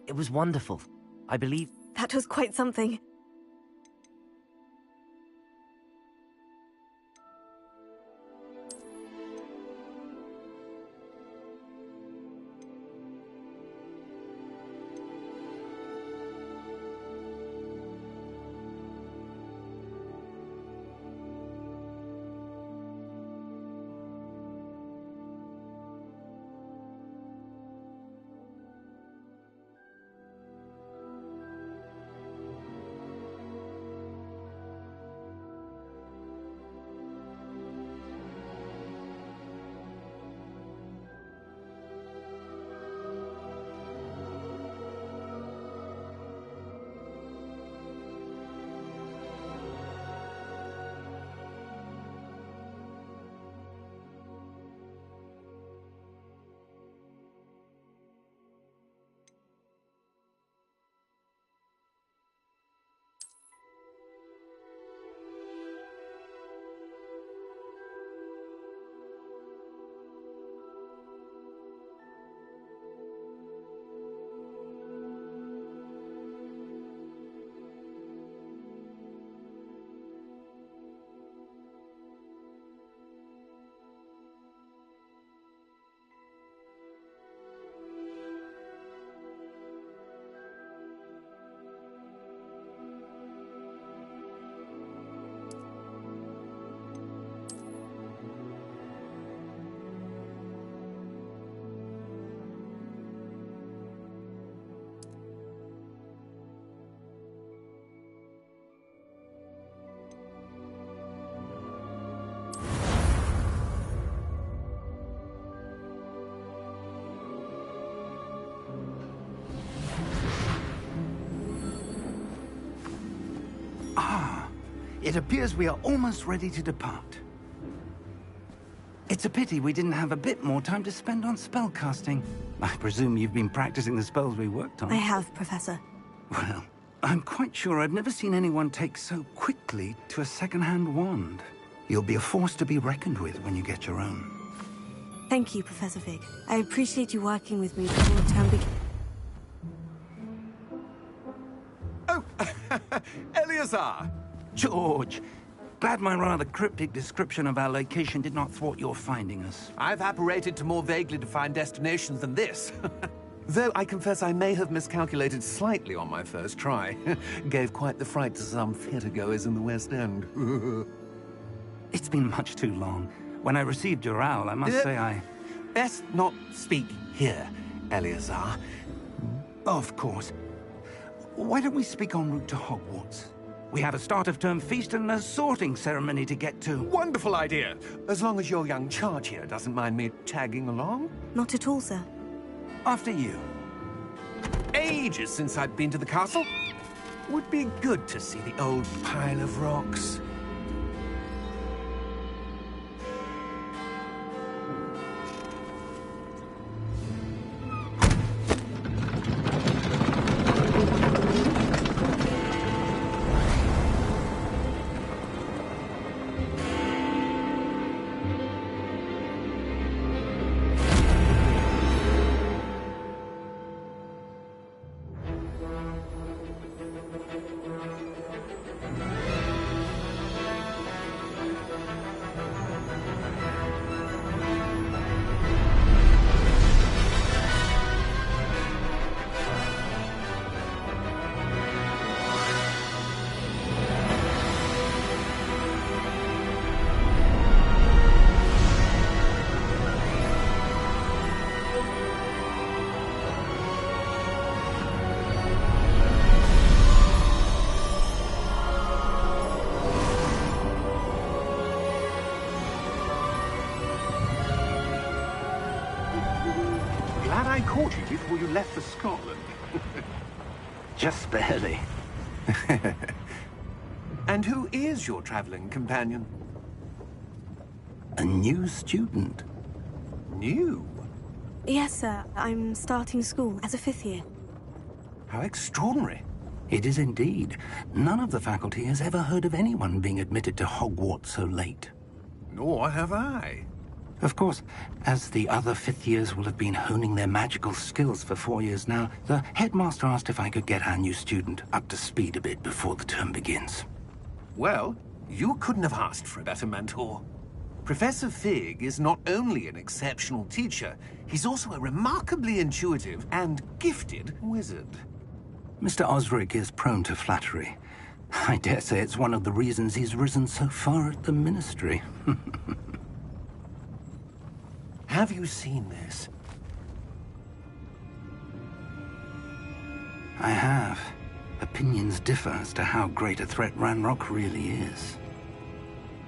It was wonderful. I believe... That was quite something. It appears we are almost ready to depart. It's a pity we didn't have a bit more time to spend on spellcasting. I presume you've been practicing the spells we worked on. I have, Professor. Well, I'm quite sure I've never seen anyone take so quickly to a second-hand wand. You'll be a force to be reckoned with when you get your own. Thank you, Professor Fig. I appreciate you working with me before the term begins. Oh, Eleazar! George, glad my rather cryptic description of our location did not thwart your finding us. I've apparated to more vaguely defined destinations than this. Though I confess I may have miscalculated slightly on my first try. Gave quite the fright to some theatre-goers in the West End. It's been much too long. When I received your owl, I must say I... Best not speak here, Eleazar. Of course. Why don't we speak en route to Hogwarts? We have a start-of-term feast and a sorting ceremony to get to. Wonderful idea! As long as your young charge here doesn't mind me tagging along. Not at all, sir. After you. Ages since I'd been to the castle. Would be good to see the old pile of rocks. Glad I caught you before you left for Scotland. Just barely. And who is your traveling companion? A new student. New? Yes, sir. I'm starting school as a 5th year. How extraordinary. It is indeed. None of the faculty has ever heard of anyone being admitted to Hogwarts so late. Nor have I. Of course, as the other fifth years will have been honing their magical skills for 4 years now, the headmaster asked if I could get our new student up to speed a bit before the term begins. Well, you couldn't have asked for a better mentor. Professor Fig is not only an exceptional teacher, he's also a remarkably intuitive and gifted wizard. Mr. Osric is prone to flattery. I dare say it's one of the reasons he's risen so far at the Ministry. Have you seen this? I have. Opinions differ as to how great a threat Ranrock really is.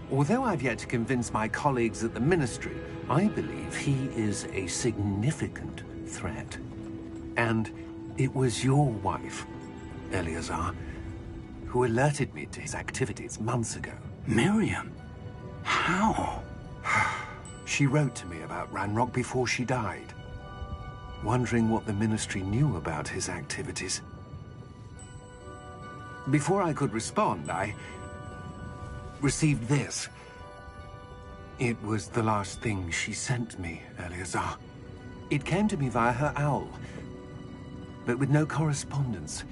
Although I've yet to convince my colleagues at the Ministry, I believe he is a significant threat. And it was your wife, Eleazar, who alerted me to his activities months ago. Miriam? How? She wrote to me about Ranrock before she died, wondering what the Ministry knew about his activities. Before I could respond, I received this. It was the last thing she sent me, Eleazar. It came to me via her owl, but with no correspondence.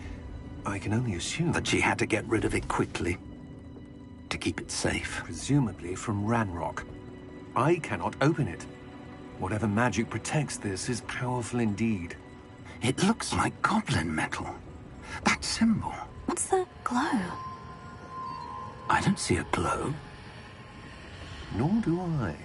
I can only assume That she had to get rid of it quickly, to keep it safe. presumably from Ranrock. I cannot open it. Whatever magic protects this is powerful indeed. It looks like goblin metal. That symbol. What's that glow? I don't see a glow. Nor do I.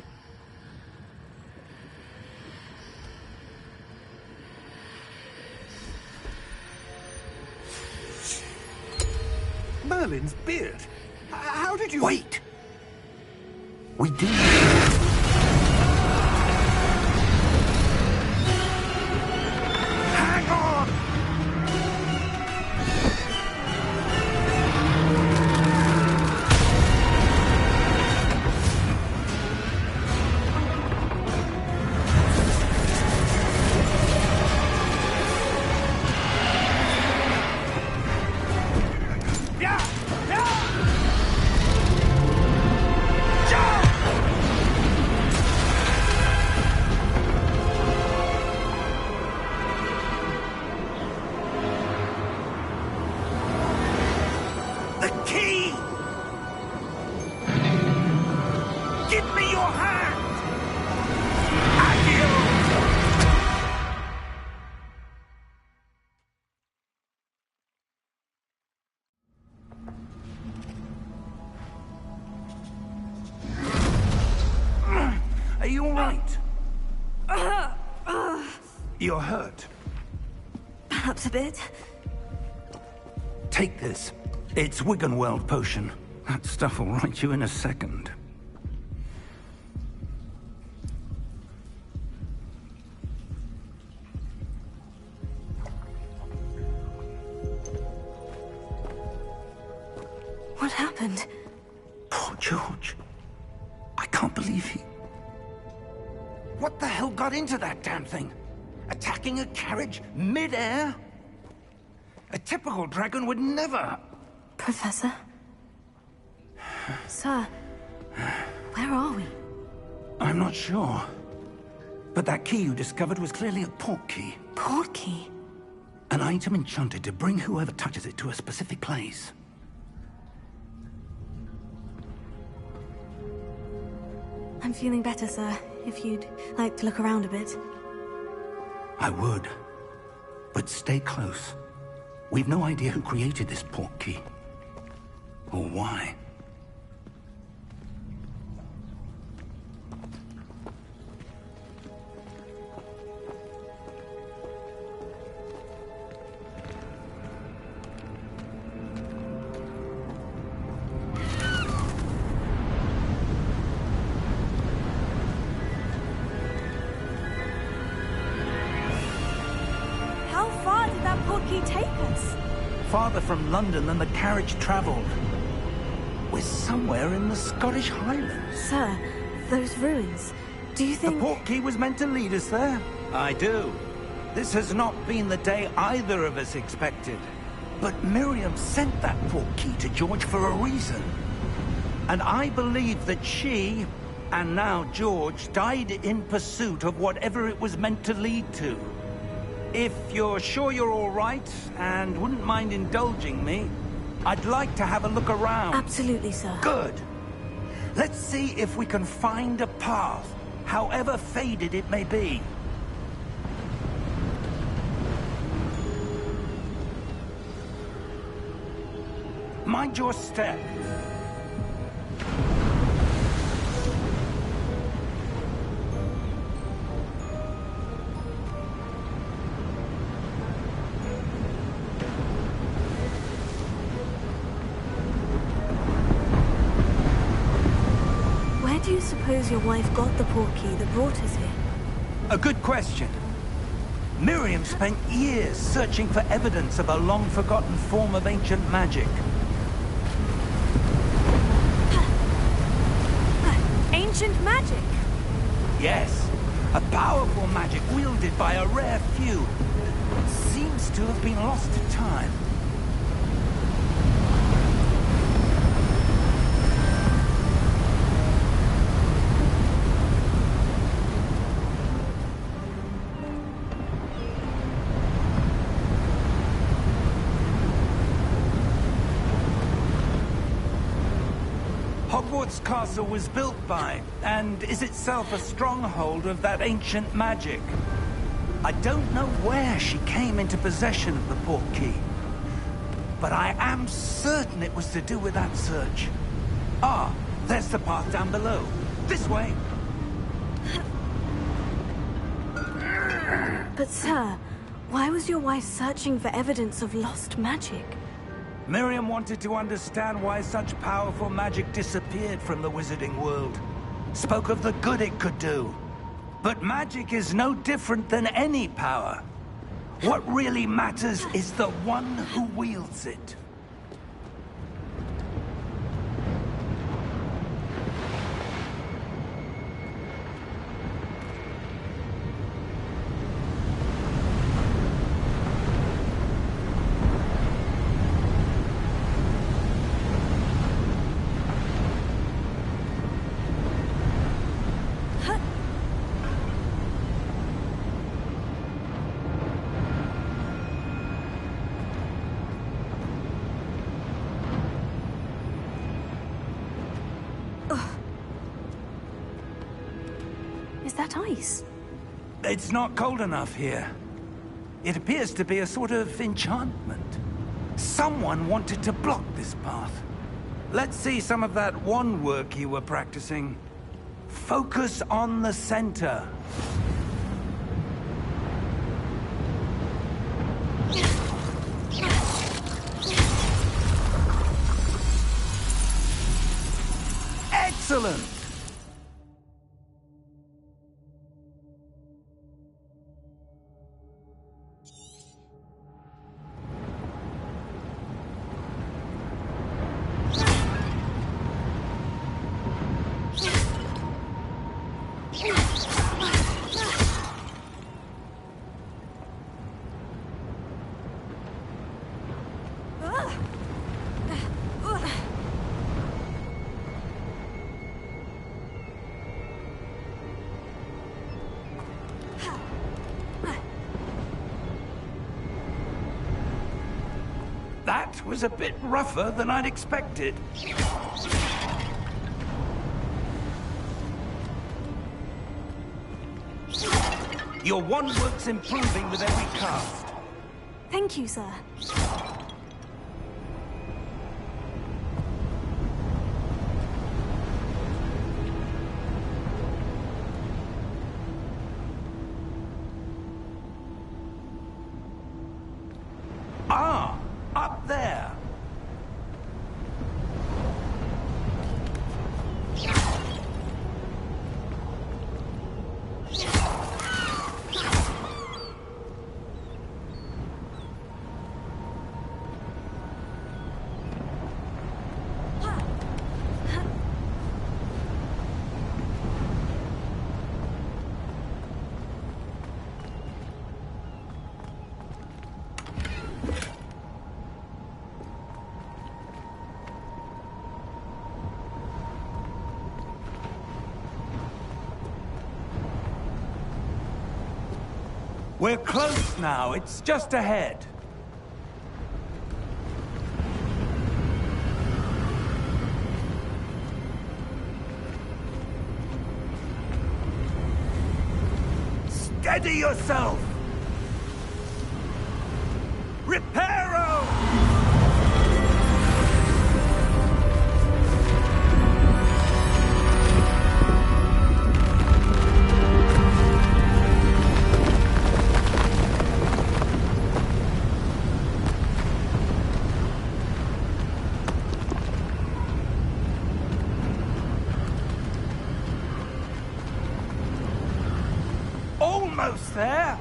Merlin's beard. How did you... Wait! We do. Hang on! Are you all right? You're hurt. Perhaps a bit. Take this. It's Wiggenweld potion. That stuff will right you in a second. What happened? Poor George. I can't believe he... What the hell got into that damn thing? Attacking a carriage mid-air? A typical dragon would never... Professor? Sir, where are we? I'm not sure. But that key you discovered was clearly a port key. Port key? An item enchanted to bring whoever touches it to a specific place. I'm feeling better, sir. If you'd like to look around a bit. I would. But stay close. We've no idea who created this port key. Or why. How far did that port key take us? Farther from London than the carriage traveled. We're somewhere in the Scottish Highlands. Sir, those ruins. Do you The think... port key was meant to lead us there? I do. This has not been the day either of us expected. But Miriam sent that port key to George for a reason. And I believe that she And now George died in pursuit of whatever it was meant to lead to. If you're sure you're all right, and wouldn't mind indulging me, I'd like to have a look around. Absolutely, sir. Good. Let's see if we can find a path, however faded it may be. Mind your step. Where do you suppose your wife got the portkey that brought us here? A good question. Miriam spent years searching for evidence of a long-forgotten form of ancient magic. Ancient magic? Yes, a powerful magic wielded by a rare few. Seems to have been lost to time. Hogwarts Castle was built by, and is itself a stronghold of that ancient magic. I don't know where she came into possession of the portkey, but I am certain it was to do with that search. Ah, there's the path down below. This way. But sir, why was your wife searching for evidence of lost magic? Miriam wanted to understand why such powerful magic disappeared from the wizarding world. Spoke of the good it could do. But magic is no different than any power. What really matters is the one who wields it. Is that ice? It's not cold enough here. It appears to be a sort of enchantment. Someone wanted to block this path. Let's see some of that wand work you were practicing. Focus on the center. Excellent! That was a bit rougher than I'd expected. Your wand work's improving with every cast. Thank you, sir. Ah, up there. We're close now. It's just ahead. Steady yourself! Reparo! Almost there!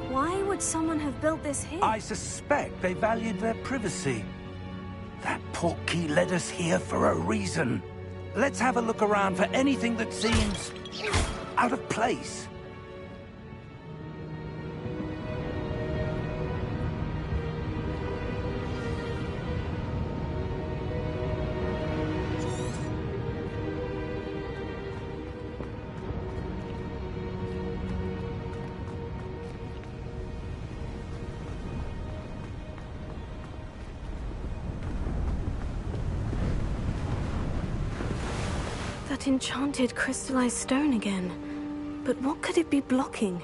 Why would someone have built this here? I suspect they valued their privacy. That portkey led us here for a reason. Let's have a look around for anything that seems out of place. That enchanted crystallized stone again. But what could it be blocking?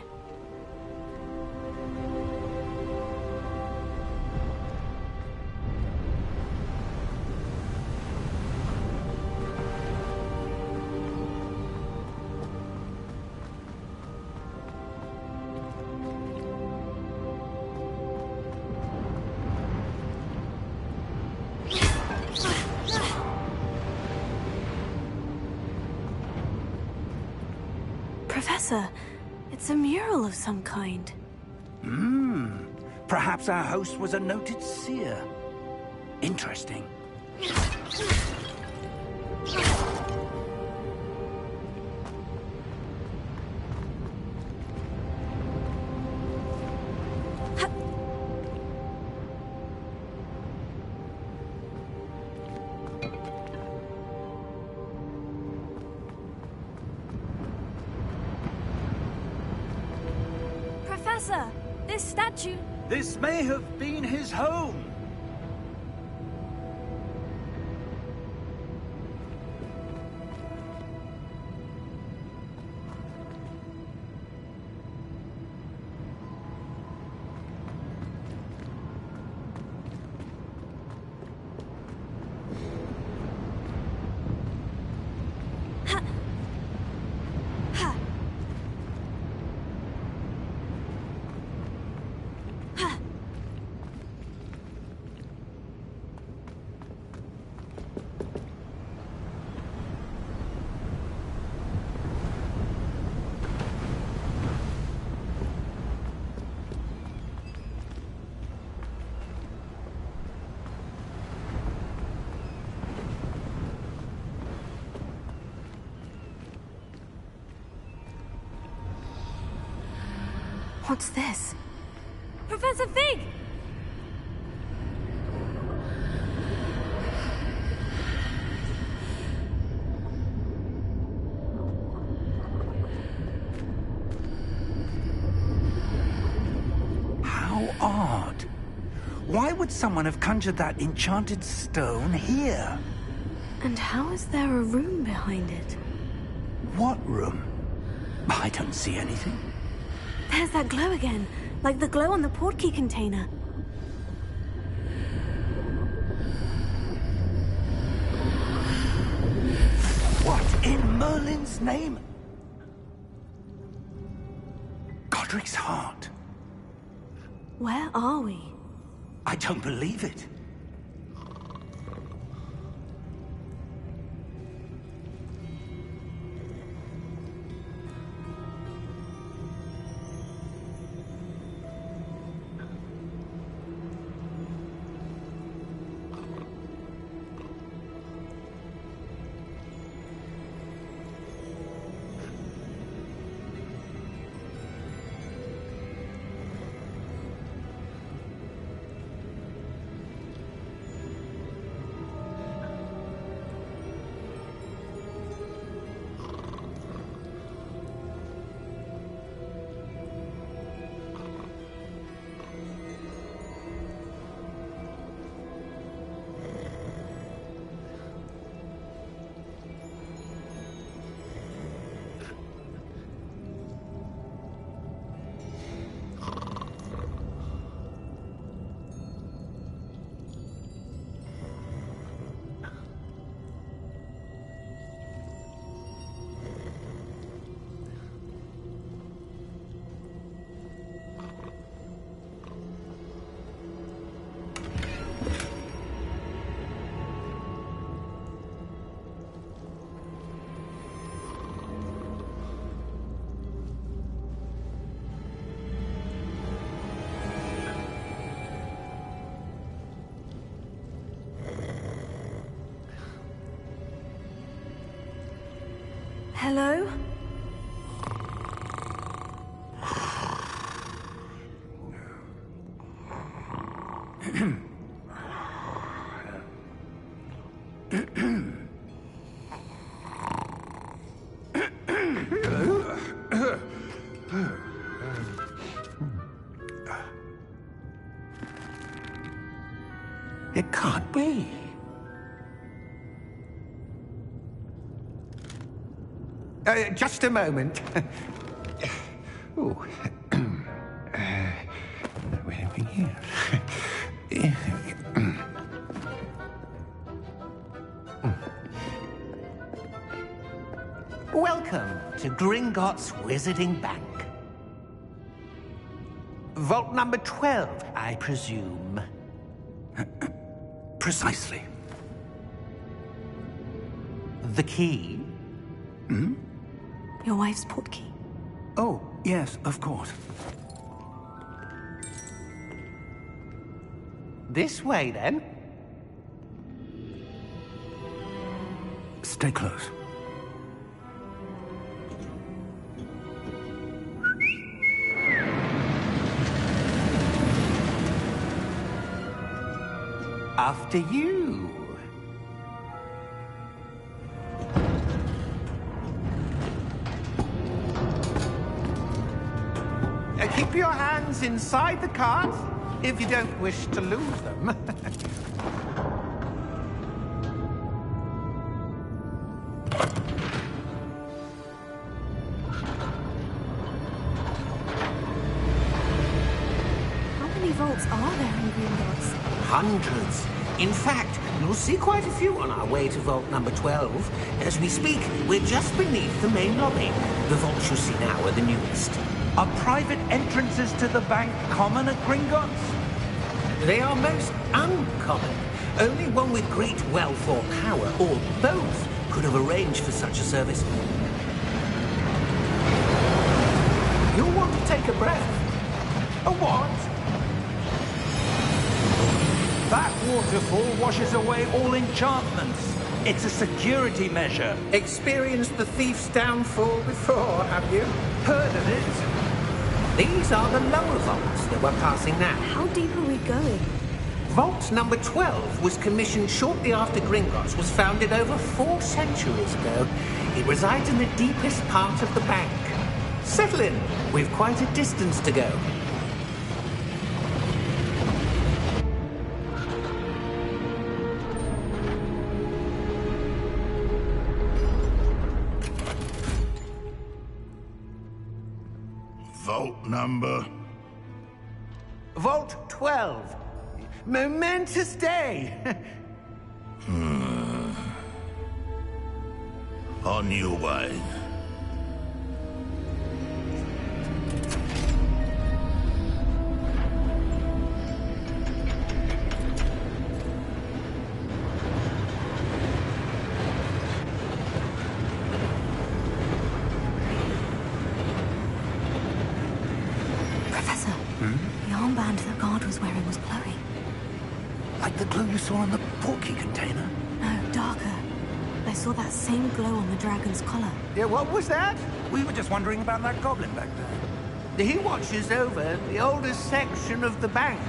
Professor, it's a mural of some kind. Perhaps our host was a noted seer. Interesting. Professor, this statue... This may have been his home. What's this? Professor Fig! How odd. Why would someone have conjured that enchanted stone here? And how is there a room behind it? What room? I don't see anything. There's that glow again, like the glow on the portkey container. What in Merlin's name? Godric's heart. Where are we? I don't believe it. Hello? It can't be. Just a moment. Oh. Where are we here? Welcome to Gringotts Wizarding Bank. Vault number 12, I presume. Precisely. The key? Your wife's portkey. Oh, yes, of course. This way, then. Stay close. After you. Keep your hands inside the cart if you don't wish to lose them. How many vaults are there in Gringotts? Hundreds. In fact, you'll see quite a few on our way to vault number 12. As we speak, we're just beneath the main lobby. The vaults you see now are the newest. Are private entrances to the bank common at Gringotts? They are most uncommon. Only one with great wealth or power, or both, could have arranged for such a service. You'll want to take a breath. A what? That waterfall washes away all enchantments. It's a security measure. Experienced the thief's downfall before, have you? Heard of it? These are the lower vaults that we're passing now. How deep are we going? Vault number 12 was commissioned shortly after Gringotts was founded over 4 centuries ago. It resides in the deepest part of the bank. Settle in. We've quite a distance to go. Vault number? Vault 12. Momentous day. On your way. Professor, the armband the guard was wearing was glowing. Like the glow you saw in the portkey container? No, darker. I saw that same glow on the dragon's collar. Yeah, what was that? We were just wondering about that goblin back there. He watches over the oldest section of the bank.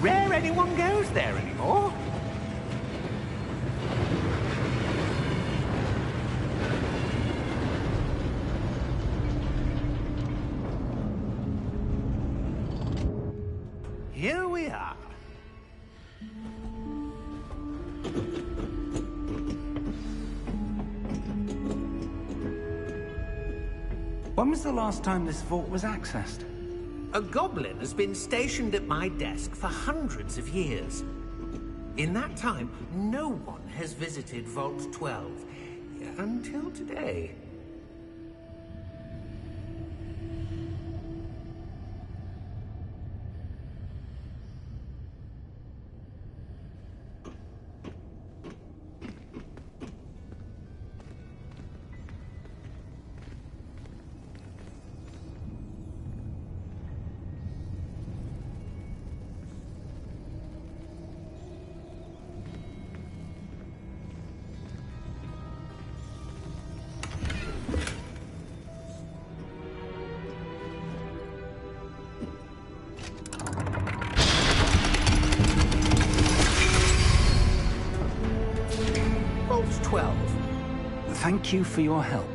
Rare anyone goes there anymore. Here we are. When was the last time this vault was accessed? A goblin has been stationed at my desk for hundreds of years. In that time, no one has visited Vault 12 until today. Thank you for your help.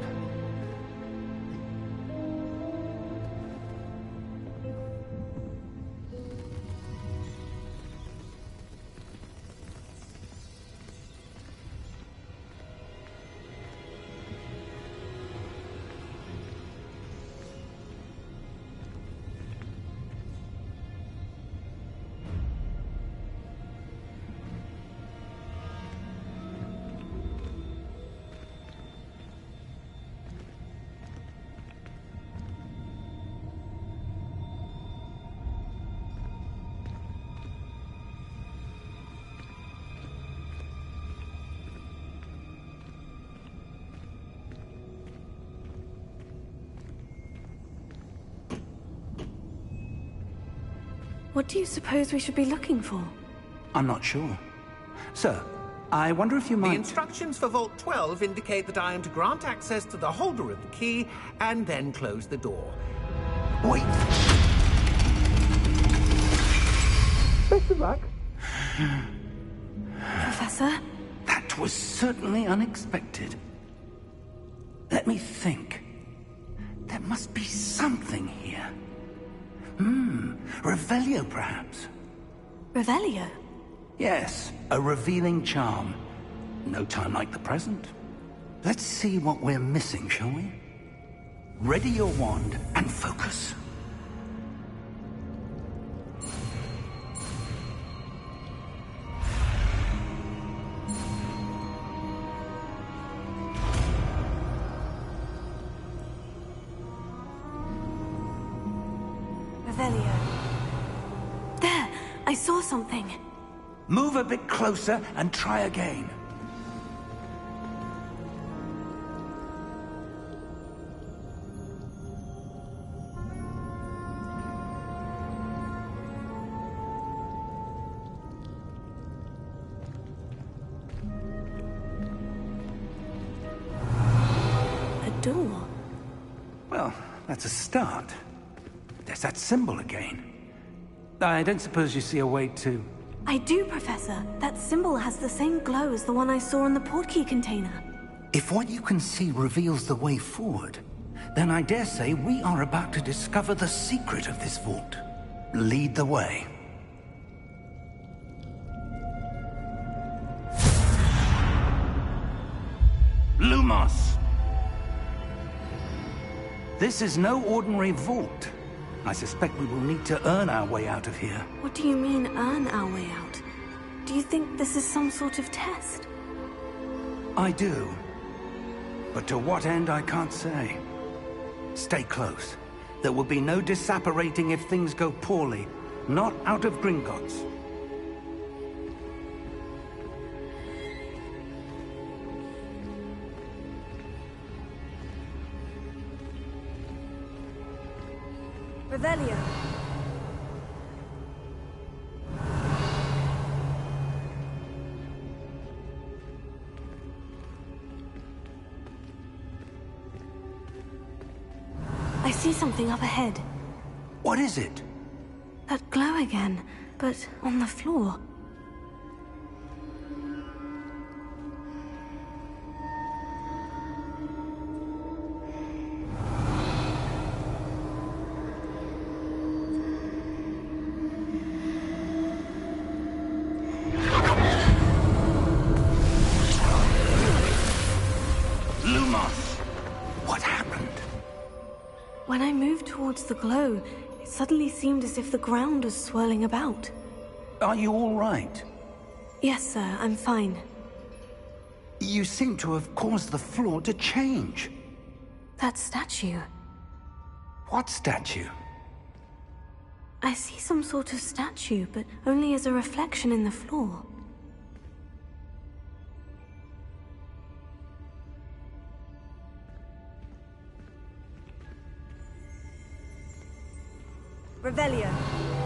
What do you suppose we should be looking for? I'm not sure. Sir, I wonder if you The might... instructions for Vault 12 indicate that I am to grant access to the holder of the key and then close the door. Wait! Best of luck. Professor? That was certainly unexpected. Let me think. There must be something here. Revelio, perhaps? Revelio? Yes, a revealing charm. No time like the present. Let's see what we're missing, shall we? Ready your wand and focus. Revelio. There! I saw something. Move a bit closer and try again. A door. Well, that's a start. There's that symbol again. I don't suppose you see a way to... I do, Professor. That symbol has the same glow as the one I saw in the portkey container. If what you can see reveals the way forward, then I dare say we are about to discover the secret of this vault. Lead the way. Lumos! This is no ordinary vault. I suspect we will need to earn our way out of here. What do you mean, earn our way out? Do you think this is some sort of test? I do. But to what end, I can't say. Stay close. There will be no disapparating if things go poorly. Not out of Gringotts. Revelio. I see something up ahead. What is it? That glow again, but on the floor. When I moved towards the glow, it suddenly seemed as if the ground was swirling about. Are you all right? Yes, sir, I'm fine. You seem to have caused the floor to change. That statue. What statue? I see some sort of statue, but only as a reflection in the floor. Revelio.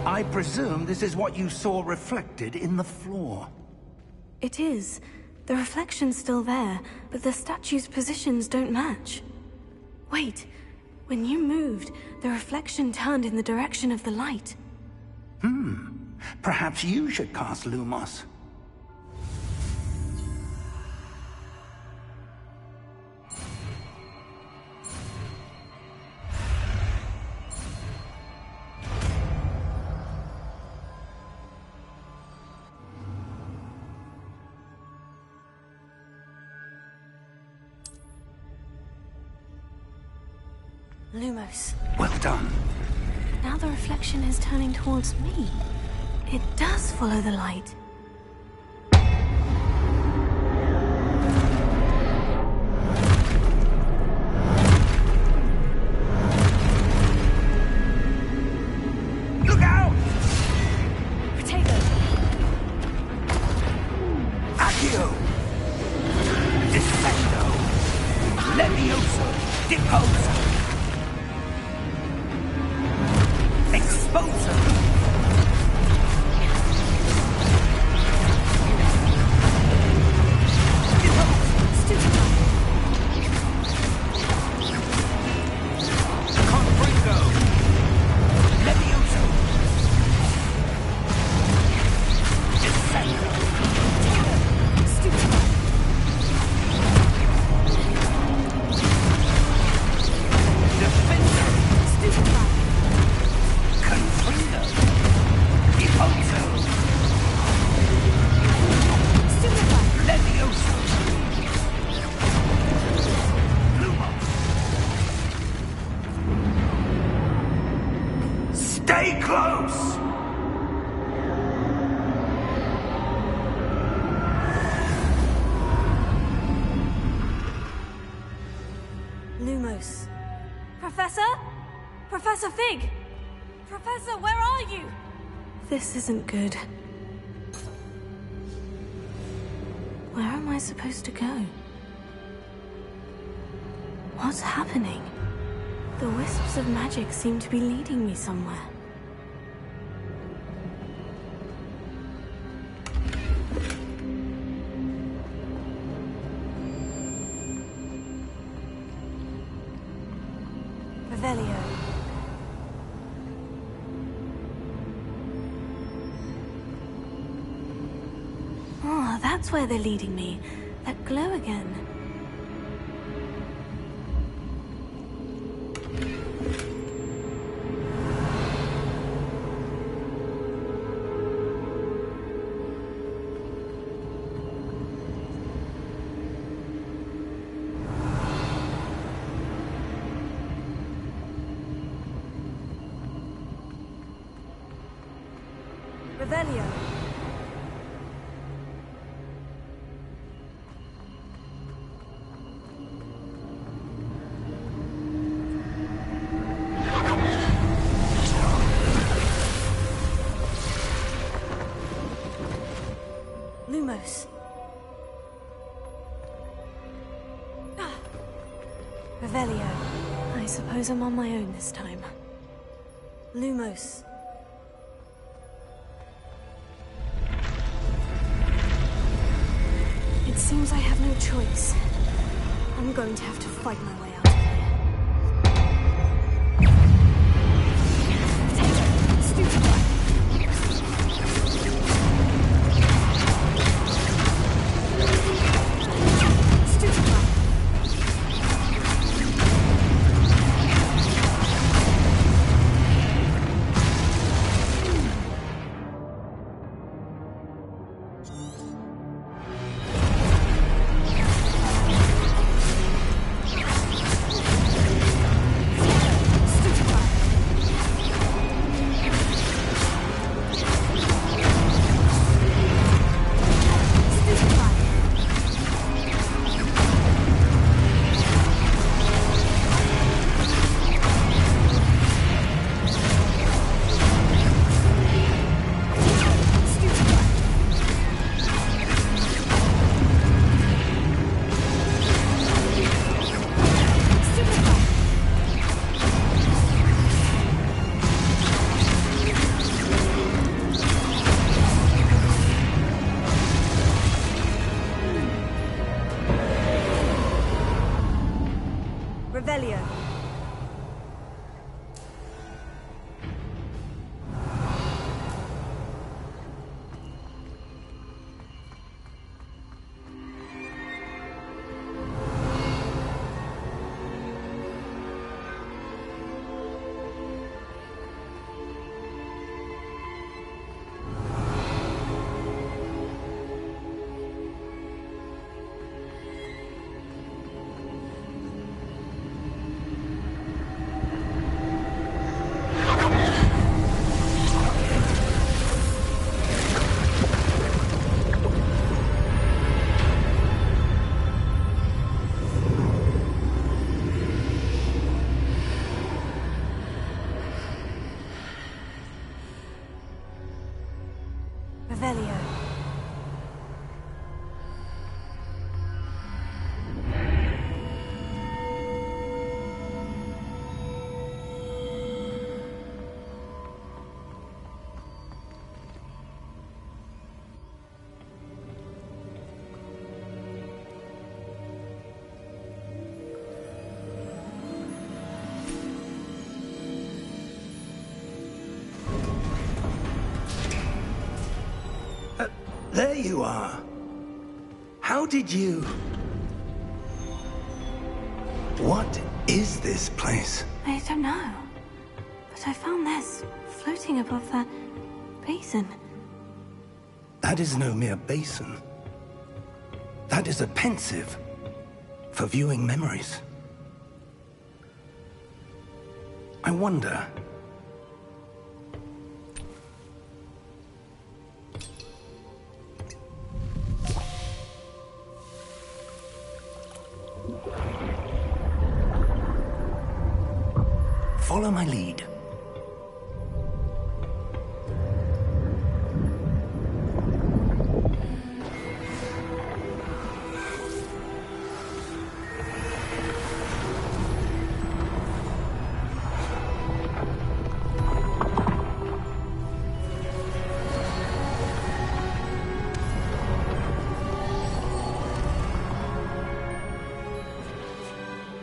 I presume this is what you saw reflected in the floor. It is. The reflection's still there, but the statue's positions don't match. Wait. When you moved, the reflection turned in the direction of the light. Perhaps you should cast Lumos. Lumos. Well done. Now the reflection is turning towards me. It does follow the light. Look out! Potato. Accio! Descendo! Levioso! Deposa! Exposa! Confringo! Levioso! Descendo! Defender! Confringo! Deposo! Levioso! Lumos! Stay close! Lumos. Professor? Professor Fig! Professor, where are you? This isn't good. Where am I supposed to go? What's happening? The wisps of magic seem to be leading me somewhere. Revelio. Oh, that's where they're leading me. That glow again. Revelio. Lumos. Revelio. I suppose I'm on my own this time. Lumos. It seems I have no choice. I'm going to have to fight my way out of here. Potato! Stupefy! Stupefy! Revelio. There you are. How did you... What is this place? I don't know. But I found this floating above that basin. That is no mere basin. That is a pensive for viewing memories. I wonder... Follow my lead.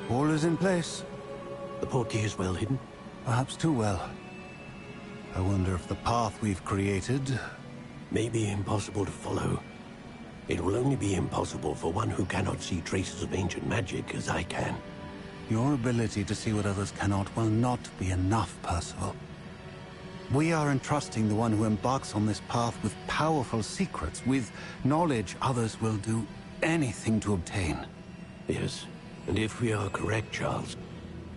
All is in place. The portkey is well hidden? Perhaps too well. I wonder if the path we've created... May be impossible to follow. It will only be impossible for one who cannot see traces of ancient magic as I can. Your ability to see what others cannot will not be enough, Percival. We are entrusting the one who embarks on this path with powerful secrets, with knowledge others will do anything to obtain. Yes, and if we are correct, Charles,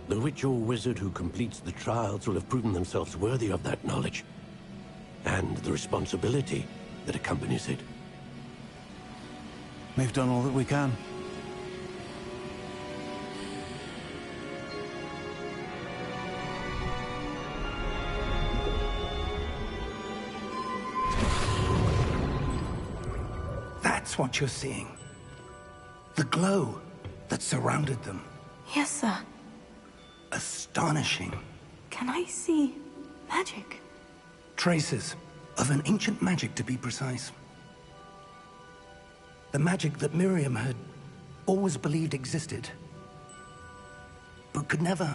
the witch or wizard who completes the trials will have proven themselves worthy of that knowledge, and the responsibility that accompanies it. We've done all that we can. That's what you're seeing. The glow that surrounded them. Yes, sir. Astonishing. Can I see magic? Traces of an ancient magic, to be precise. The magic that Miriam had always believed existed, but could never.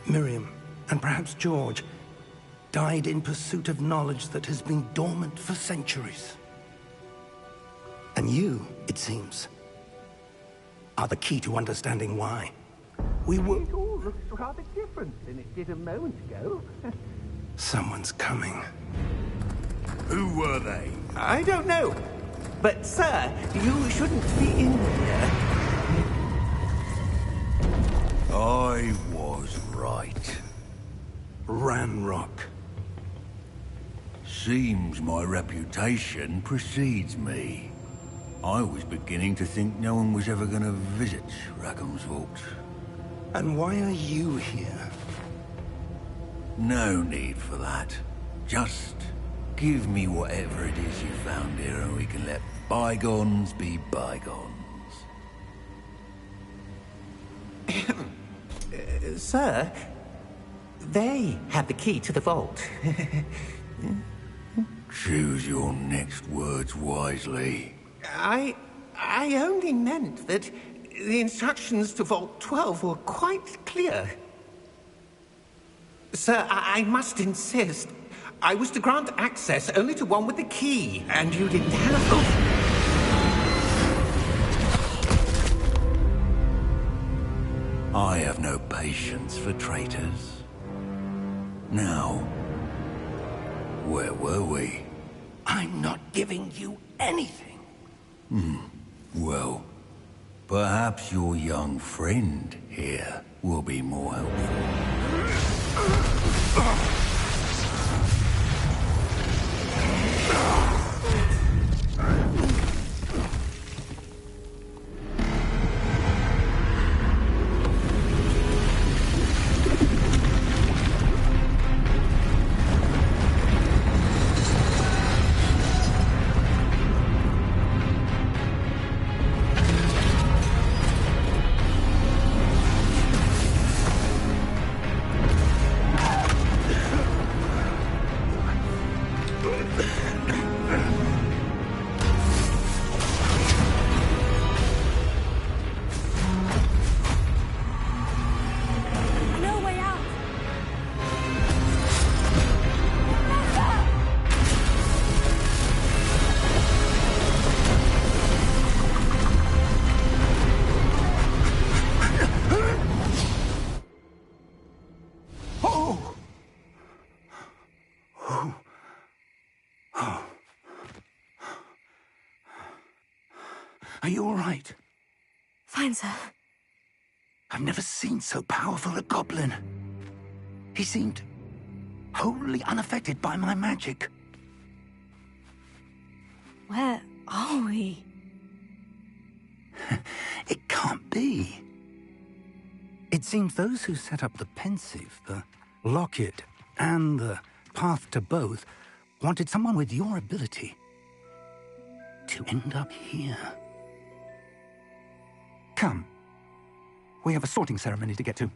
Miriam, and perhaps George, died in pursuit of knowledge that has been dormant for centuries. And you, it seems, are the key to understanding why. We were... It all looks rather different than it did a moment ago. Someone's coming. Who were they? I don't know. But, sir, you shouldn't be in here. I was right. Ranrock. Seems my reputation precedes me. I was beginning to think no one was ever going to visit Rackham's Vault. And why are you here? No need for that. Just give me whatever it is you found here and we can let bygones be bygones. Sir, they have the key to the vault. Choose your next words wisely. I only meant that the instructions to Vault 12 were quite clear. Sir, I must insist. I was to grant access only to one with the key, and you didn't have... I have no patience for traitors. Now, where were we? I'm not giving you anything. Well, perhaps your young friend here will be more helpful. Are you all right? Fine, sir. I've never seen so powerful a goblin. He seemed wholly unaffected by my magic. Where are we? It can't be. It seems those who set up the pensive, the locket, and the path to both wanted someone with your ability to end up here. Come. We have a sorting ceremony to get to.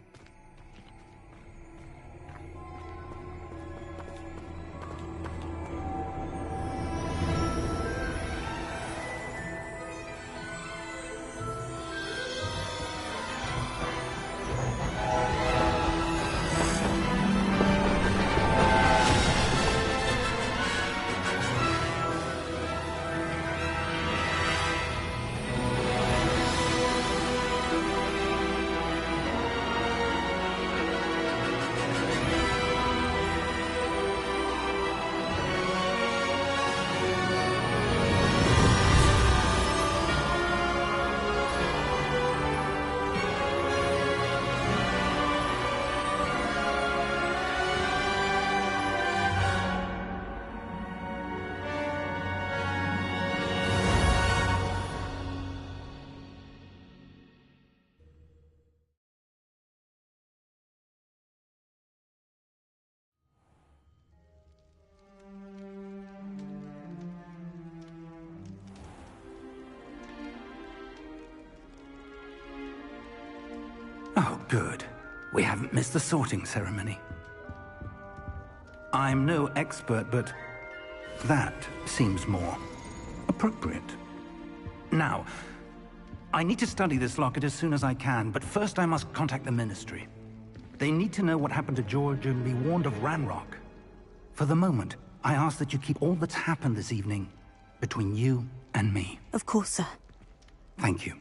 Oh, good. We haven't missed the sorting ceremony. I'm no expert, but that seems more appropriate. Now, I need to study this locket as soon as I can, but first I must contact the Ministry. They need to know what happened to George and be warned of Ranrock. For the moment, I ask that you keep all that's happened this evening between you and me. Of course, sir. Thank you.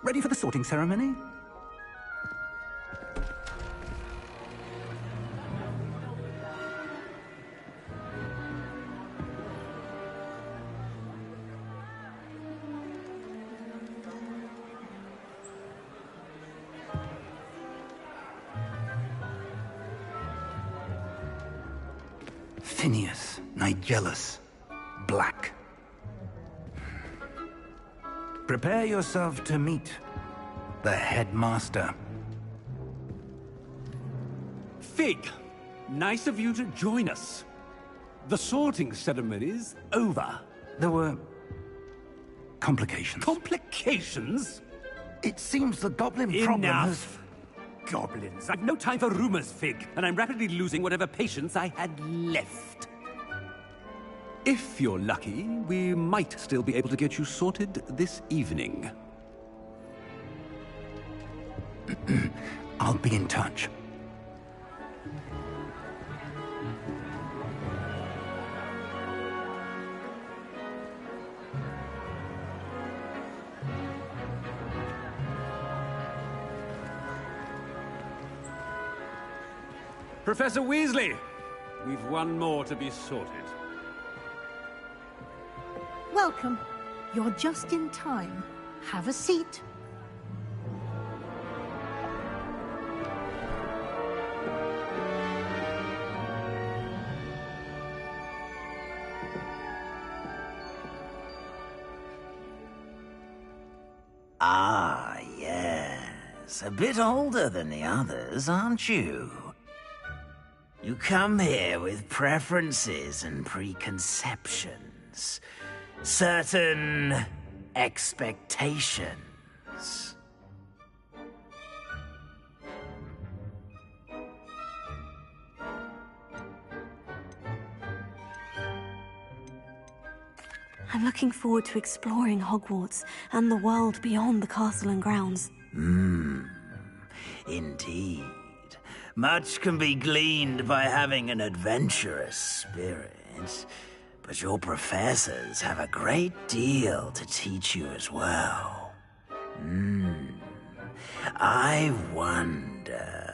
Ready for the sorting ceremony? Phineas, Nigellus, Black. Prepare yourself to meet the headmaster. Fig, nice of you to join us. The sorting ceremony's over. There were complications. Complications? It seems the goblin problem has... Enough! Goblins. I've no time for rumors, Fig, and I'm rapidly losing whatever patience I had left. If you're lucky, we might still be able to get you sorted this evening. I'll be in touch. Professor Weasley, we've one more to be sorted. Welcome. You're just in time. Have a seat. Ah, yes. A bit older than the others, aren't you? You come here with preferences and preconceptions. Certain expectations. I'm looking forward to exploring Hogwarts and the world beyond the castle and grounds. Indeed. Much can be gleaned by having an adventurous spirit, but your professors have a great deal to teach you as well. I wonder...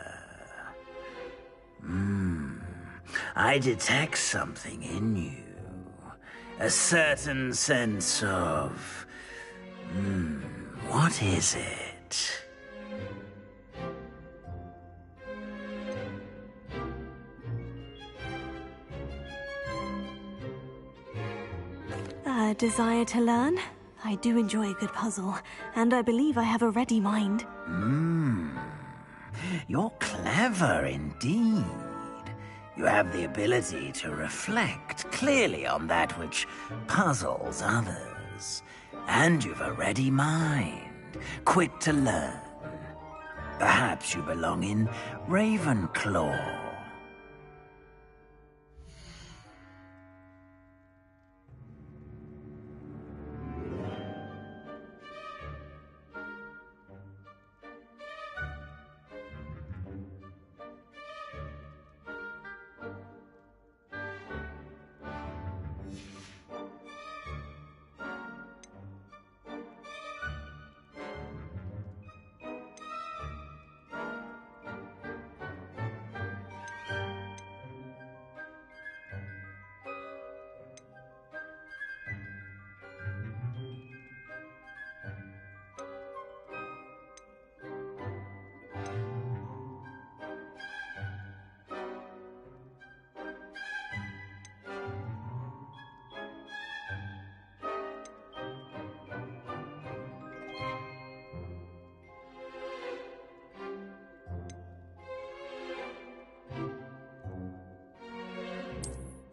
I detect something in you. A certain sense of... what is it? A desire to learn? I do enjoy a good puzzle, and I believe I have a ready mind. You're clever indeed. You have the ability to reflect clearly on that which puzzles others. And you've a ready mind, quick to learn. Perhaps you belong in Ravenclaw.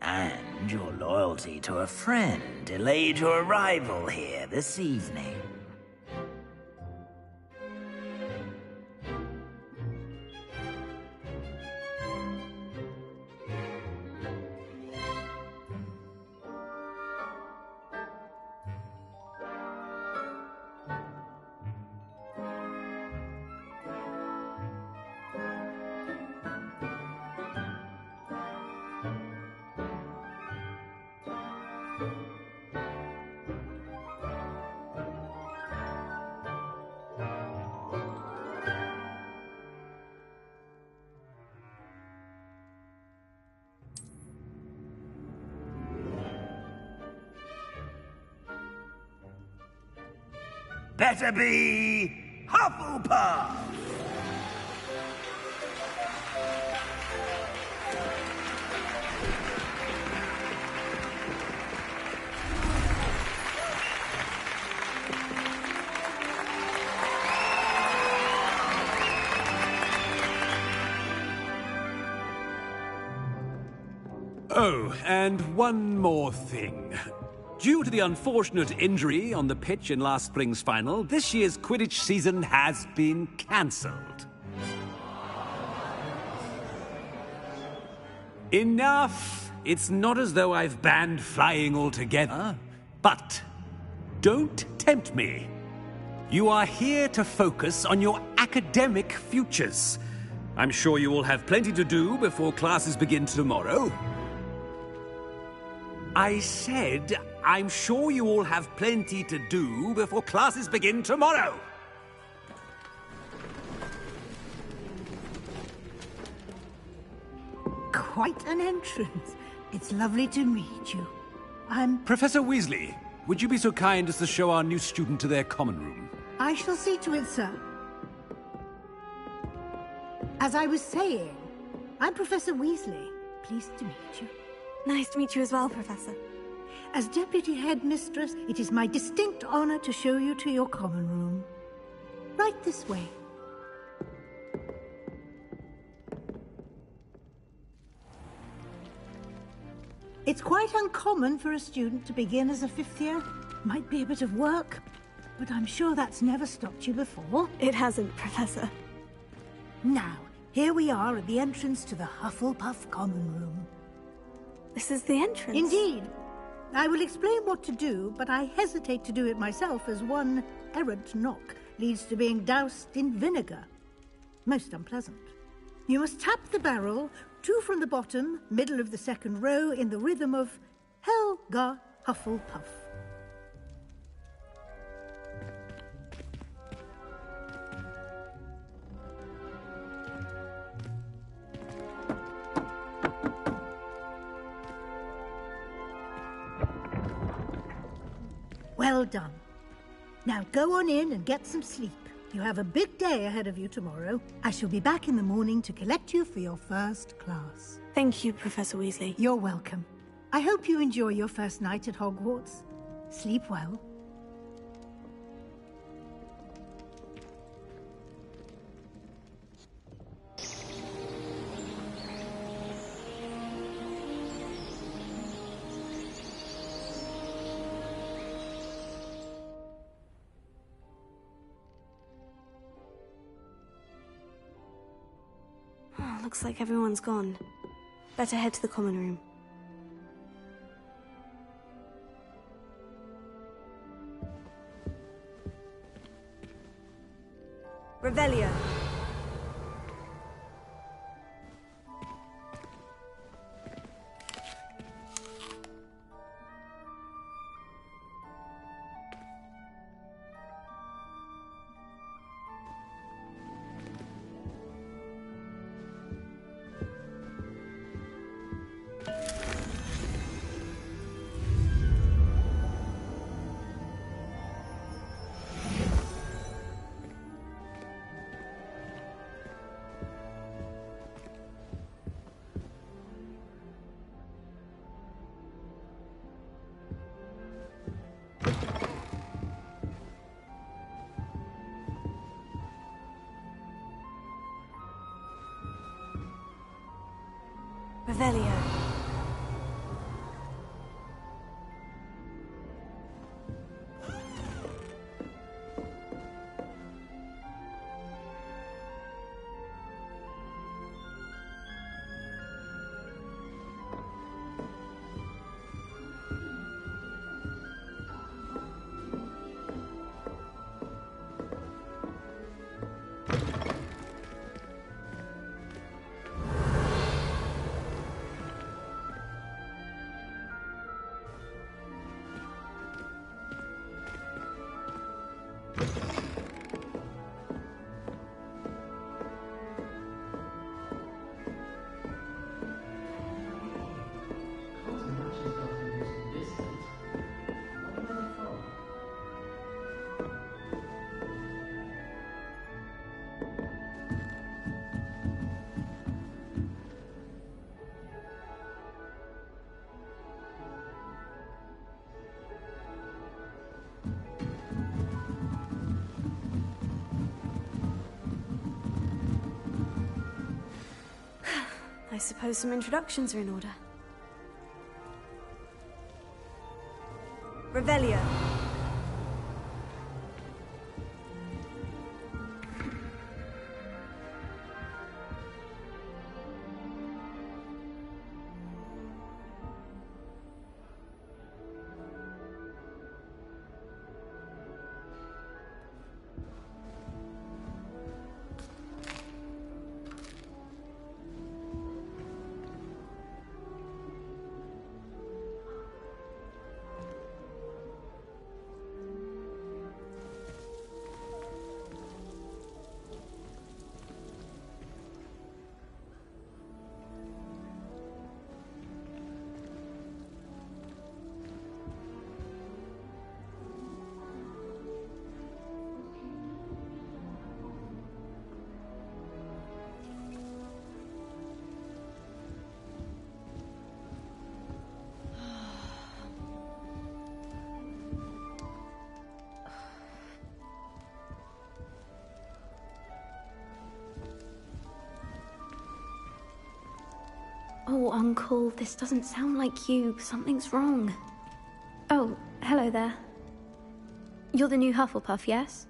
And your loyalty to a friend delayed your arrival here this evening. Better be Hufflepuff! Oh, and one more thing. Due to the unfortunate injury on the pitch in last spring's final, this year's Quidditch season has been cancelled. Enough! It's not as though I've banned flying altogether. But don't tempt me. You are here to focus on your academic futures. I'm sure you will have plenty to do before classes begin tomorrow. I said, I'm sure you all have plenty to do before classes begin tomorrow. Quite an entrance. It's lovely to meet you. I'm... Professor Weasley, would you be so kind as to show our new student to their common room? I shall see to it, sir. As I was saying, I'm Professor Weasley. Pleased to meet you. Nice to meet you as well, Professor. As Deputy Headmistress, it is my distinct honor to show you to your common room. Right this way. It's quite uncommon for a student to begin as a fifth year. Might be a bit of work, but I'm sure that's never stopped you before. It hasn't, Professor. Now, here we are at the entrance to the Hufflepuff common room. This is the entrance? Indeed. I will explain what to do, but I hesitate to do it myself as one errant knock leads to being doused in vinegar. Most unpleasant. You must tap the barrel, 2 from the bottom, middle of the second row, in the rhythm of Helga Hufflepuff. Well done. Now go on in and get some sleep. You have a big day ahead of you tomorrow. I shall be back in the morning to collect you for your first class. Thank you, Professor Weasley. You're welcome. I hope you enjoy your first night at Hogwarts. Sleep well. Looks like everyone's gone. Better head to the common room. Revelio. Revelio. I suppose some introductions are in order. Revelio. Oh, Uncle, this doesn't sound like you. Something's wrong. Oh, hello there. You're the new Hufflepuff, yes?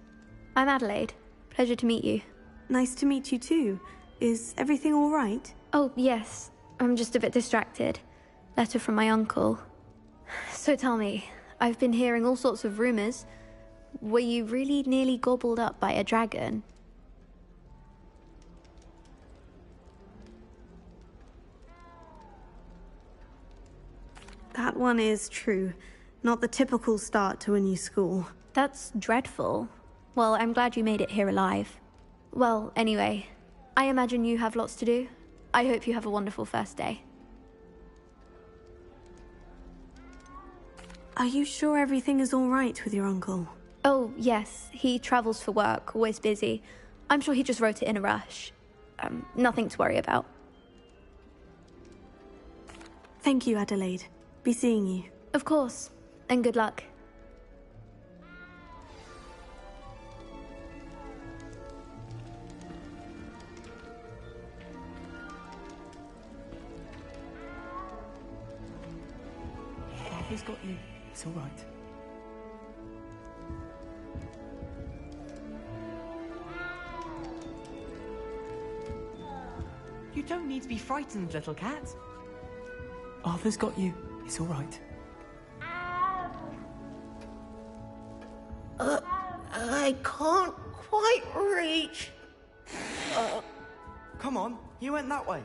I'm Adelaide. Pleasure to meet you. Nice to meet you too. Is everything all right? Oh, yes. I'm just a bit distracted. Letter from my uncle. So tell me, I've been hearing all sorts of rumors. Were you really nearly gobbled up by a dragon? That one is true. Not the typical start to a new school. That's dreadful. Well, I'm glad you made it here alive. Well, anyway, I imagine you have lots to do. I hope you have a wonderful first day. Are you sure everything is all right with your uncle? Oh, yes. He travels for work, always busy. I'm sure he just wrote it in a rush. Nothing to worry about. Thank you, Adelaide. Be seeing you. Of course. And good luck. Arthur's got you. It's all right. You don't need to be frightened, little cat. Arthur's got you. It's all right. I can't quite reach. Come on, you went that way.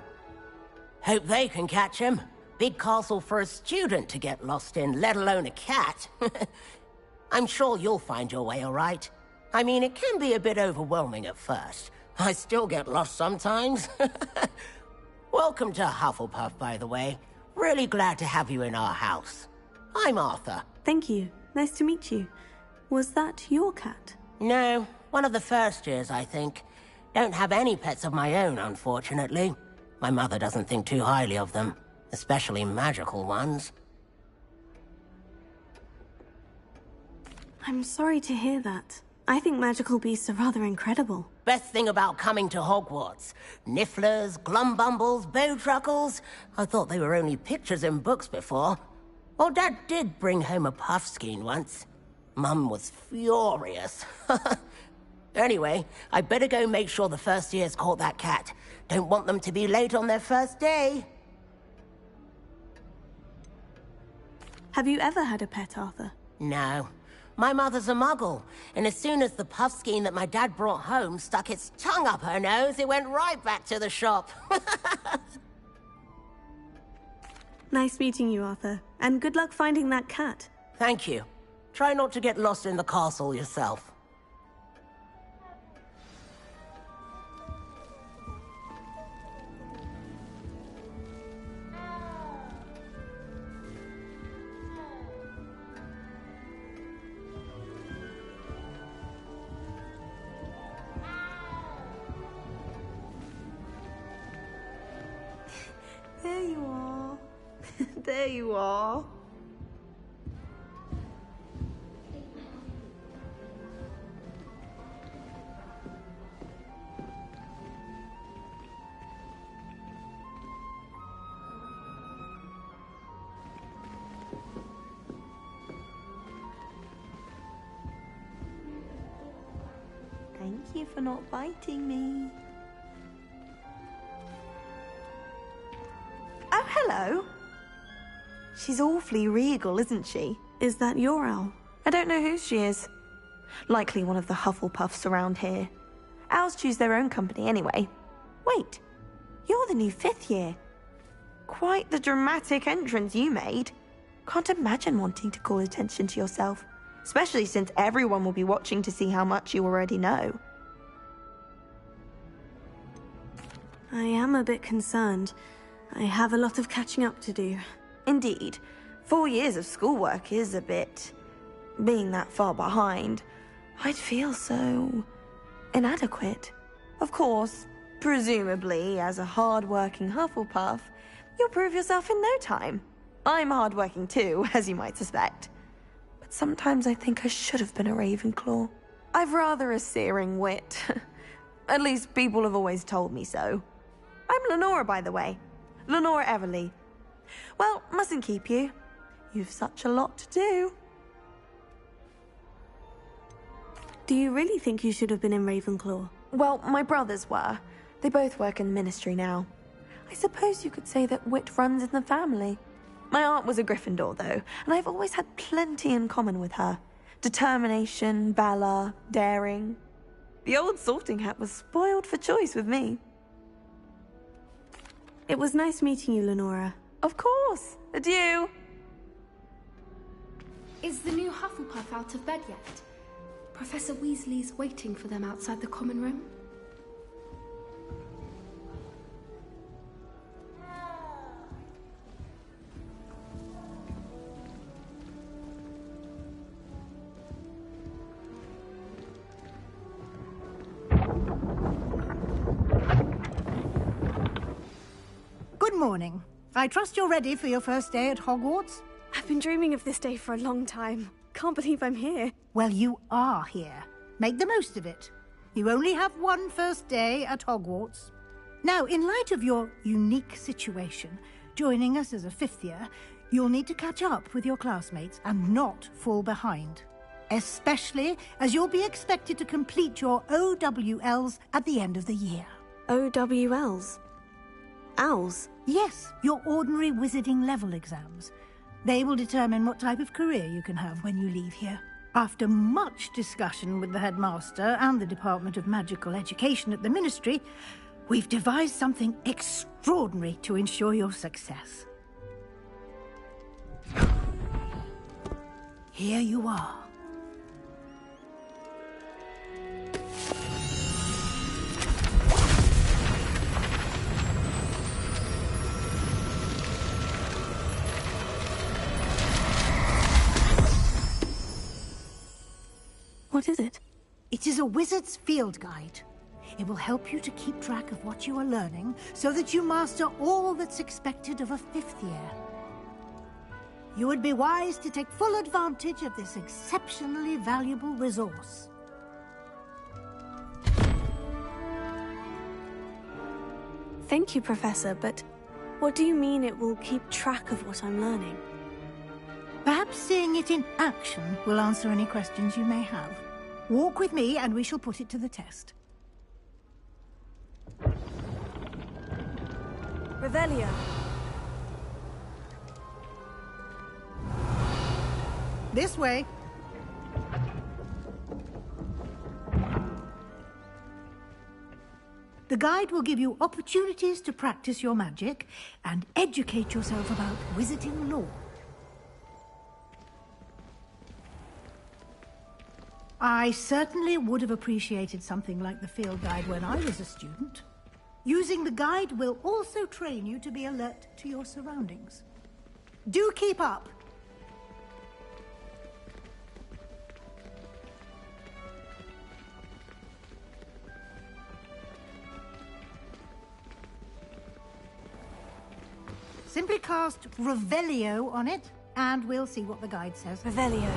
Hope they can catch him. Big castle for a student to get lost in, let alone a cat. I'm sure you'll find your way all right. I mean, it can be a bit overwhelming at first. I still get lost sometimes. Welcome to Hufflepuff, by the way. Really glad to have you in our house. I'm Arthur. Thank you. Nice to meet you. Was that your cat? No, one of the first years, I think. Don't have any pets of my own, unfortunately. My mother doesn't think too highly of them, especially magical ones. I'm sorry to hear that. I think magical beasts are rather incredible. Best thing about coming to Hogwarts. Nifflers, glumbumbles, bowtruckles. I thought they were only pictures in books before. Well, Dad did bring home a puffskein once. Mum was furious. Anyway, I better go make sure the first years caught that cat. Don't want them to be late on their first day. Have you ever had a pet, Arthur? No. My mother's a muggle, and as soon as the puffskein that my dad brought home stuck its tongue up her nose, it went right back to the shop. Nice meeting you, Arthur. And good luck finding that cat. Thank you. Try not to get lost in the castle yourself. There you are. There you are. Thank you for not biting me. Oh, hello. She's awfully regal, isn't she? Is that your owl? I don't know who she is. Likely one of the Hufflepuffs around here. Owls choose their own company anyway. Wait, you're the new 5th year. Quite the dramatic entrance you made. Can't imagine wanting to call attention to yourself, especially since everyone will be watching to see how much you already know. I am a bit concerned. I have a lot of catching up to do. Indeed, 4 years of schoolwork is a bit... Being that far behind, I'd feel so... inadequate. Of course, presumably, as a hard-working Hufflepuff, you'll prove yourself in no time. I'm hard-working too, as you might suspect. But sometimes I think I should have been a Ravenclaw. I've rather a searing wit. At least people have always told me so. I'm Lenora, by the way. Lenora Everly. Well, mustn't keep you. You've such a lot to do. Do you really think you should have been in Ravenclaw? Well, my brothers were. They both work in the ministry now. I suppose you could say that wit runs in the family. My aunt was a Gryffindor, though, and I've always had plenty in common with her. Determination, valor, daring. The old sorting hat was spoiled for choice with me. It was nice meeting you, Lenora. Of course. Adieu. Is the new Hufflepuff out of bed yet? Professor Weasley's waiting for them outside the common room. Good morning. I trust you're ready for your first day at Hogwarts? I've been dreaming of this day for a long time. Can't believe I'm here. Well, you are here. Make the most of it. You only have one first day at Hogwarts. Now, in light of your unique situation, joining us as a fifth year, you'll need to catch up with your classmates and not fall behind. Especially as you'll be expected to complete your OWLs at the end of the year. OWLs? Owls? Yes, your ordinary wizarding level exams. They will determine what type of career you can have when you leave here. After much discussion with the headmaster and the Department of Magical Education at the Ministry, we've devised something extraordinary to ensure your success. Here you are. What is it? It is a wizard's field guide. It will help you to keep track of what you are learning so that you master all that's expected of a fifth year. You would be wise to take full advantage of this exceptionally valuable resource. Thank you, Professor, but what do you mean it will keep track of what I'm learning? Perhaps seeing it in action will answer any questions you may have. Walk with me and we shall put it to the test. Revelio. This way. The guide will give you opportunities to practice your magic and educate yourself about wizarding lore. I certainly would have appreciated something like the field guide when I was a student. Using the guide will also train you to be alert to your surroundings. Do keep up! Simply cast Revelio on it, and we'll see what the guide says. Revelio.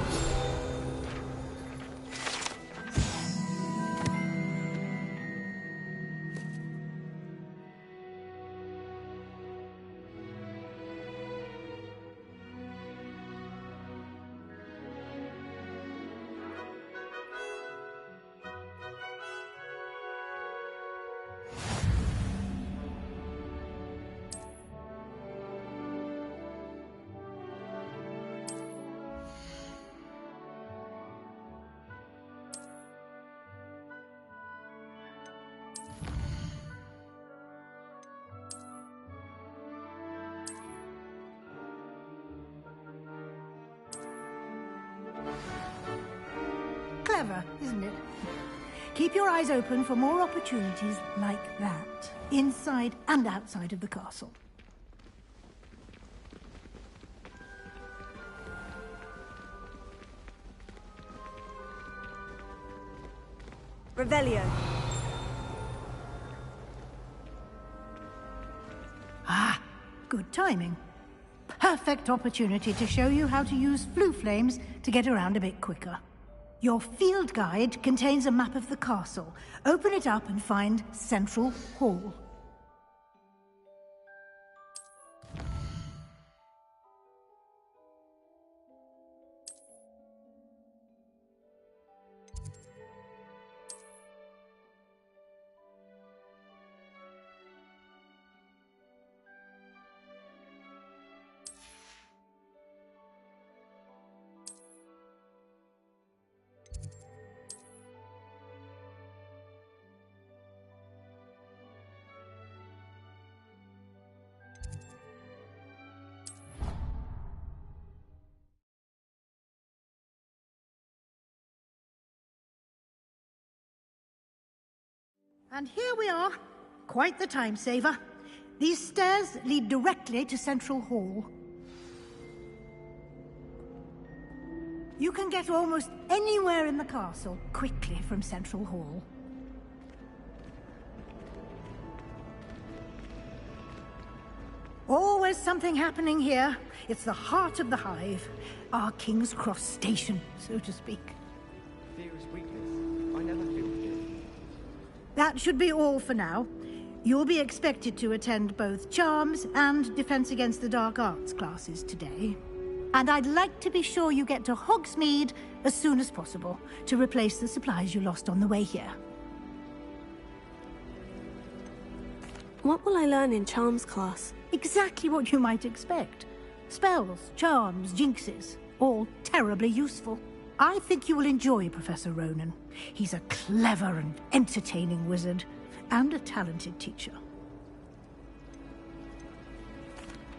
Clever, isn't it? Keep your eyes open for more opportunities like that, inside and outside of the castle. Revelio. Ah, good timing. Perfect opportunity to show you how to use flue flames to get around a bit quicker. Your field guide contains a map of the castle. Open it up and find Central Hall. And here we are. Quite the time saver. These stairs lead directly to Central Hall. You can get almost anywhere in the castle quickly from Central Hall. something happening here. It's the heart of the hive. Our King's Cross station, so to speak. Fear is weakness. I never feel fear. That should be all for now. You'll be expected to attend both Charms and Defense Against the Dark Arts classes today. And I'd like to be sure you get to Hogsmeade as soon as possible to replace the supplies you lost on the way here. What will I learn in Charms class? Exactly what you might expect. Spells, charms, jinxes, all terribly useful. I think you will enjoy Professor Ronan. He's a clever and entertaining wizard, and a talented teacher.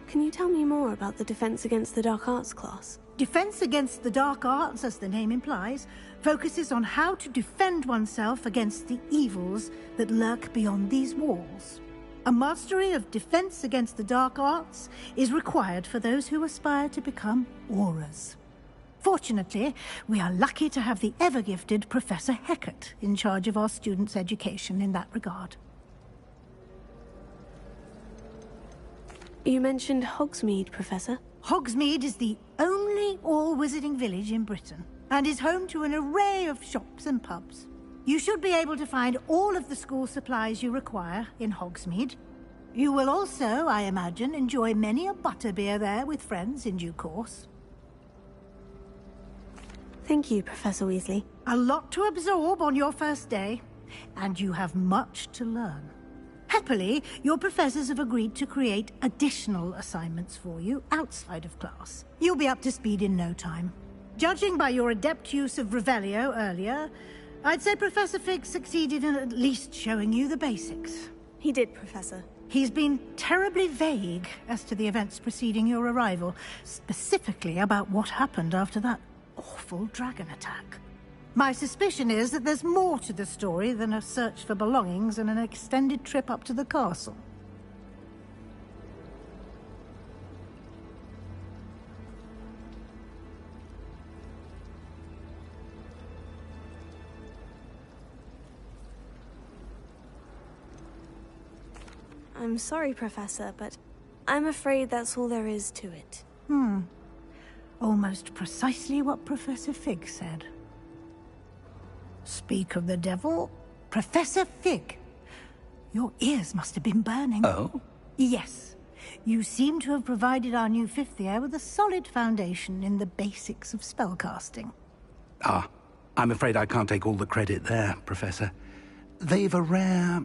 Can you tell me more about the Defense Against the Dark Arts class? Defense Against the Dark Arts, as the name implies, focuses on how to defend oneself against the evils that lurk beyond these walls. A mastery of Defense Against the Dark Arts is required for those who aspire to become Aurors. Fortunately, we are lucky to have the ever-gifted Professor Hecat in charge of our students' education in that regard. You mentioned Hogsmeade, Professor. Hogsmeade is the only all-wizarding village in Britain, and is home to an array of shops and pubs. You should be able to find all of the school supplies you require in Hogsmeade. You will also, I imagine, enjoy many a butterbeer there with friends in due course. Thank you, Professor Weasley. A lot to absorb on your first day, and you have much to learn. Happily, your professors have agreed to create additional assignments for you outside of class. You'll be up to speed in no time. Judging by your adept use of Revelio earlier, I'd say Professor Fig succeeded in at least showing you the basics. He did, Professor. He's been terribly vague as to the events preceding your arrival, specifically about what happened after that awful dragon attack. My suspicion is that there's more to the story than a search for belongings and an extended trip up to the castle. I'm sorry, Professor, but I'm afraid that's all there is to it. Almost precisely what Professor Fig said. Speak of the devil, Professor Fig. Your ears must have been burning. Oh? Yes. You seem to have provided our new fifth year with a solid foundation in the basics of spellcasting. Ah, I'm afraid I can't take all the credit there, Professor. They've a rare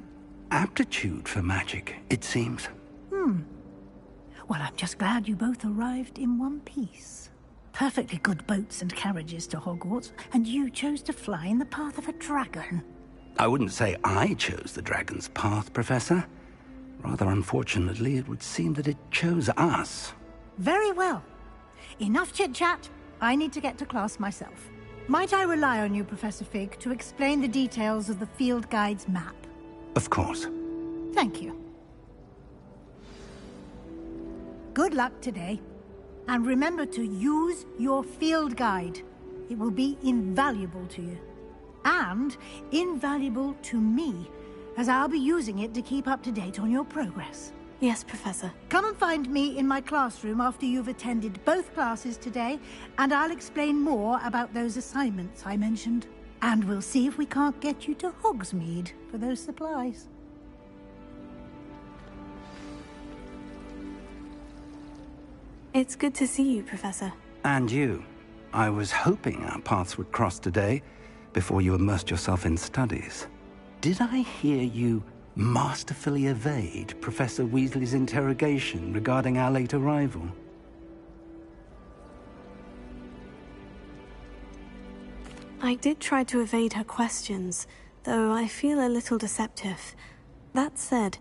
aptitude for magic, it seems. Well, I'm just glad you both arrived in one piece. Perfectly good boats and carriages to Hogwarts, and you chose to fly in the path of a dragon. I wouldn't say I chose the dragon's path, Professor. Rather unfortunately, it would seem that it chose us. Very well. Enough chit-chat. I need to get to class myself. Might I rely on you, Professor Fig, to explain the details of the field guide's map? Of course. Thank you. Good luck today. And remember to use your field guide. It will be invaluable to you. And invaluable to me, as I'll be using it to keep up to date on your progress. Yes, Professor. Come and find me in my classroom after you've attended both classes today, and I'll explain more about those assignments I mentioned. And we'll see if we can't get you to Hogsmeade for those supplies. It's good to see you, Professor. And you. I was hoping our paths would cross today, before you immersed yourself in studies. Did I hear you masterfully evade Professor Weasley's interrogation regarding our late arrival? I did try to evade her questions, though I feel a little deceptive. That said,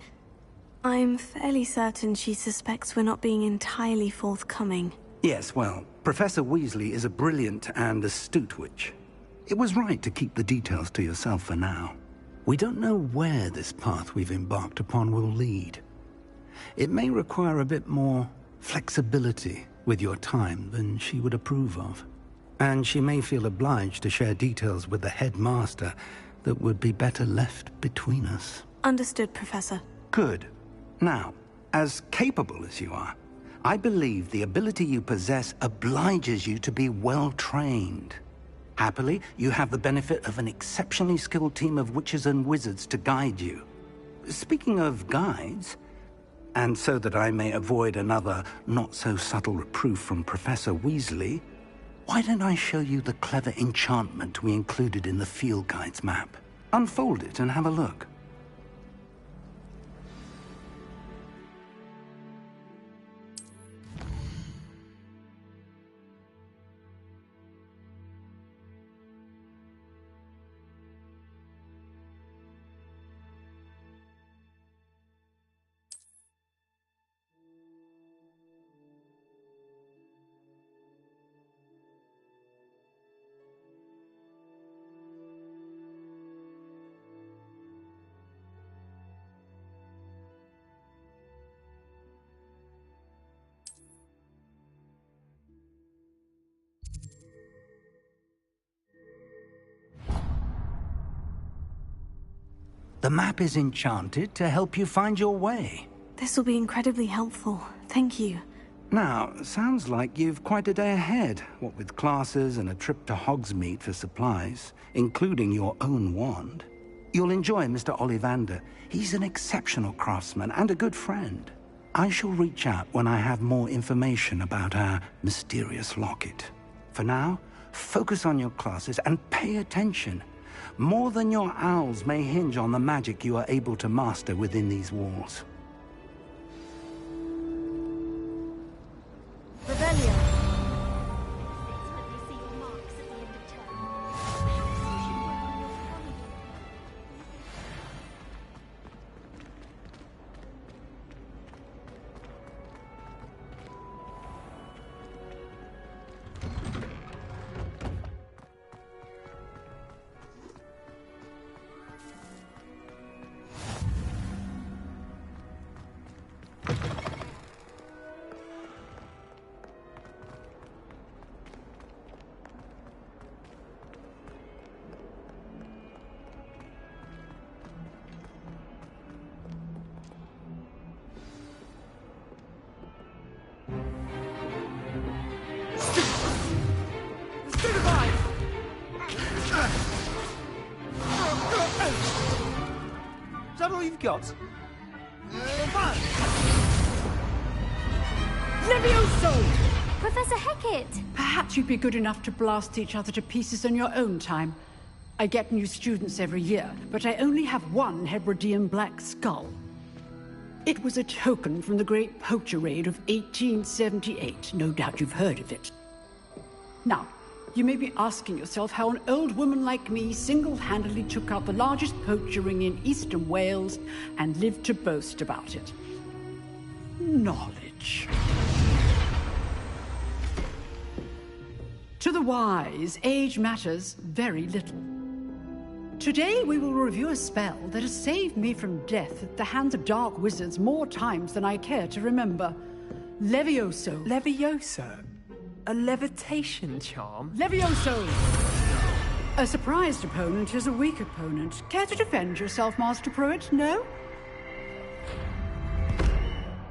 I'm fairly certain she suspects we're not being entirely forthcoming. Yes, well, Professor Weasley is a brilliant and astute witch. It was right to keep the details to yourself for now. We don't know where this path we've embarked upon will lead. It may require a bit more flexibility with your time than she would approve of. And she may feel obliged to share details with the headmaster that would be better left between us. Understood, Professor. Good. Now, as capable as you are, I believe the ability you possess obliges you to be well-trained. Happily, you have the benefit of an exceptionally skilled team of witches and wizards to guide you. Speaking of guides, and so that I may avoid another not-so-subtle reproof from Professor Weasley, why don't I show you the clever enchantment we included in the field guide's map? Unfold it and have a look. The map is enchanted to help you find your way. This will be incredibly helpful. Thank you. Now, sounds like you've quite a day ahead, what with classes and a trip to Hogsmeade for supplies, including your own wand. You'll enjoy Mr. Ollivander. He's an exceptional craftsman and a good friend. I shall reach out when I have more information about our mysterious locket. For now, focus on your classes and pay attention. More than your owls may hinge on the magic you are able to master within these walls. Rebellion. Is that all you've got? Levioso! Professor Hecat! Perhaps you'd be good enough to blast each other to pieces on your own time. I get new students every year, but I only have one Hebridean black skull. It was a token from the Great Poacher Raid of 1878. No doubt you've heard of it. Now, you may be asking yourself how an old woman like me single-handedly took out the largest poacher ring in eastern Wales and lived to boast about it. Knowledge. To the wise, age matters very little. Today we will review a spell that has saved me from death at the hands of dark wizards more times than I care to remember. Levioso. Levioso? A levitation charm? Levioso! A surprised opponent is a weak opponent. Care to defend yourself, Master Pruitt? No?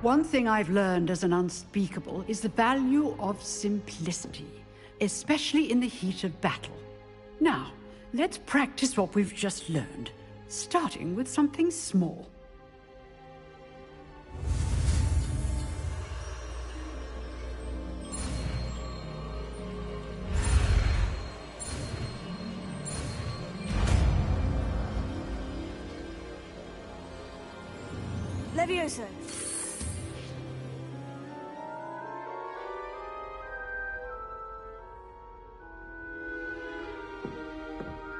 One thing I've learned as an unspeakable is the value of simplicity, especially in the heat of battle. Now, let's practice what we've just learned, starting with something small. Levioso.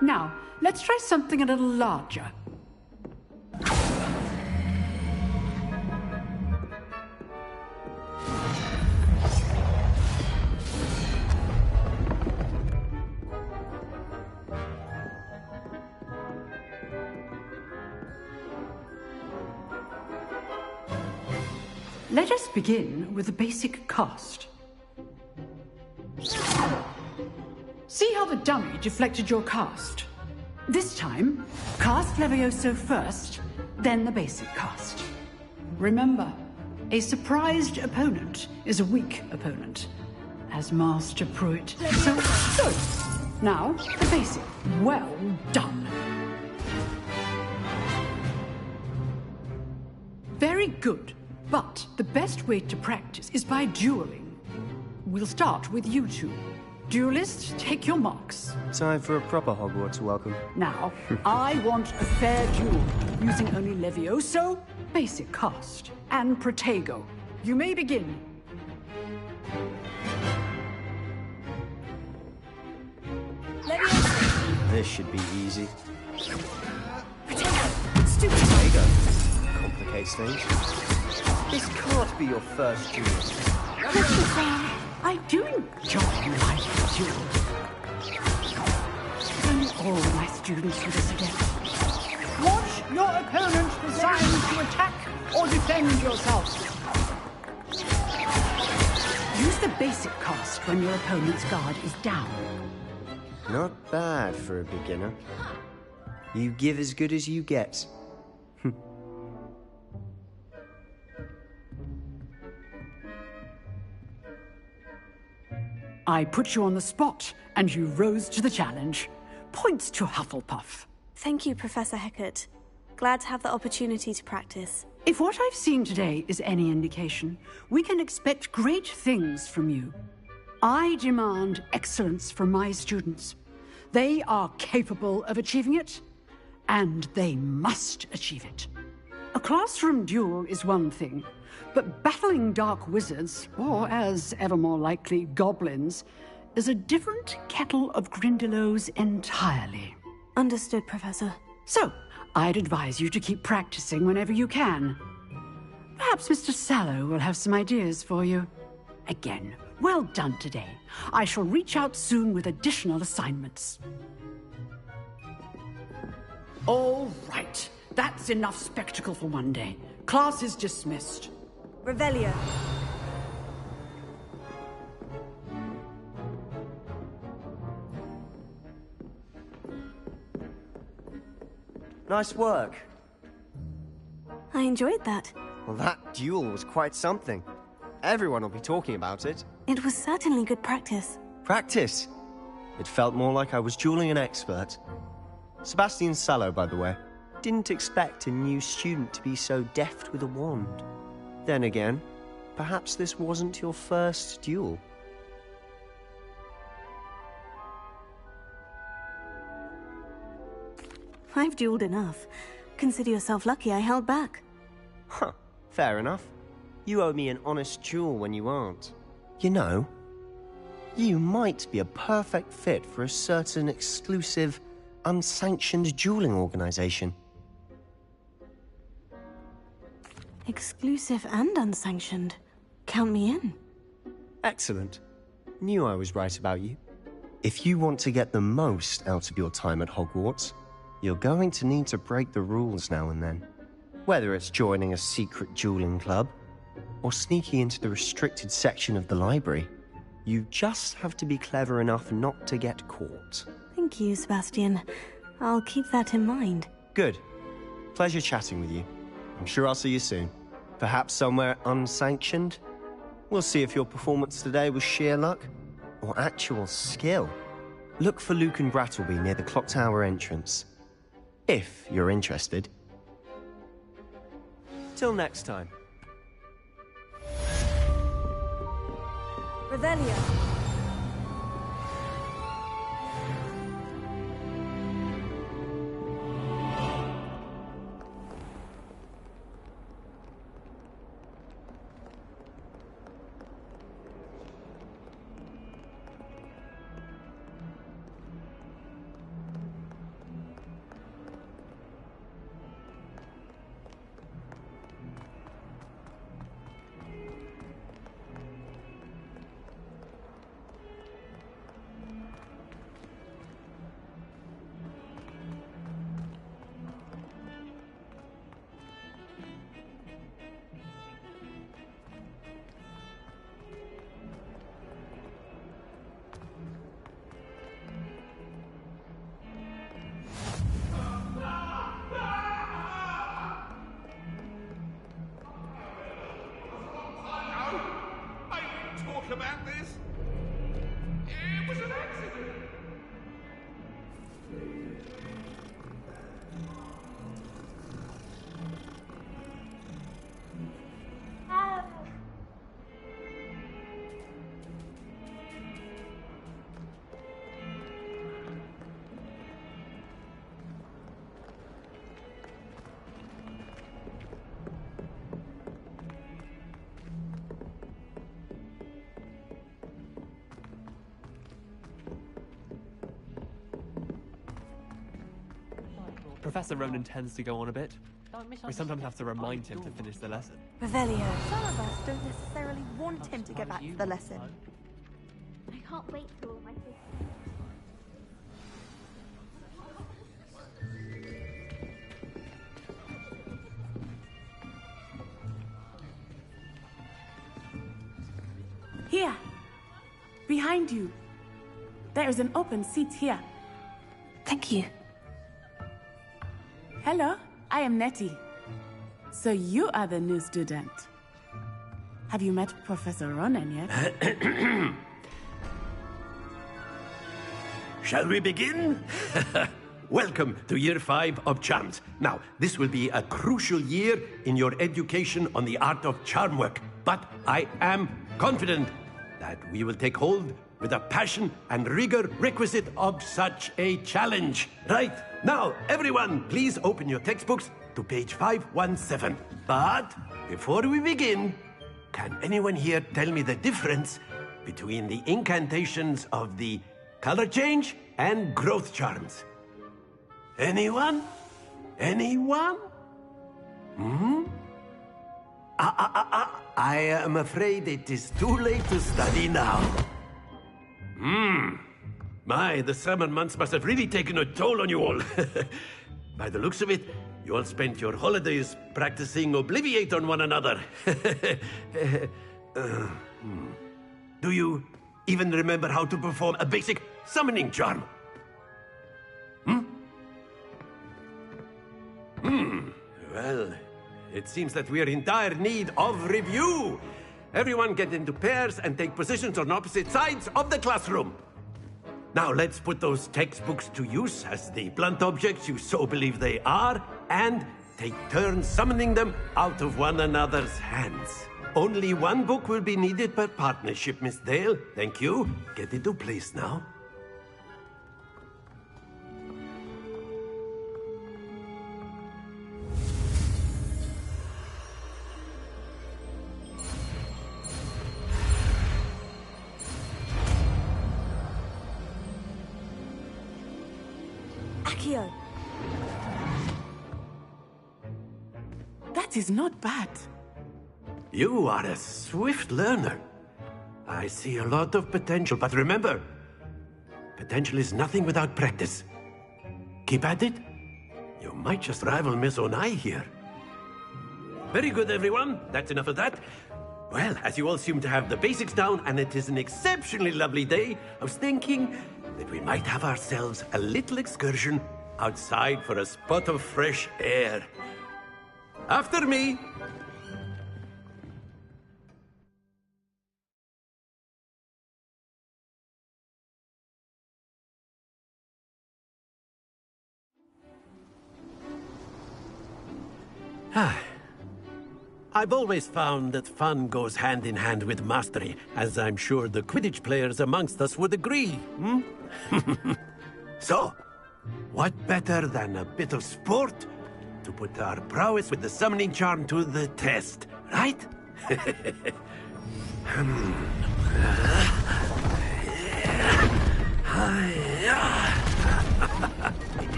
Now, let's try something a little larger. Let us begin with a basic cast. See how the dummy deflected your cast? This time, cast Levioso first, then the basic cast. Remember, A surprised opponent is a weak opponent, as Master Pruitt. So, good. Now, the basic. Well done. Very good. But the best way to practice is by dueling. We'll start with you two. Duelists, take your marks. Time for a proper Hogwarts welcome. Now, I want a fair duel, using only Levioso, basic cast, and Protego. You may begin. This should be easy. Stupid. Protego. Complicates things. This can't be your first duel. I do enjoy my duel. If only all my students were this adept. Watch your opponent decide to attack or defend yourself. Use the basic cast when your opponent's guard is down. Not bad for a beginner. You give as good as you get. I put you on the spot, and you rose to the challenge. Points to Hufflepuff. Thank you, Professor Hecat. Glad to have the opportunity to practice. If what I've seen today is any indication, we can expect great things from you. I demand excellence from my students. They are capable of achieving it, and they must achieve it. A classroom duel is one thing, but battling dark wizards, or as ever more likely, goblins, is a different kettle of Grindylows entirely. Understood, Professor. So, I'd advise you to keep practicing whenever you can. Perhaps Mr. Sallow will have some ideas for you. Again, well done today. I shall reach out soon with additional assignments. All right. That's enough spectacle for one day. Class is dismissed. Revelio. Nice work. I enjoyed that. Well, that duel was quite something. Everyone will be talking about it. It was certainly good practice. Practice? It felt more like I was dueling an expert. Sebastian Sallow, by the way. Didn't expect a new student to be so deft with a wand. Then again, perhaps this wasn't your first duel. I've dueled enough. Consider yourself lucky I held back. Huh, fair enough. You owe me an honest duel when you aren't. You know, you might be a perfect fit for a certain exclusive, unsanctioned dueling organization. Exclusive and unsanctioned. Count me in. Excellent. Knew I was right about you. If you want to get the most out of your time at Hogwarts, you're going to need to break the rules now and then. Whether it's joining a secret dueling club, or sneaking into the restricted section of the library, you just have to be clever enough not to get caught. Thank you, Sebastian. I'll keep that in mind. Good. Pleasure chatting with you. I'm sure I'll see you soon. Perhaps somewhere unsanctioned? We'll see if your performance today was sheer luck, or actual skill. Look for Luke and Brattleby near the clock tower entrance. If you're interested. Till next time. Revelio. Professor Ronan tends to go on a bit. We sometimes have to remind him to finish the lesson. Revelio. Some of us don't necessarily want him to get back to the lesson. I can't wait for all my sisters. Here. Behind you. There is an open seat here. Thank you. Hello, I am Nettie. So you are the new student. Have you met Professor Ronan yet? Shall we begin? Welcome to Year 5 of Charms. Now, this will be a crucial year in your education on the art of charm work, but I am confident that we will take hold with the passion and rigor requisite of such a challenge. Right, now, everyone, please open your textbooks to page 517. But before we begin, can anyone here tell me the difference between the incantations of the color change and growth charms? Anyone? Anyone? I am afraid it is too late to study now. My, the summer months must have really taken a toll on you all. By the looks of it, you all spent your holidays practicing Obliviate on one another. Do you even remember how to perform a basic summoning charm? Well, it seems that we are in dire need of review. Everyone get into pairs and take positions on opposite sides of the classroom. Now let's put those textbooks to use as the blunt objects you so believe they are, and take turns summoning them out of one another's hands. Only one book will be needed per partnership, Miss Dale. Thank you. Get into place now. Accio. That is not bad. You are a swift learner. I see a lot of potential, but remember, potential is nothing without practice. Keep at it. You might just rival Miss Onai here. Very good, everyone. That's enough of that. Well, as you all seem to have the basics down, and it is an exceptionally lovely day, I was thinking that we might have ourselves a little excursion outside for a spot of fresh air. After me. I've always found that fun goes hand in hand with mastery, as I'm sure the Quidditch players amongst us would agree. So, what better than a bit of sport to put our prowess with the summoning charm to the test, right?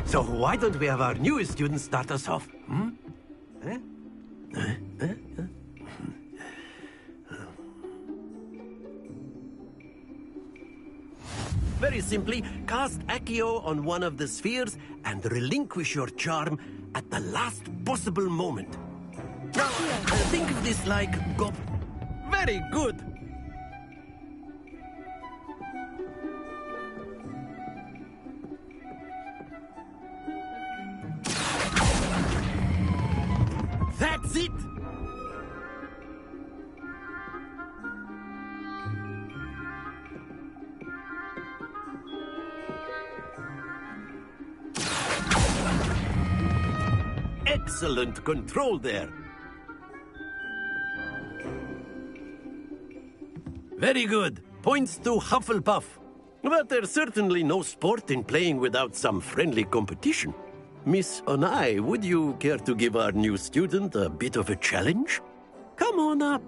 So why don't we have our newest student start us off? Very simply, cast Accio on one of the spheres and relinquish your charm at the last possible moment. Now, think of this like Very good! That's it! Excellent control there. Very good. Points to Hufflepuff. But there's certainly no sport in playing without some friendly competition. Miss Onai, would you care to give our new student a bit of a challenge? Come on up.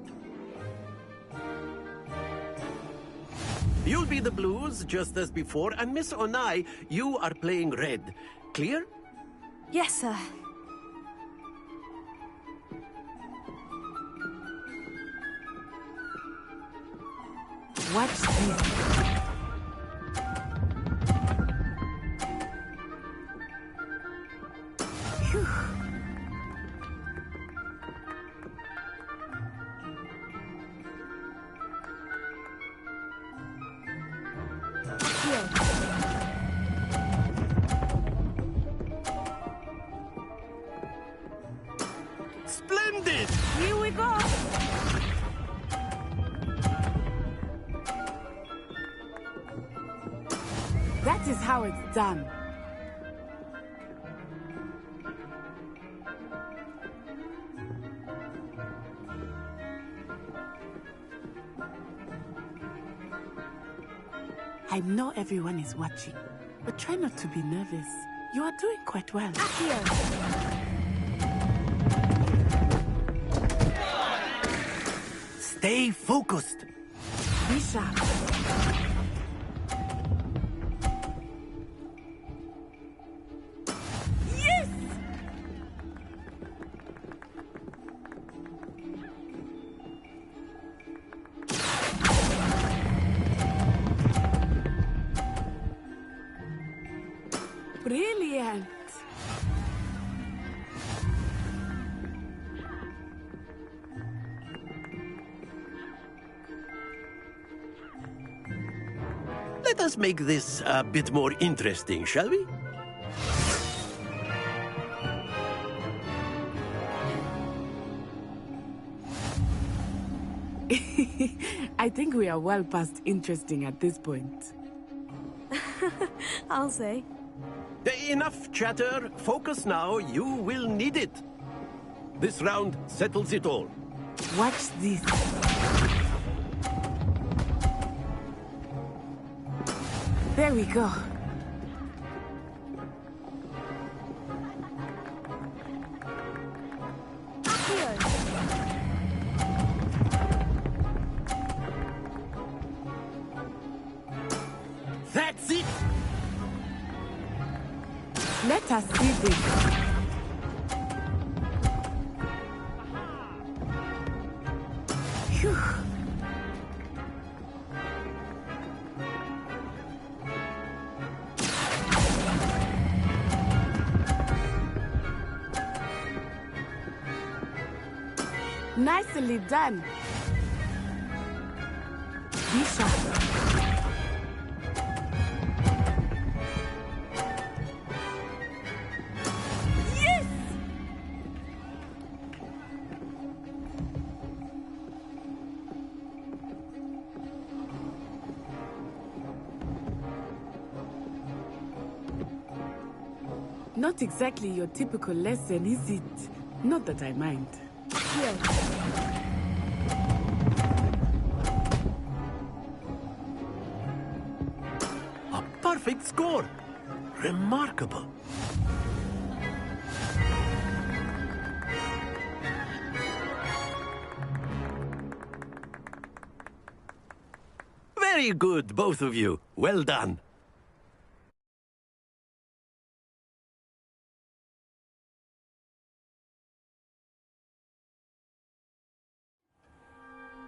You'll be the blues, just as before, and Miss Onai, you are playing red. Clear? Yes, sir. Watch this. Phew. Splendid! Here we go! That is how it's done. I know everyone is watching, but try not to be nervous. You are doing quite well. Stay focused. Be sharp. Yes! Brilliant! Let us make this a bit more interesting, shall we? I think we are well past interesting at this point. I'll say. Enough chatter. Focus now. You will need it. This round settles it all. Watch this. There we go. That's it! Let us see this. Phew. Nicely done. Be sharp. Yes! Not exactly your typical lesson, is it? Not that I mind. A perfect score. Remarkable. Very good, both of you. Well done.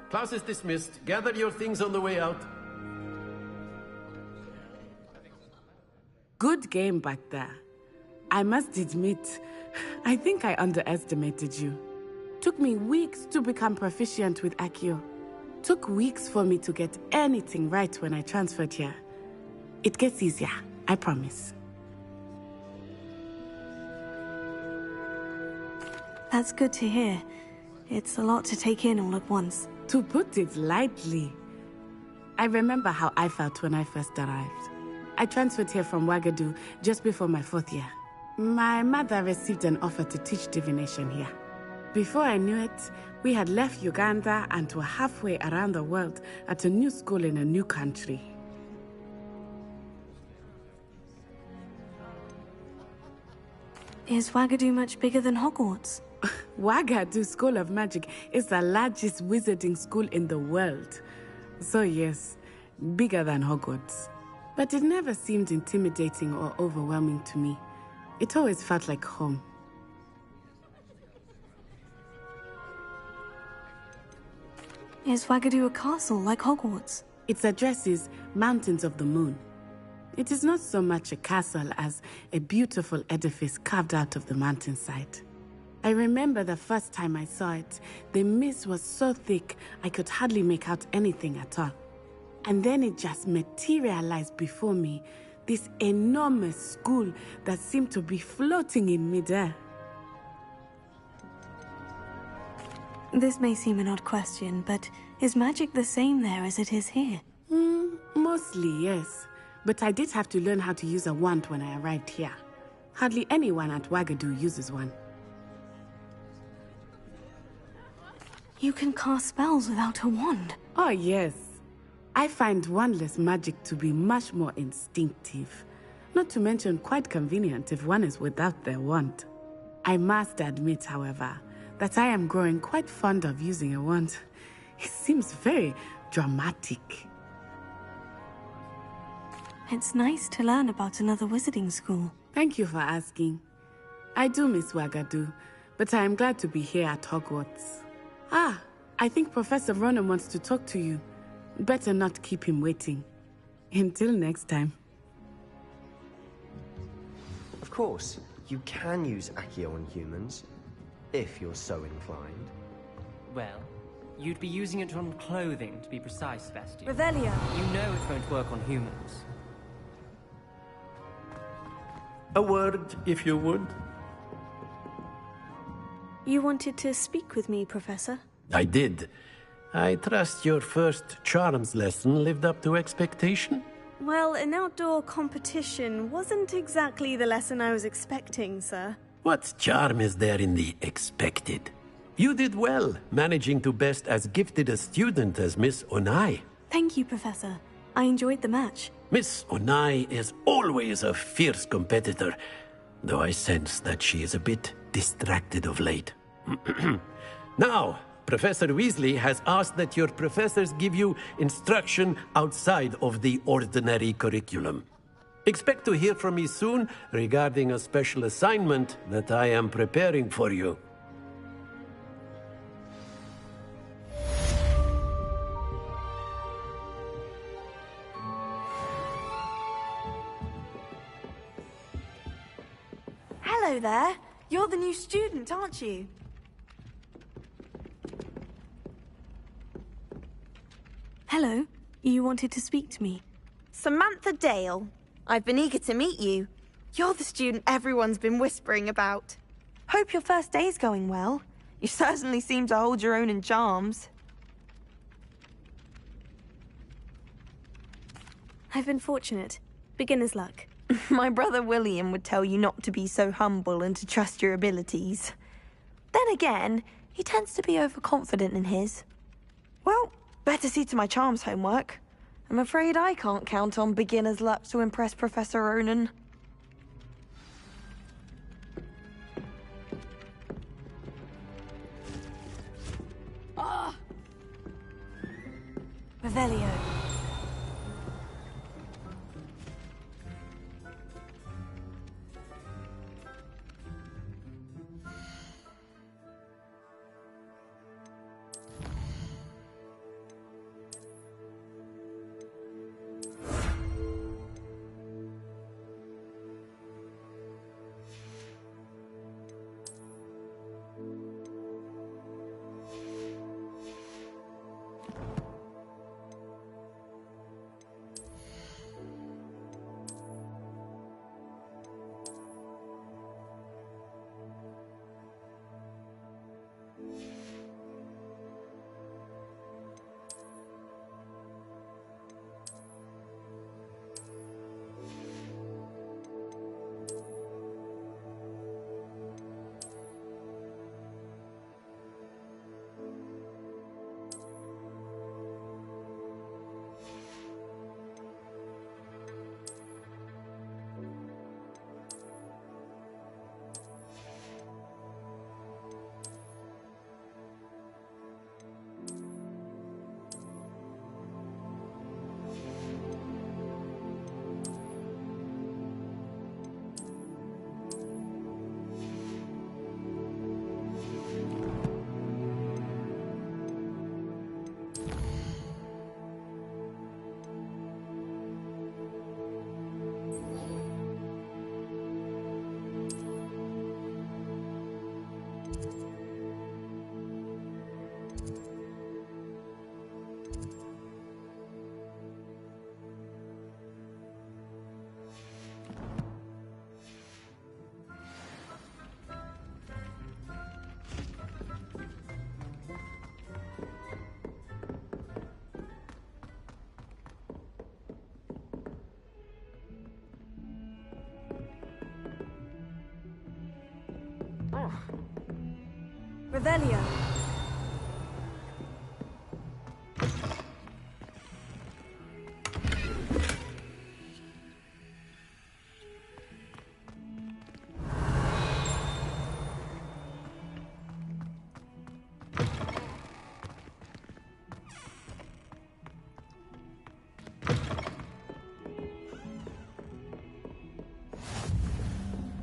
Class is dismissed. Gather your things on the way out. Good game back there. I must admit, I think I underestimated you. Took me weeks to become proficient with Accio. Took weeks for me to get anything right when I transferred here. It gets easier, I promise. That's good to hear. It's a lot to take in all at once. To put it lightly, I remember how I felt when I first arrived. I transferred here from Wagadu just before my 4th year. My mother received an offer to teach divination here. Before I knew it, we had left Uganda and were halfway around the world at a new school in a new country. Is Wagadu much bigger than Hogwarts? Wagadu School of Magic is the largest wizarding school in the world. So yes, bigger than Hogwarts. But it never seemed intimidating or overwhelming to me. It always felt like home. Is Wagadu a castle like Hogwarts? Its address is Mountains of the Moon. It is not so much a castle as a beautiful edifice carved out of the mountainside. I remember the first time I saw it, the mist was so thick I could hardly make out anything at all. And then it just materialized before me, this enormous school that seemed to be floating in midair. This may seem an odd question, but is magic the same there as it is here? Mostly, yes. But I did have to learn how to use a wand when I arrived here. Hardly anyone at Wagadu uses one. You can cast spells without a wand? Oh, yes. I find wandless magic to be much more instinctive. Not to mention quite convenient if one is without their wand. I must admit, however, that I am growing quite fond of using a wand. It seems very dramatic. It's nice to learn about another wizarding school. Thank you for asking. I do miss Wagadu, but I am glad to be here at Hogwarts. Ah, I think Professor Ronan wants to talk to you. Better not keep him waiting. Until next time. Of course, you can use Accio on humans, if you're so inclined. Well, you'd be using it on clothing, to be precise, Sebastian. Revelio. You know it won't work on humans. A word, if you would. You wanted to speak with me, Professor? I did. I trust your first charms lesson lived up to expectation? Well, an outdoor competition wasn't exactly the lesson I was expecting, sir. What charm is there in the expected? You did well, managing to best as gifted a student as Miss Onai. Thank you, Professor. I enjoyed the match. Miss Onai is always a fierce competitor, though I sense that she is a bit distracted of late. Now, Professor Weasley has asked that your professors give you instruction outside of the ordinary curriculum. Expect to hear from me soon regarding a special assignment that I am preparing for you. Hello there. You're the new student, aren't you? Hello. You wanted to speak to me? Samantha Dale. I've been eager to meet you. You're the student everyone's been whispering about. Hope your first day's going well. You certainly seem to hold your own in charms. I've been fortunate. Beginner's luck. My brother William would tell you not to be so humble and to trust your abilities. Then again, he tends to be overconfident in his. Well, better see to my charms homework. I'm afraid I can't count on beginner's luck to impress Professor Ronan. Revelio. Revelio.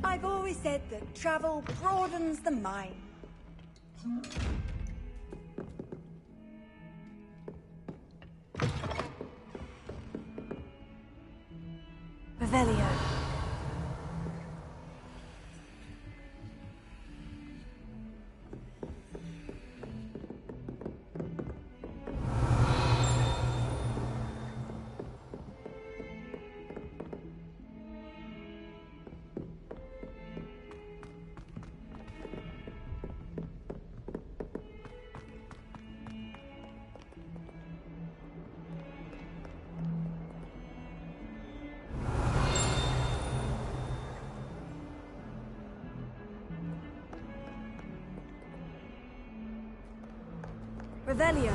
I've always said that travel broadens the mind. Revelio. Revelio.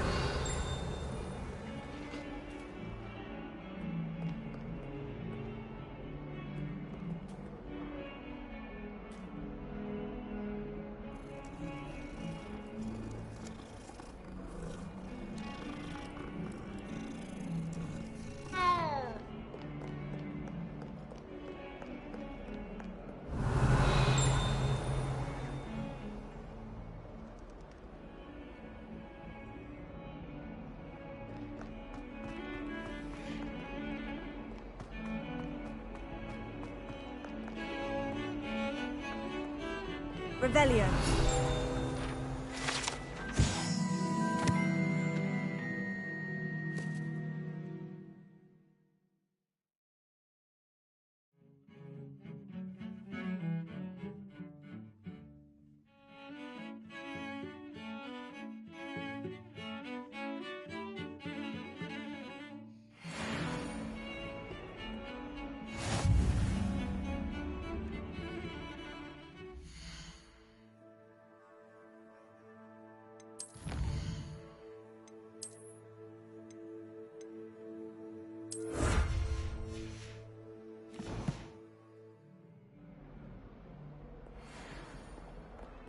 Revelio.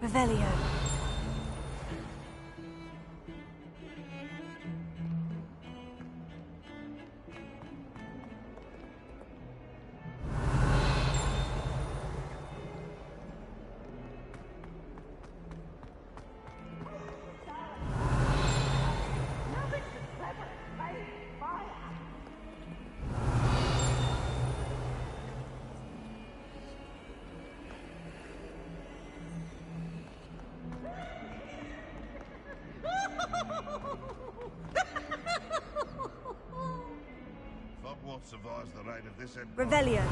Revelio. Hogwarts survives the reign of this empire. Revelio.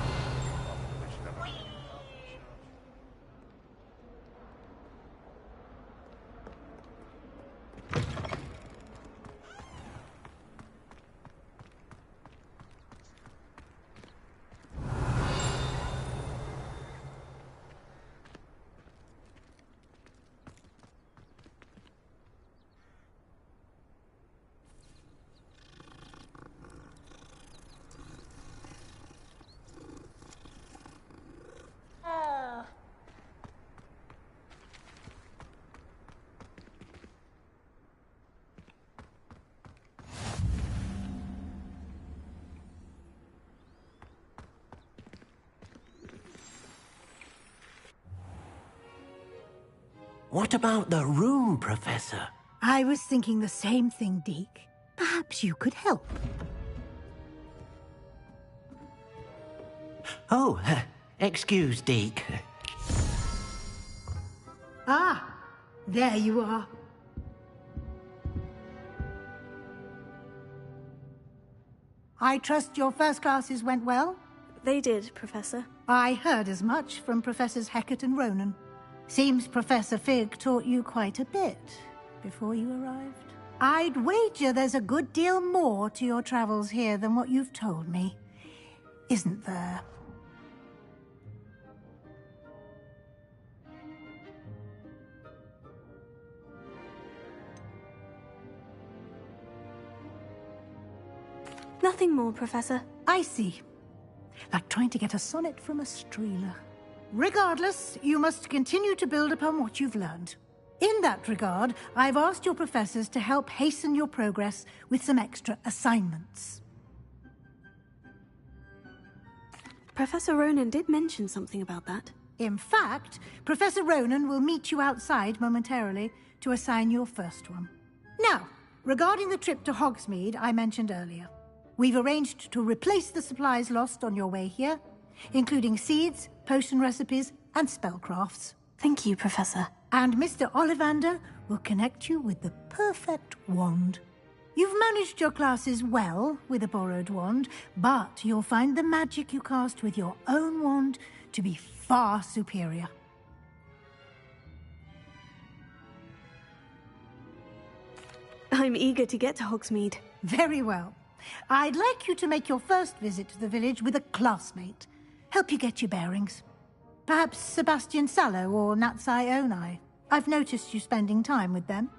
What about the room, Professor? I was thinking the same thing, Deke. Perhaps you could help. Oh, excuse, Deke. Ah, there you are. I trust your first classes went well? They did, Professor. I heard as much from Professors Hecat and Ronan. Seems Professor Fig taught you quite a bit before you arrived. I'd wager there's a good deal more to your travels here than what you've told me. Isn't there? Nothing more, Professor. I see. Like trying to get a sonnet from a streeler. Regardless, you must continue to build upon what you've learned. In that regard, I've asked your professors to help hasten your progress with some extra assignments. Professor Ronan did mention something about that. In fact, Professor Ronan will meet you outside momentarily to assign your first one. Now, regarding the trip to Hogsmeade I mentioned earlier, we've arranged to replace the supplies lost on your way here, including seeds, potion recipes, and spellcrafts. Thank you, Professor. And Mr. Ollivander will connect you with the perfect wand. You've managed your classes well with a borrowed wand, but you'll find the magic you cast with your own wand to be far superior. I'm eager to get to Hogsmeade. Very well. I'd like you to make your first visit to the village with a classmate. Help you get your bearings. Perhaps Sebastian Sallow or Natsai Onai. I've noticed you spending time with them.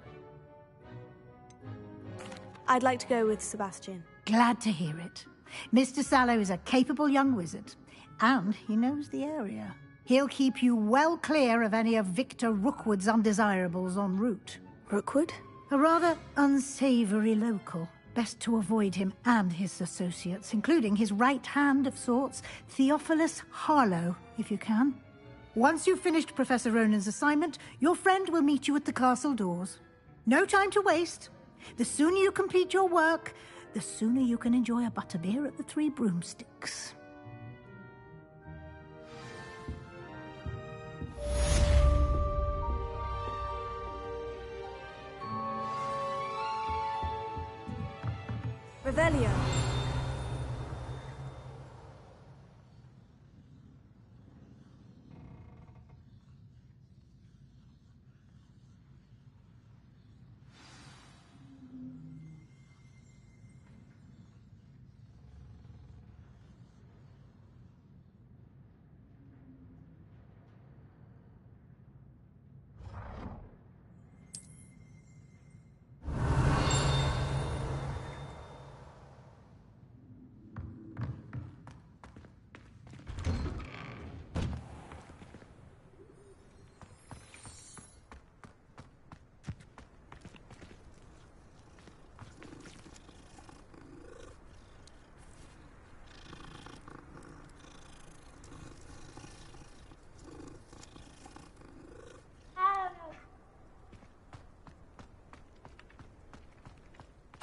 I'd like to go with Sebastian. Glad to hear it. Mr. Sallow is a capable young wizard, and he knows the area. He'll keep you well clear of any of Victor Rookwood's undesirables en route. Rookwood? A rather unsavory local. Best to avoid him and his associates, including his right hand of sorts, Theophilus Harlow, if you can. Once you've finished Professor Ronan's assignment, your friend will meet you at the castle doors. No time to waste. The sooner you complete your work, the sooner you can enjoy a butterbeer at the Three Broomsticks. Revelio.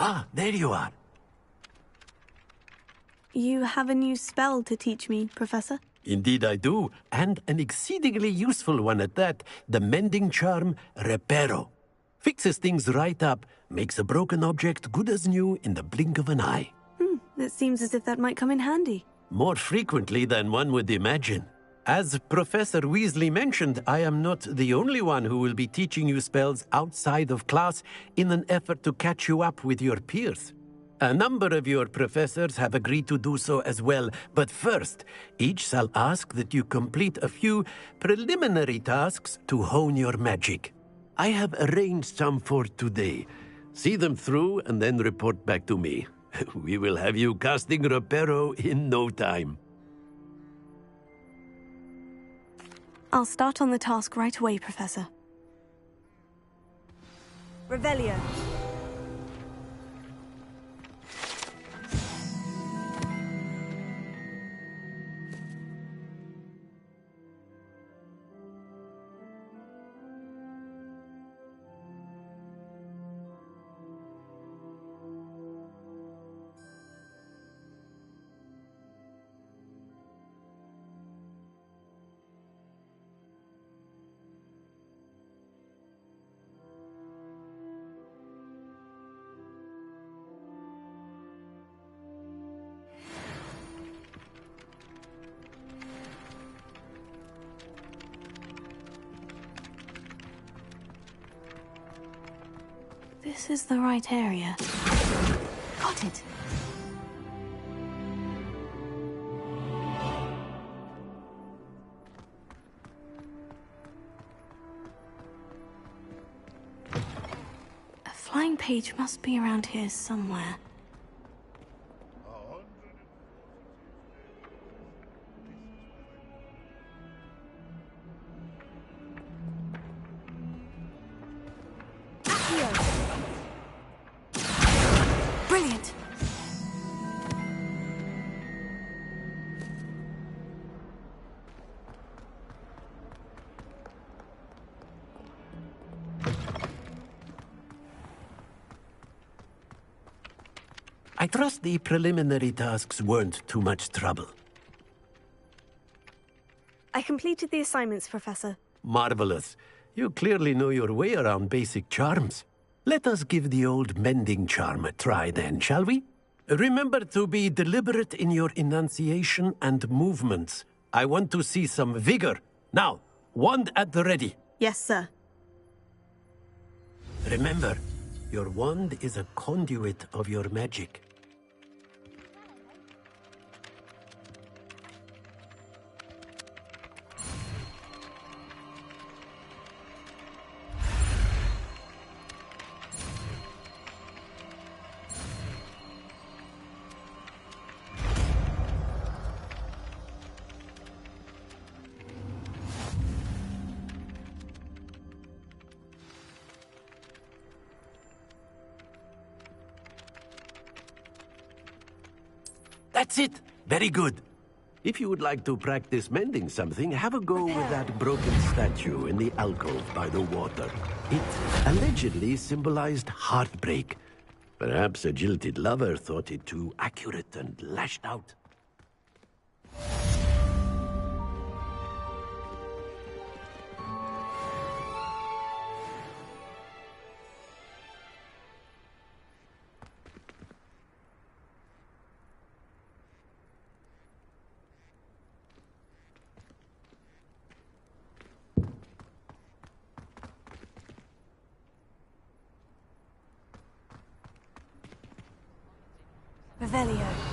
Ah, there you are. You have a new spell to teach me, Professor? Indeed I do, and an exceedingly useful one at that. The mending charm, Reparo. Fixes things right up, makes a broken object good as new in the blink of an eye. It seems as if that might come in handy. More frequently than one would imagine. As Professor Weasley mentioned, I am not the only one who will be teaching you spells outside of class in an effort to catch you up with your peers. A number of your professors have agreed to do so as well, but first, each shall ask that you complete a few preliminary tasks to hone your magic. I have arranged some for today. See them through and then report back to me. We will have you casting Reparo in no time. I'll start on the task right away, Professor. Revelio. This is the right area. Got it. A flying page must be around here somewhere. Oh, I trust the preliminary tasks weren't too much trouble. I completed the assignments, Professor. Marvelous. You clearly know your way around basic charms. Let us give the old mending charm a try then, shall we? Remember to be deliberate in your enunciation and movements. I want to see some vigor. Now, wand at the ready. Yes, sir. Remember, your wand is a conduit of your magic. That's it! Very good. If you would like to practice mending something, have a go with that broken statue in the alcove by the water. It allegedly symbolized heartbreak. Perhaps a jilted lover thought it too accurate and lashed out. Revelio.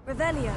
Revelio.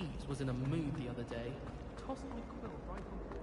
Peeves was in a mood the other day. Tossed my quill right on the floor.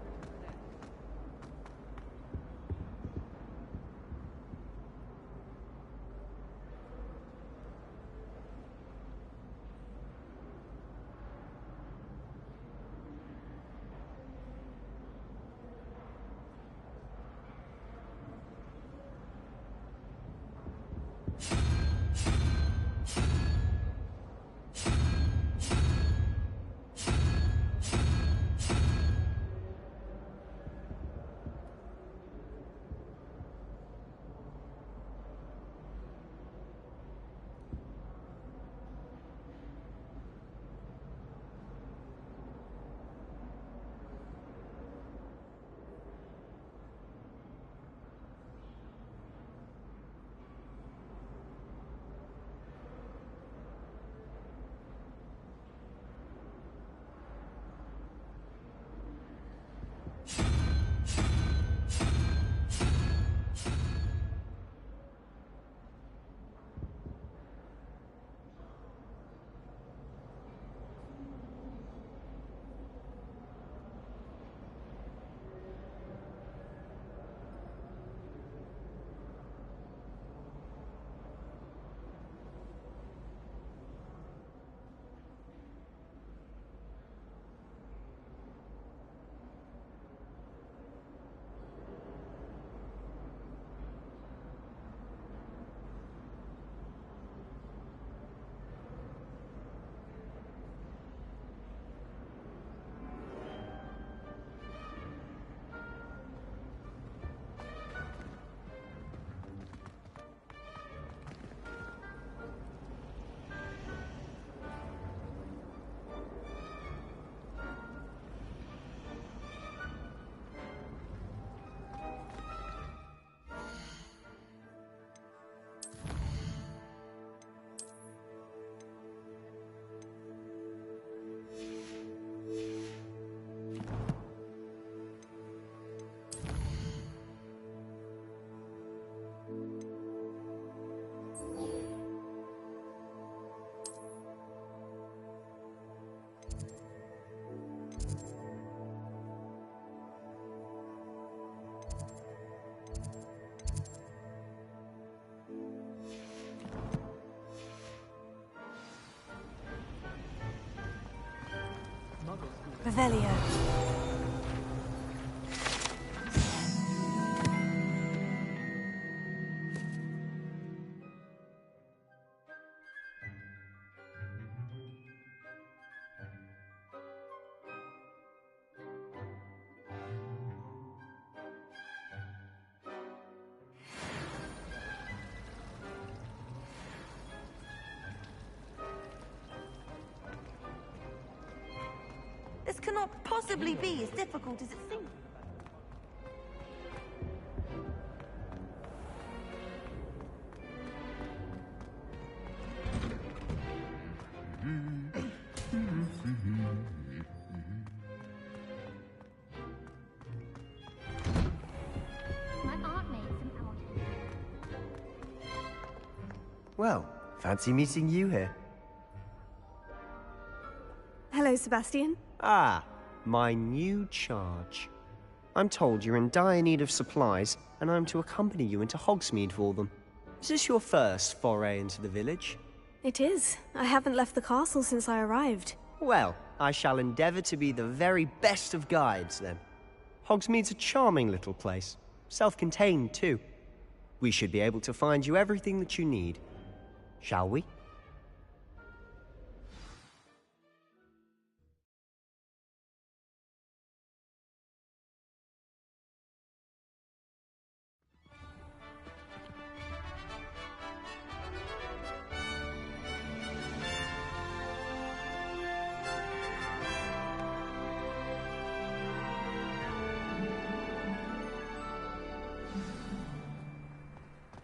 Revelio. This cannot possibly be as difficult as it seems. Well, fancy meeting you here. Hello, Sebastian. Ah, my new charge. I'm told you're in dire need of supplies, and I'm to accompany you into Hogsmeade for them. Is this your first foray into the village? It is. I haven't left the castle since I arrived. Well, I shall endeavour to be the very best of guides, then. Hogsmeade's a charming little place. Self-contained, too. We should be able to find you everything that you need. Shall we?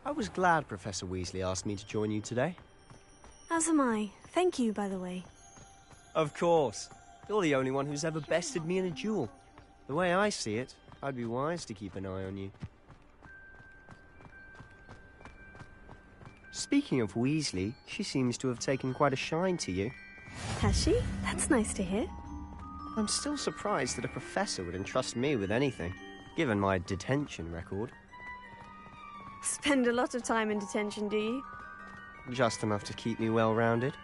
I was glad Professor Weasley asked me to join you today. As am I. Thank you, by the way. Of course. You're the only one who's ever bested me in a duel. The way I see it, I'd be wise to keep an eye on you. Speaking of Weasley, she seems to have taken quite a shine to you. Has she? That's nice to hear. I'm still surprised that a professor would entrust me with anything, given my detention record. Spend a lot of time in detention, do you? Just enough to keep me well-rounded.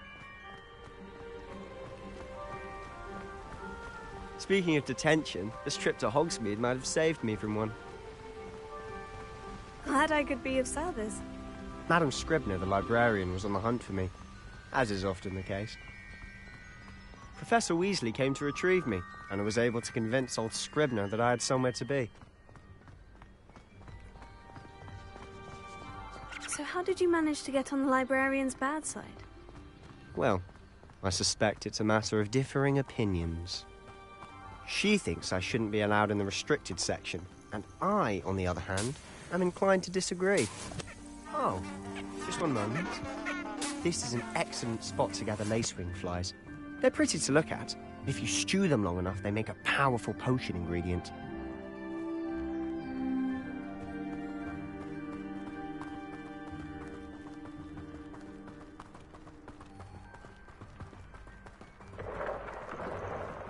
Speaking of detention, this trip to Hogsmeade might have saved me from one. Glad I could be of service. Madam Scribner, the librarian, was on the hunt for me, as is often the case. Professor Weasley came to retrieve me, and I was able to convince old Scribner that I had somewhere to be. So how did you manage to get on the librarian's bad side? Well, I suspect it's a matter of differing opinions. She thinks I shouldn't be allowed in the restricted section, and I, on the other hand, am inclined to disagree. Oh, just one moment. This is an excellent spot to gather lacewing flies. They're pretty to look at. If you stew them long enough, they make a powerful potion ingredient.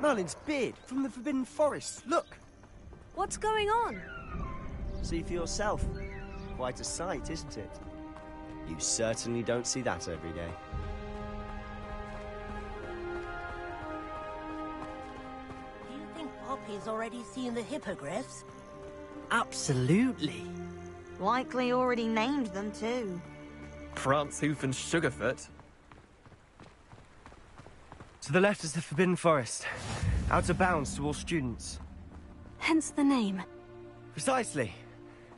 Merlin's beard from the Forbidden Forest. Look! What's going on? See for yourself. Quite a sight, isn't it? You certainly don't see that every day. Do you think Poppy's already seen the hippogriffs? Absolutely. Likely already named them too. Prancehoof and Sugarfoot. To the left is the Forbidden Forest. Out of bounds to all students. Hence the name. Precisely.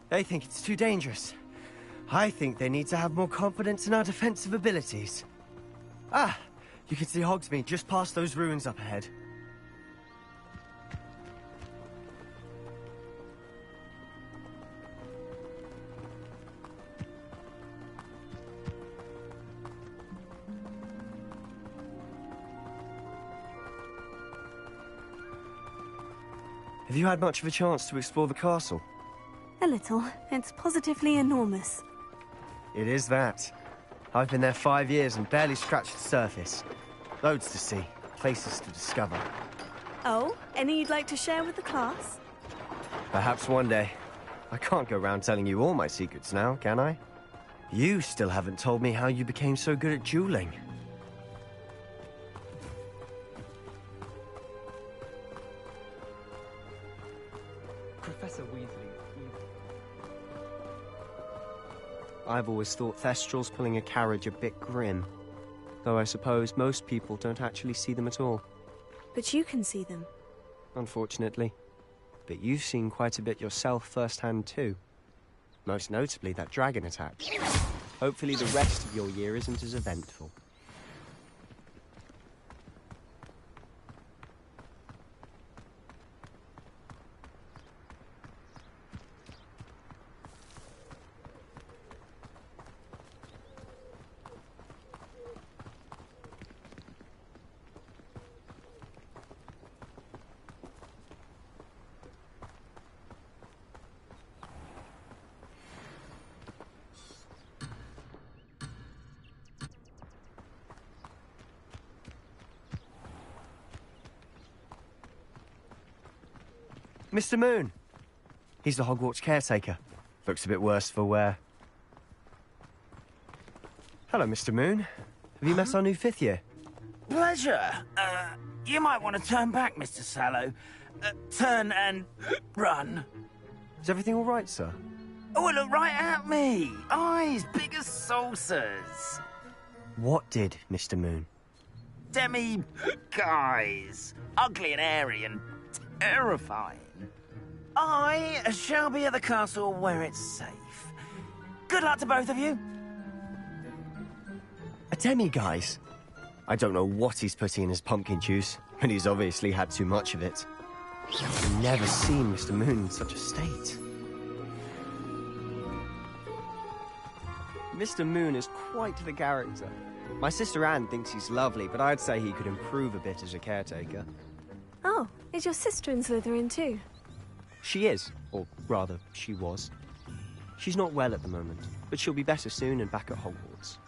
They think it's too dangerous. I think they need to have more confidence in our defensive abilities. Ah! You can see Hogsmeade just past those ruins up ahead. Have you had much of a chance to explore the castle? A little. It's positively enormous. It is that. I've been there 5 years and barely scratched the surface. Loads to see, places to discover. Oh, any you'd like to share with the class? Perhaps one day. I can't go around telling you all my secrets now, can I? You still haven't told me how you became so good at dueling. Professor Weasley. I've always thought Thestrals pulling a carriage a bit grim. Though I suppose most people don't actually see them at all. But you can see them. Unfortunately. But you've seen quite a bit yourself firsthand too. Most notably that dragon attack. Hopefully the rest of your year isn't as eventful. Mr. Moon. He's the Hogwarts caretaker. Looks a bit worse for wear. Hello, Mr. Moon. Have you met our new 5th year? Pleasure. You might want to turn back, Mr. Sallow. Turn and run. Is everything all right, sir? Oh, look right at me. Eyes big as saucers. What did, Mr. Moon? Guys. Ugly and airy and terrifying. I shall be at the castle where it's safe. Good luck to both of you. A demi-guise? I don't know what he's putting in his pumpkin juice, but he's obviously had too much of it. I've never seen Mr. Moon in such a state. Mr. Moon is quite the character. My sister Anne thinks he's lovely, but I'd say he could improve a bit as a caretaker. Oh, is your sister in Slytherin too? She is, or rather, she was. She's not well at the moment, but she'll be better soon and back at Hogwarts.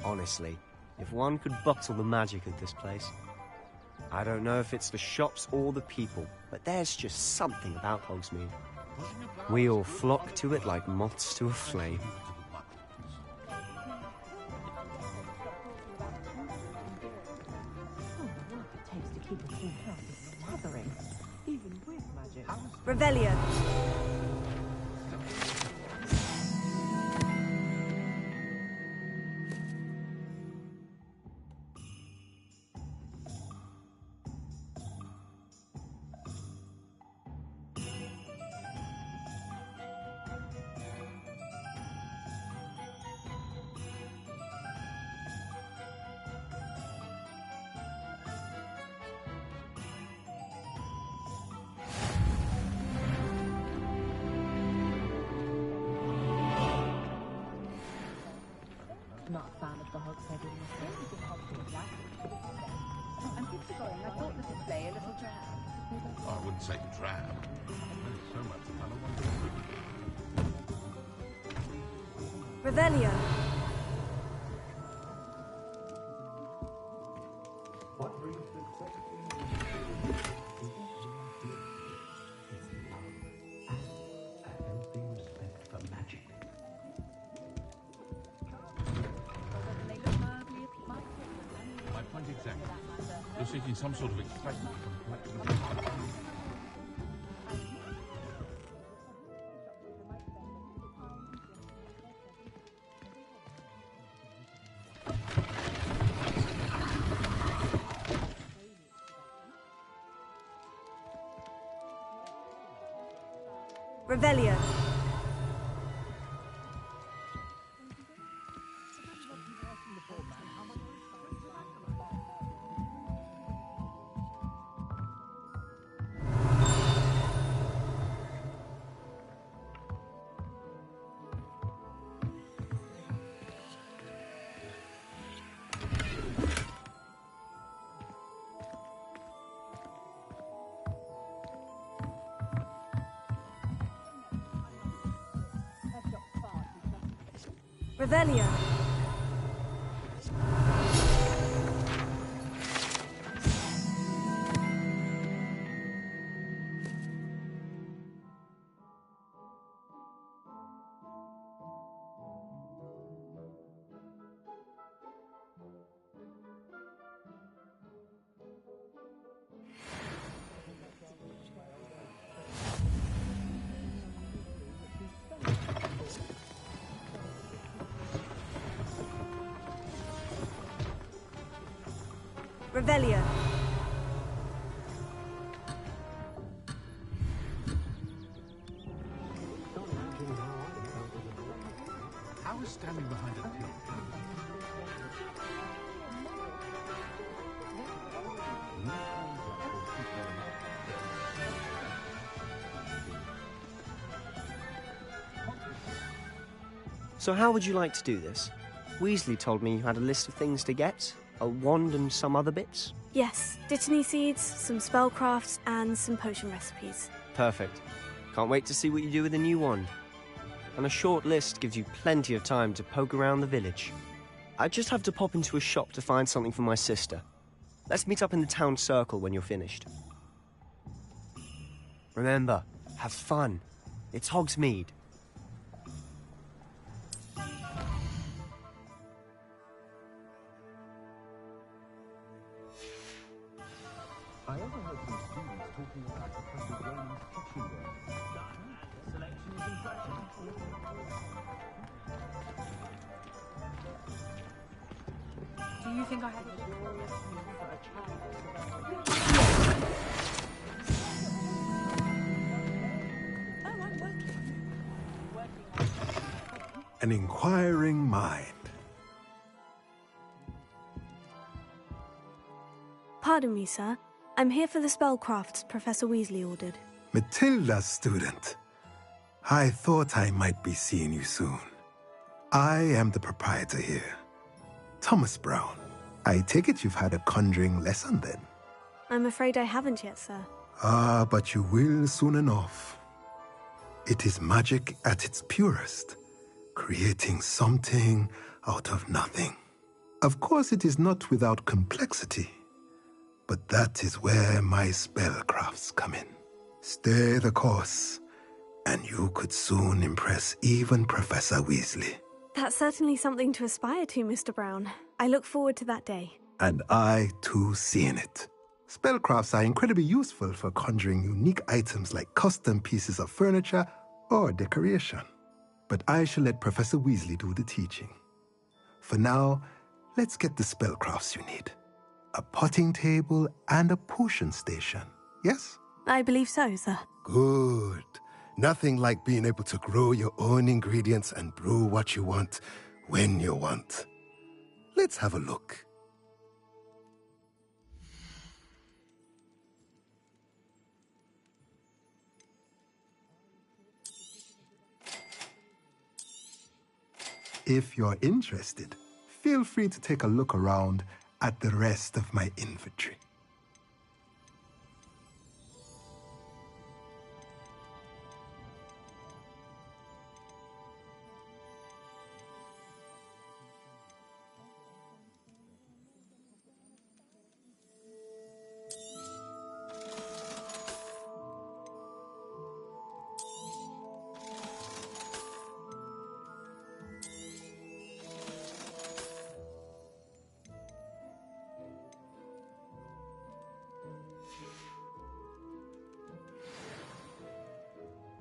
Honestly, if one could bottle the magic of this place. I don't know if it's the shops or the people, but there's just something about Hogsmeade. We all flock to it like moths to a flame. Revelio. Not a fan of the Hogshead in this game. I'm keep going. I thought this would play a little drab. I wouldn't say drab. There's so much colour. Revelio. You're seeking some sort of excitement from collecting. Revelio. Revelio. Revelio. How is standing behind a pillar? So how would you like to do this? Weasley told me you had a list of things to get. A wand and some other bits? Yes, Dittany seeds, some spellcrafts, and some potion recipes. Perfect. Can't wait to see what you do with the new wand. And a short list gives you plenty of time to poke around the village. I just have to pop into a shop to find something for my sister. Let's meet up in the town circle when you're finished. Remember, have fun. It's Hogsmeade. I overheard some students talking about Professor Roland's teaching there. Selection is impressive. Do you think I have a glorious view for a child? Oh, I'm working. An inquiring mind. Pardon me, sir. I'm here for the spellcrafts Professor Weasley ordered. Matilda's student. I thought I might be seeing you soon. I am the proprietor here. Thomas Brown. I take it you've had a conjuring lesson then? I'm afraid I haven't yet, sir. Ah, but you will soon enough. It is magic at its purest, creating something out of nothing. Of course, it is not without complexity, but that is where my spellcrafts come in. Stay the course, and you could soon impress even Professor Weasley. That's certainly something to aspire to, Mr. Brown. I look forward to that day. And I, too, seeing it. Spellcrafts are incredibly useful for conjuring unique items like custom pieces of furniture or decoration. But I shall let Professor Weasley do the teaching. For now, let's get the spellcrafts you need. A potting table and a potion station, yes? I believe so, sir. Good. Nothing like being able to grow your own ingredients and brew what you want when you want. Let's have a look. If you're interested, feel free to take a look around at the rest of my inventory.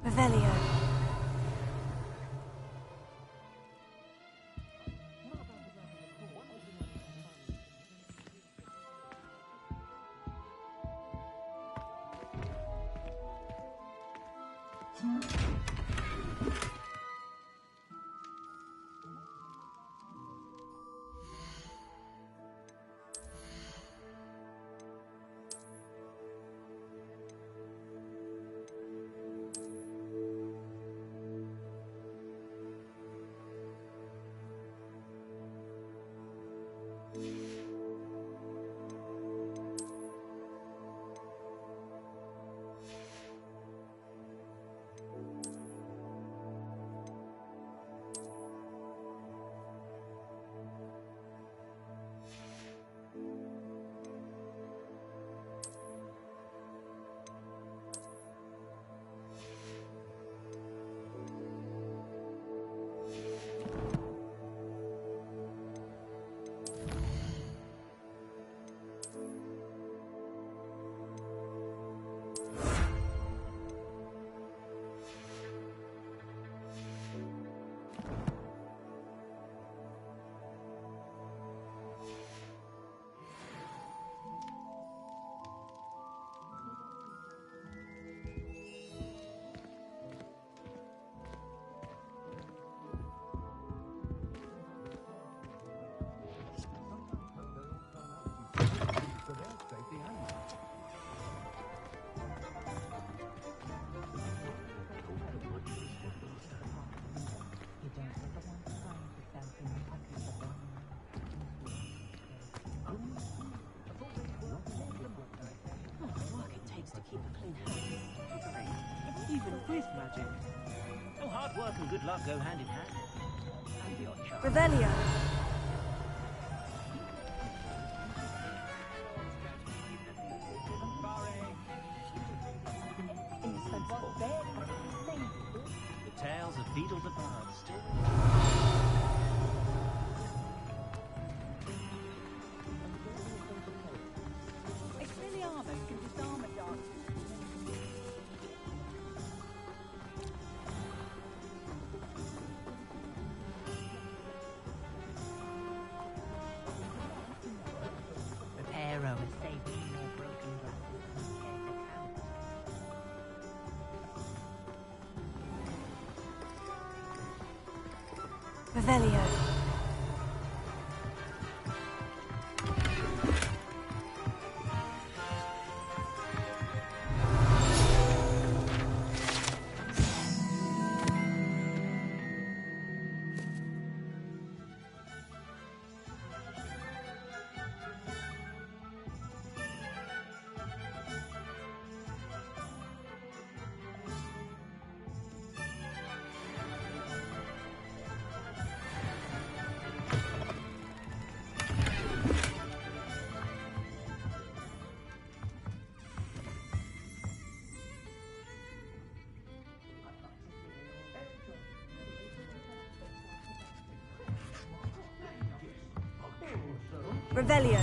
Revelio. Even with magic. Oh, hard work and good luck go hand in hand. And the odd chance. Revelio. The tales of Beedle the Bard still. Expelliarmus can disarm a dart. Reparo and save me more broken glasses. Revelio. Revelio.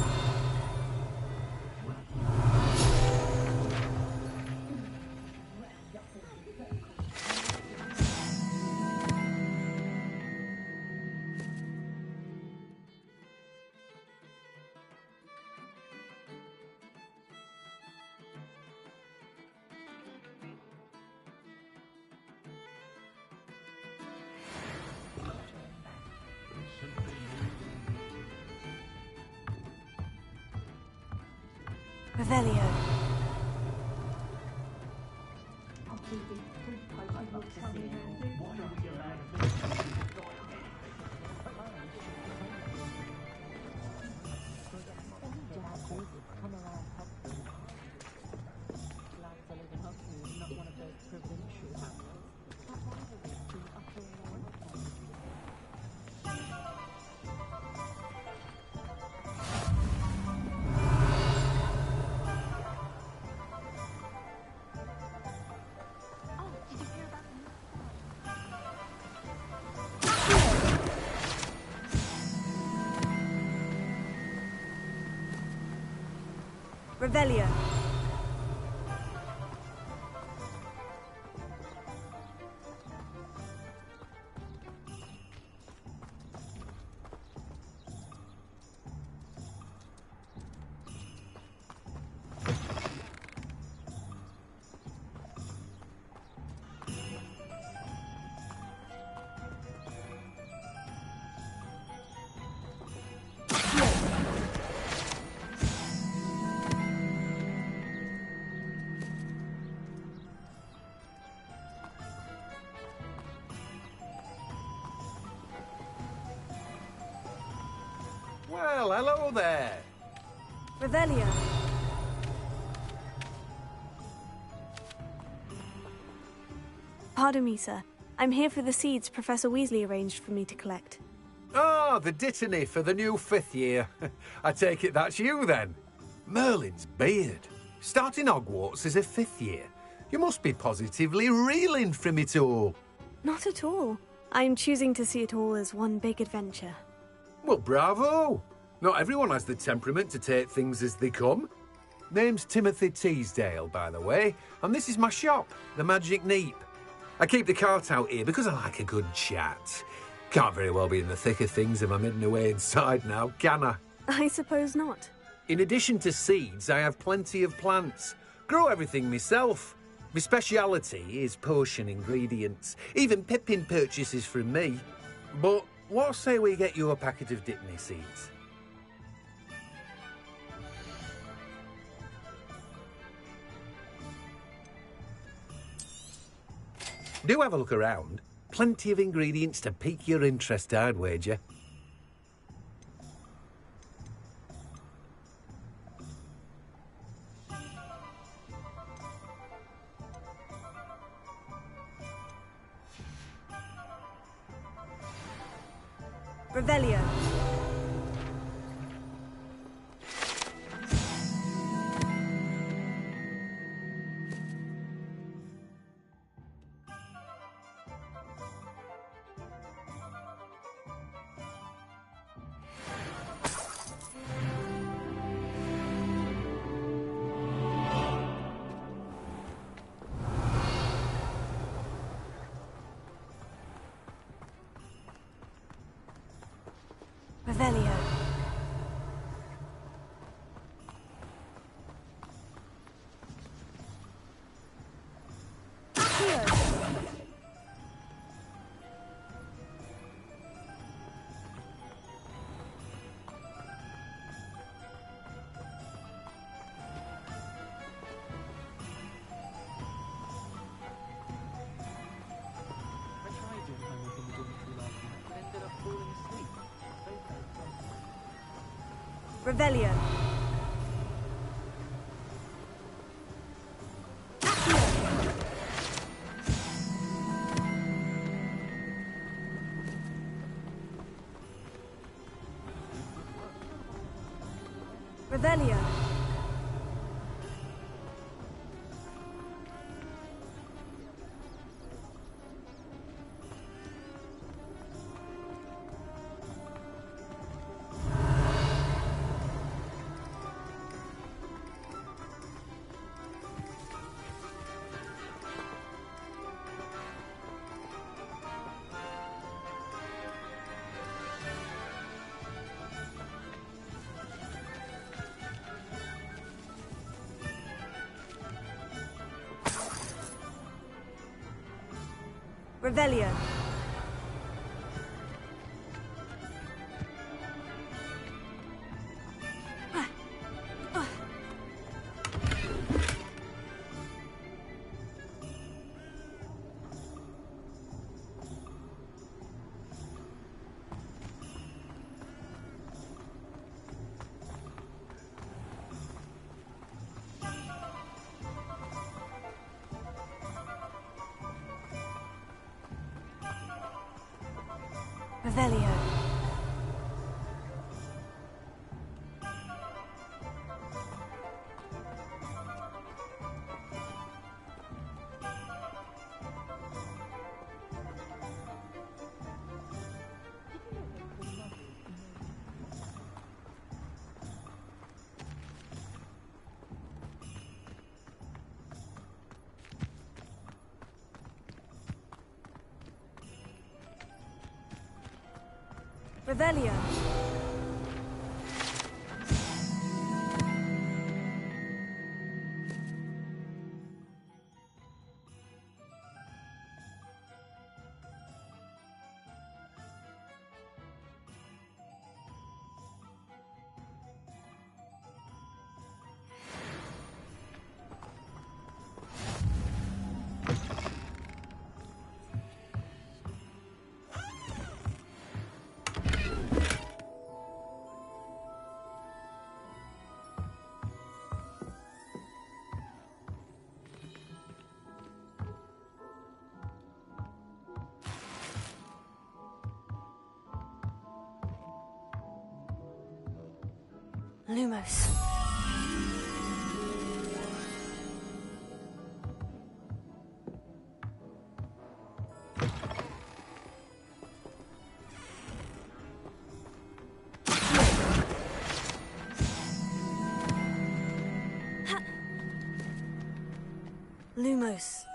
Revelio. Revelio. Well, hello there. Revelio. Pardon me, sir. I'm here for the seeds Professor Weasley arranged for me to collect. Ah, the dittany for the new 5th year. I take it that's you, then. Merlin's beard. Starting Hogwarts as a 5th year. You must be positively reeling from it all. Not at all. I'm choosing to see it all as one big adventure. Well, bravo. Not everyone has the temperament to take things as they come. Name's Timothy Teasdale, by the way, and this is my shop, the Magic Neep. I keep the cart out here because I like a good chat. Can't very well be in the thick of things if I'm hidden away inside now, can I? I suppose not. In addition to seeds, I have plenty of plants. Grow everything myself. My speciality is potion ingredients. Even Pippin purchases from me. But what say we get you a packet of Dittany seeds? Do have a look around. Plenty of ingredients to pique your interest, I'd wager. Revelio. Revelio. Revelio. Revelio. Revelio. Revelio. Revelio. Lumos. Lumos.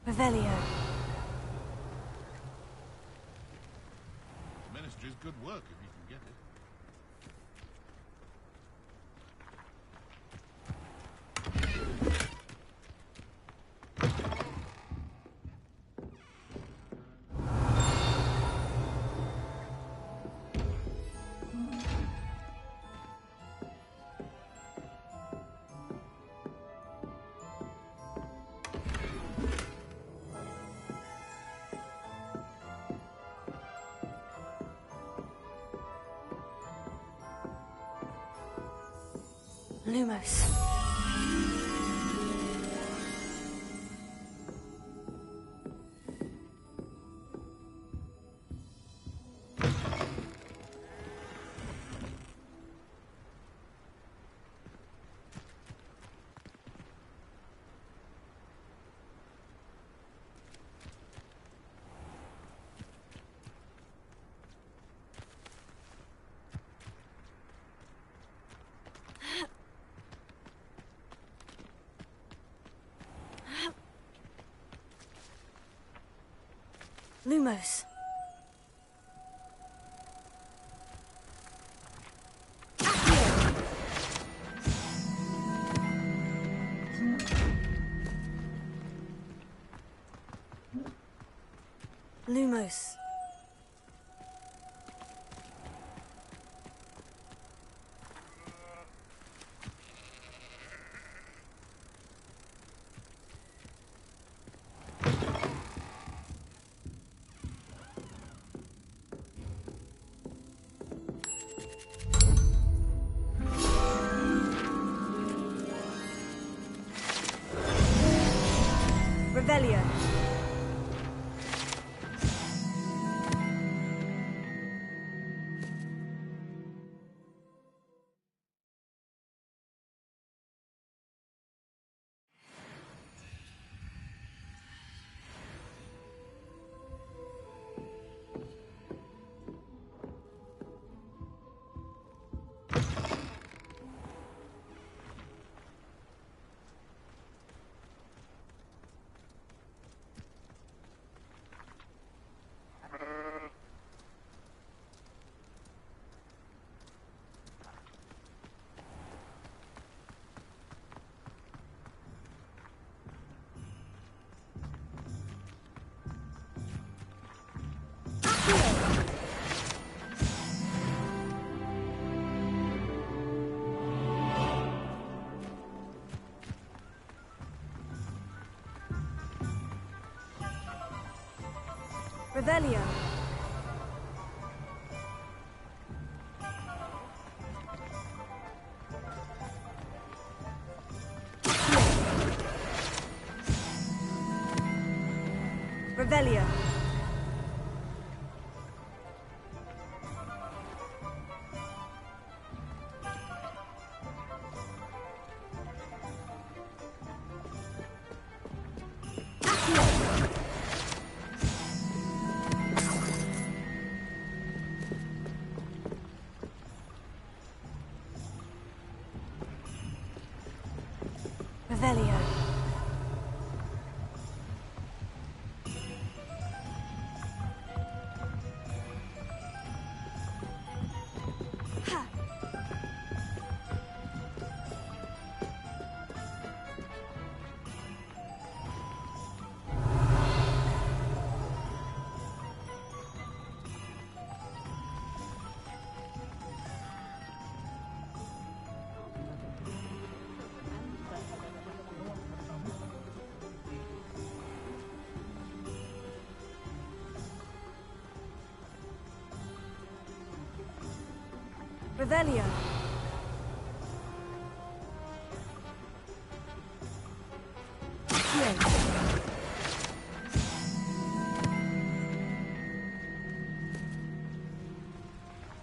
Revelio. Ministry's good work if you can get it. Lumos. Lumos. Lumos. Revelio. Revelio. Revelio. Revelio.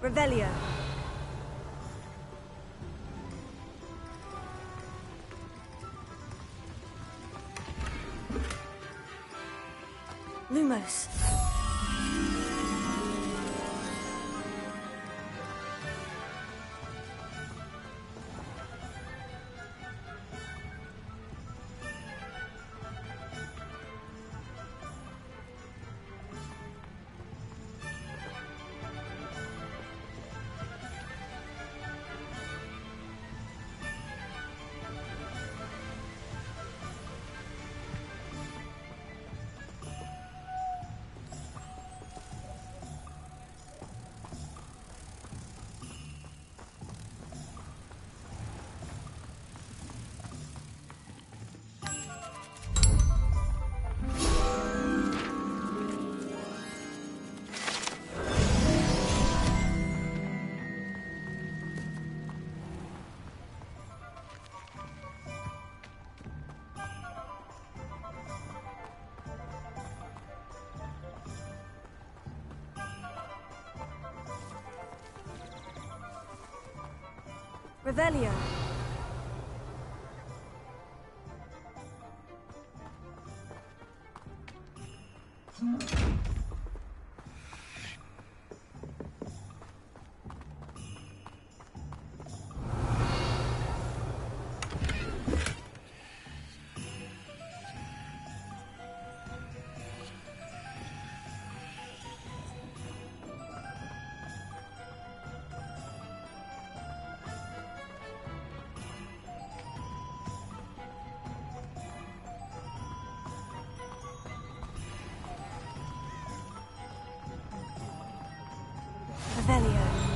Revelio. Lumos. Revelio. Revelio.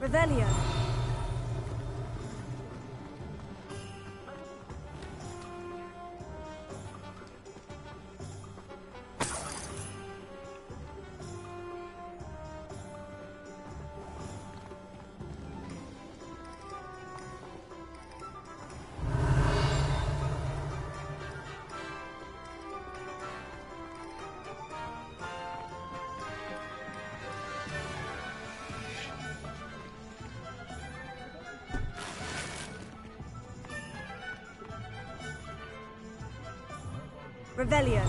Revelio. Revelio.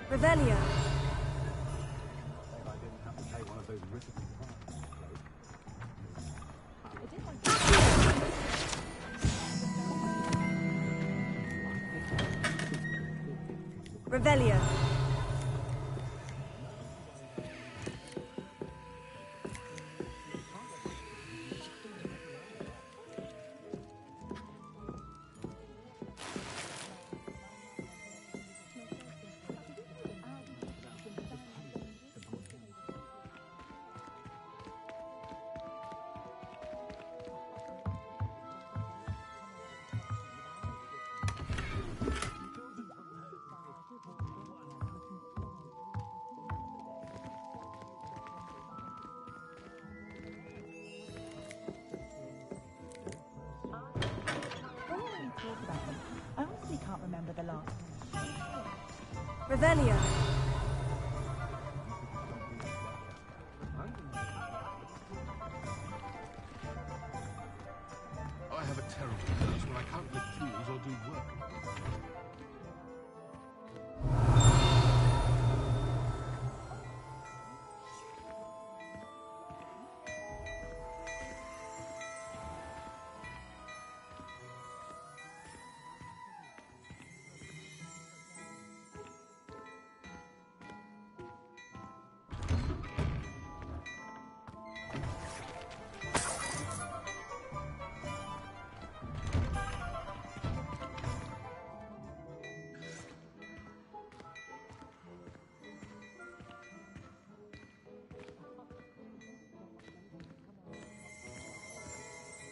Revelio. Revelio. I honestly can't remember the last. Revelio. I have a terrible curse when I can't lift tools or do work.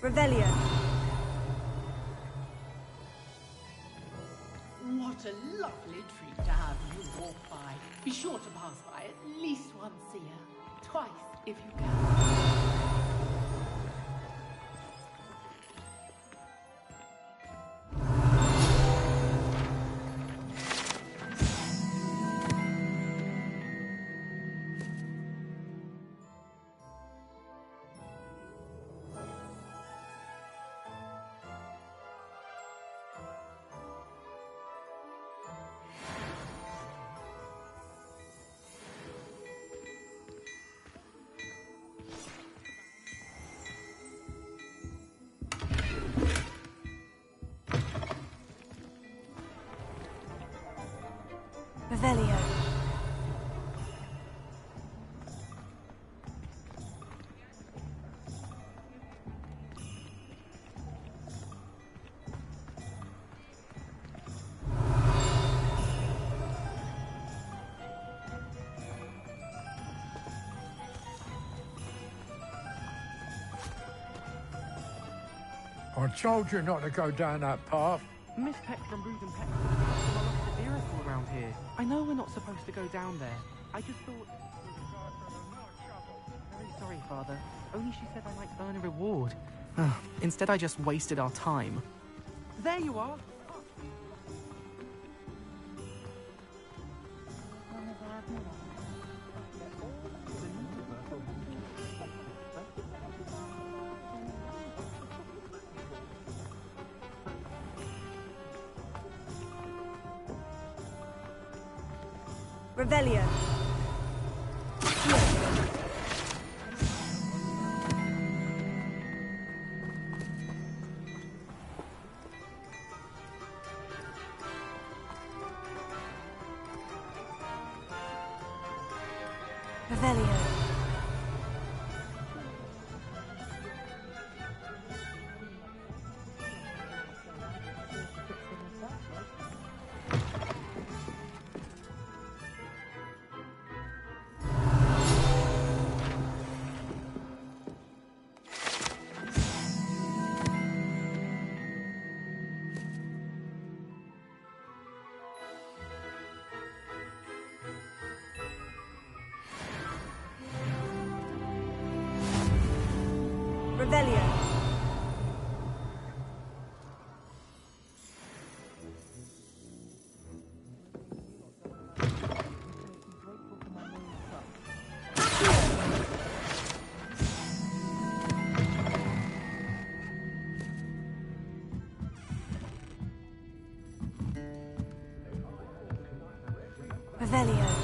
Revelio. What a lovely treat to have you walk by. Be sure to pass by at least once a year. Twice, if you can. Revelio. I told you not to go down that path. Miss Peck from Brood and Peck said I lost the miracle around here. I know we're not supposed to go down there. I just thought... Very sorry, Father. Only she said I might earn a reward. Instead, I just wasted our time. There you are! Revelio. Revelio. Revelio. Revelio.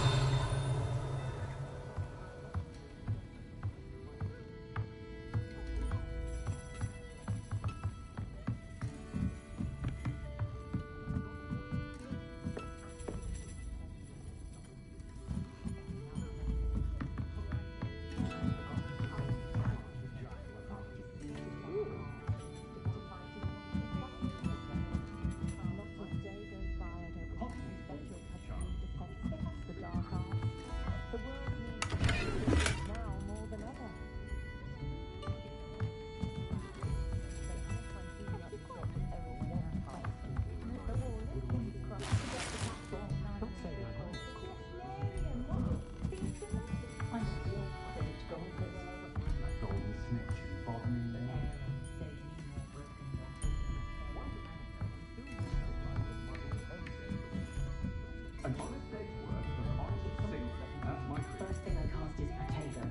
First thing I cast is potato.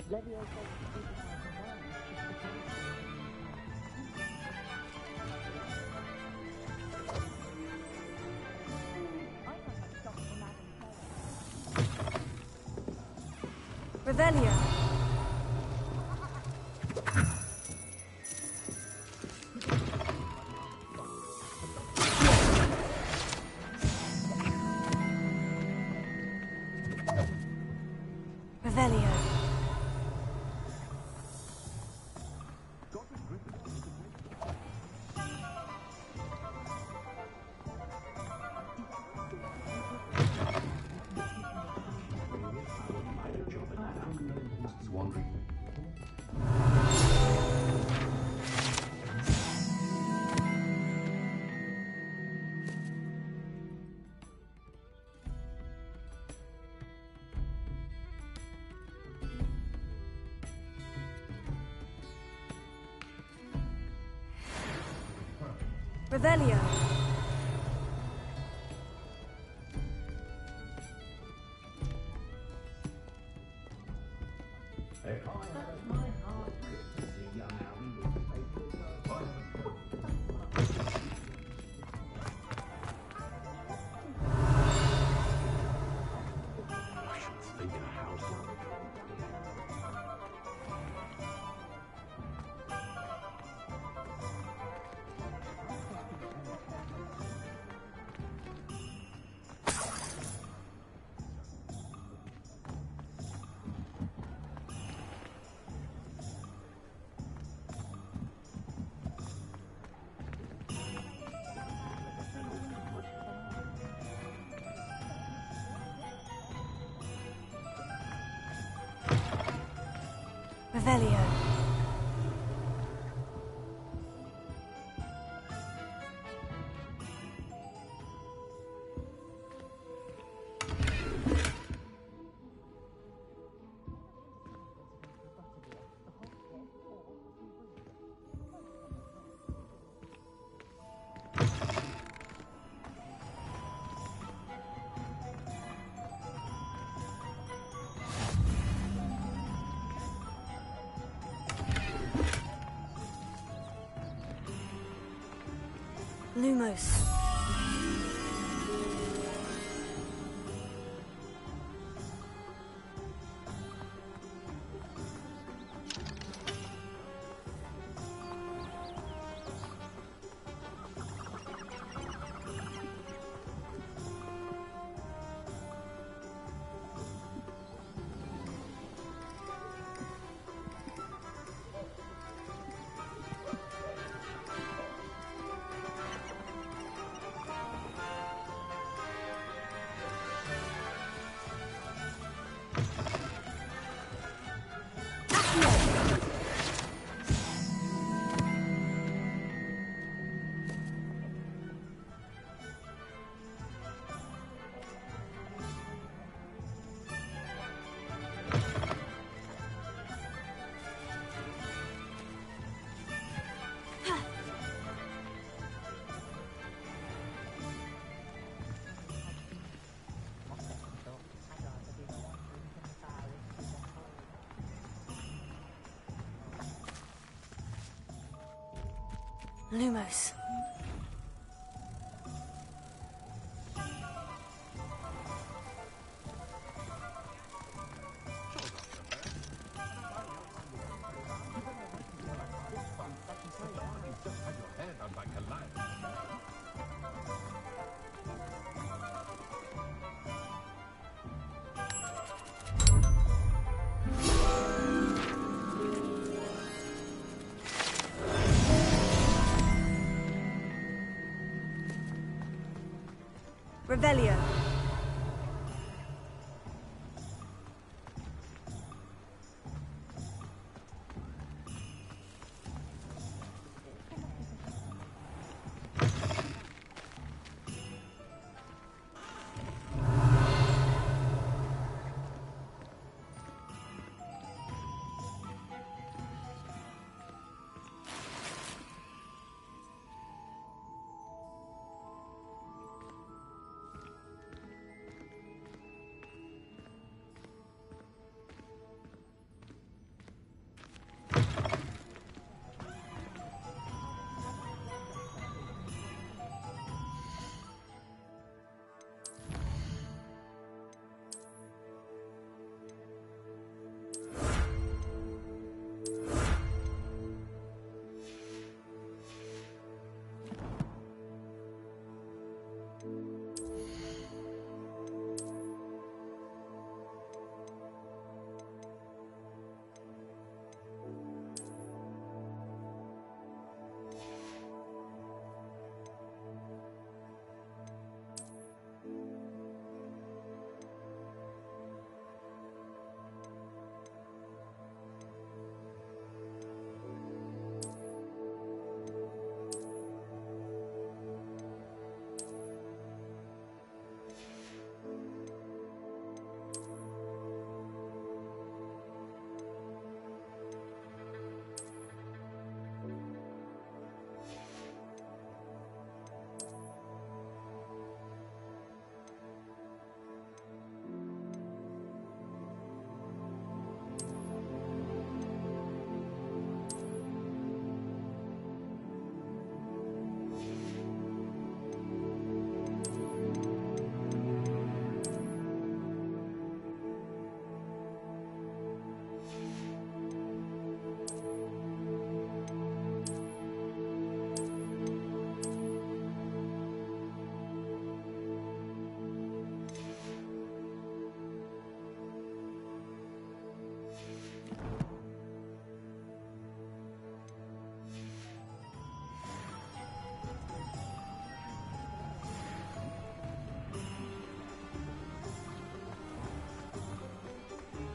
Revelio. Revelio. Revelio. Revelio. Lumos. Lumos. Revelio.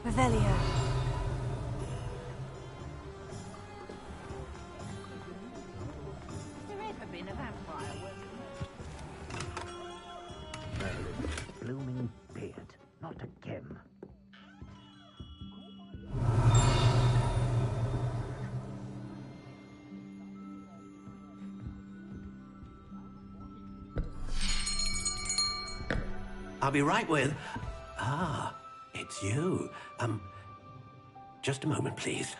Revelio. There ever been a vampire blooming beard, not again. I'll be right with... Ah, it's you. Just a moment, please.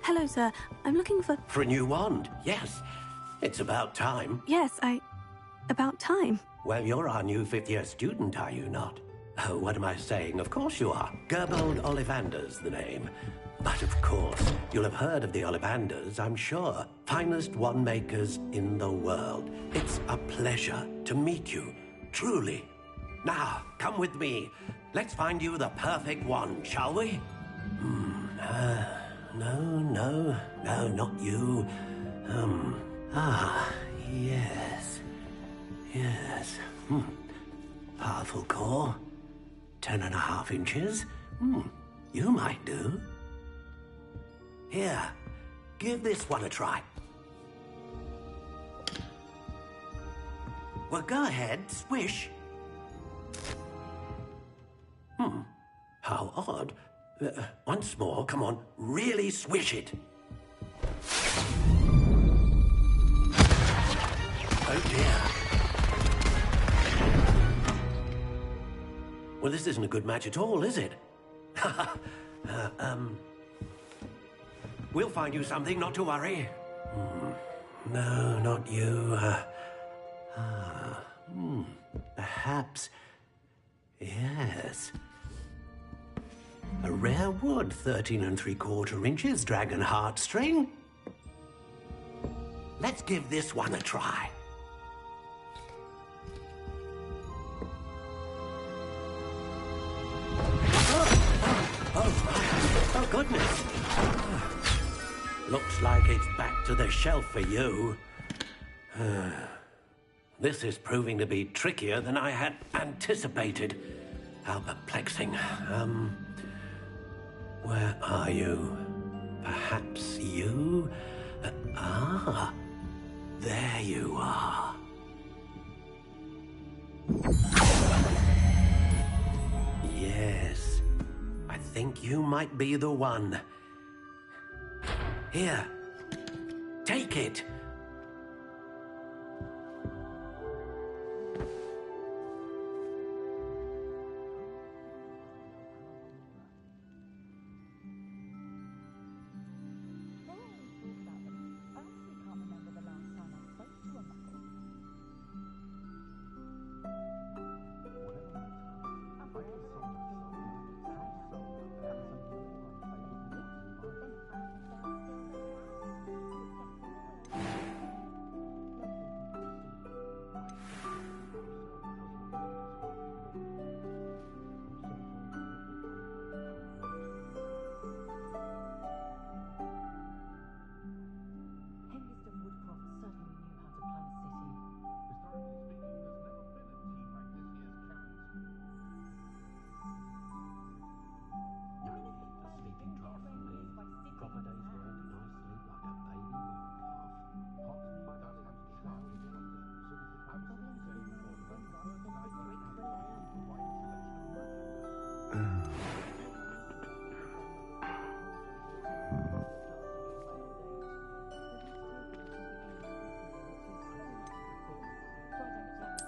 Hello, sir. I'm looking for... For a new wand, yes. It's about time. Yes, about time. Well, you're our new fifth-year student, are you not? Oh, what am I saying? Of course you are. Gerbold Ollivander's the name. But of course, you'll have heard of the Ollivanders, I'm sure. Finest wand makers in the world. It's a pleasure to meet you, truly. Now, come with me. Let's find you the perfect wand, shall we? No, not you. Yes. Powerful core. 10.5 inches. You might do. Here, give this one a try. Well, go ahead, swish. How odd. Once more, come on, really swish it. Oh dear. Well, this isn't a good match at all, is it? We'll find you something, not to worry. No, not you. Perhaps... Yes. A rare wood, 13 3/4 inches, dragon heartstring. Let's give this one a try. Oh, goodness. Looks like it's back to the shelf for you. This is proving to be trickier than I had anticipated. How perplexing. Where are you? Perhaps you? There you are. Yes, I think you might be the one. Here, take it.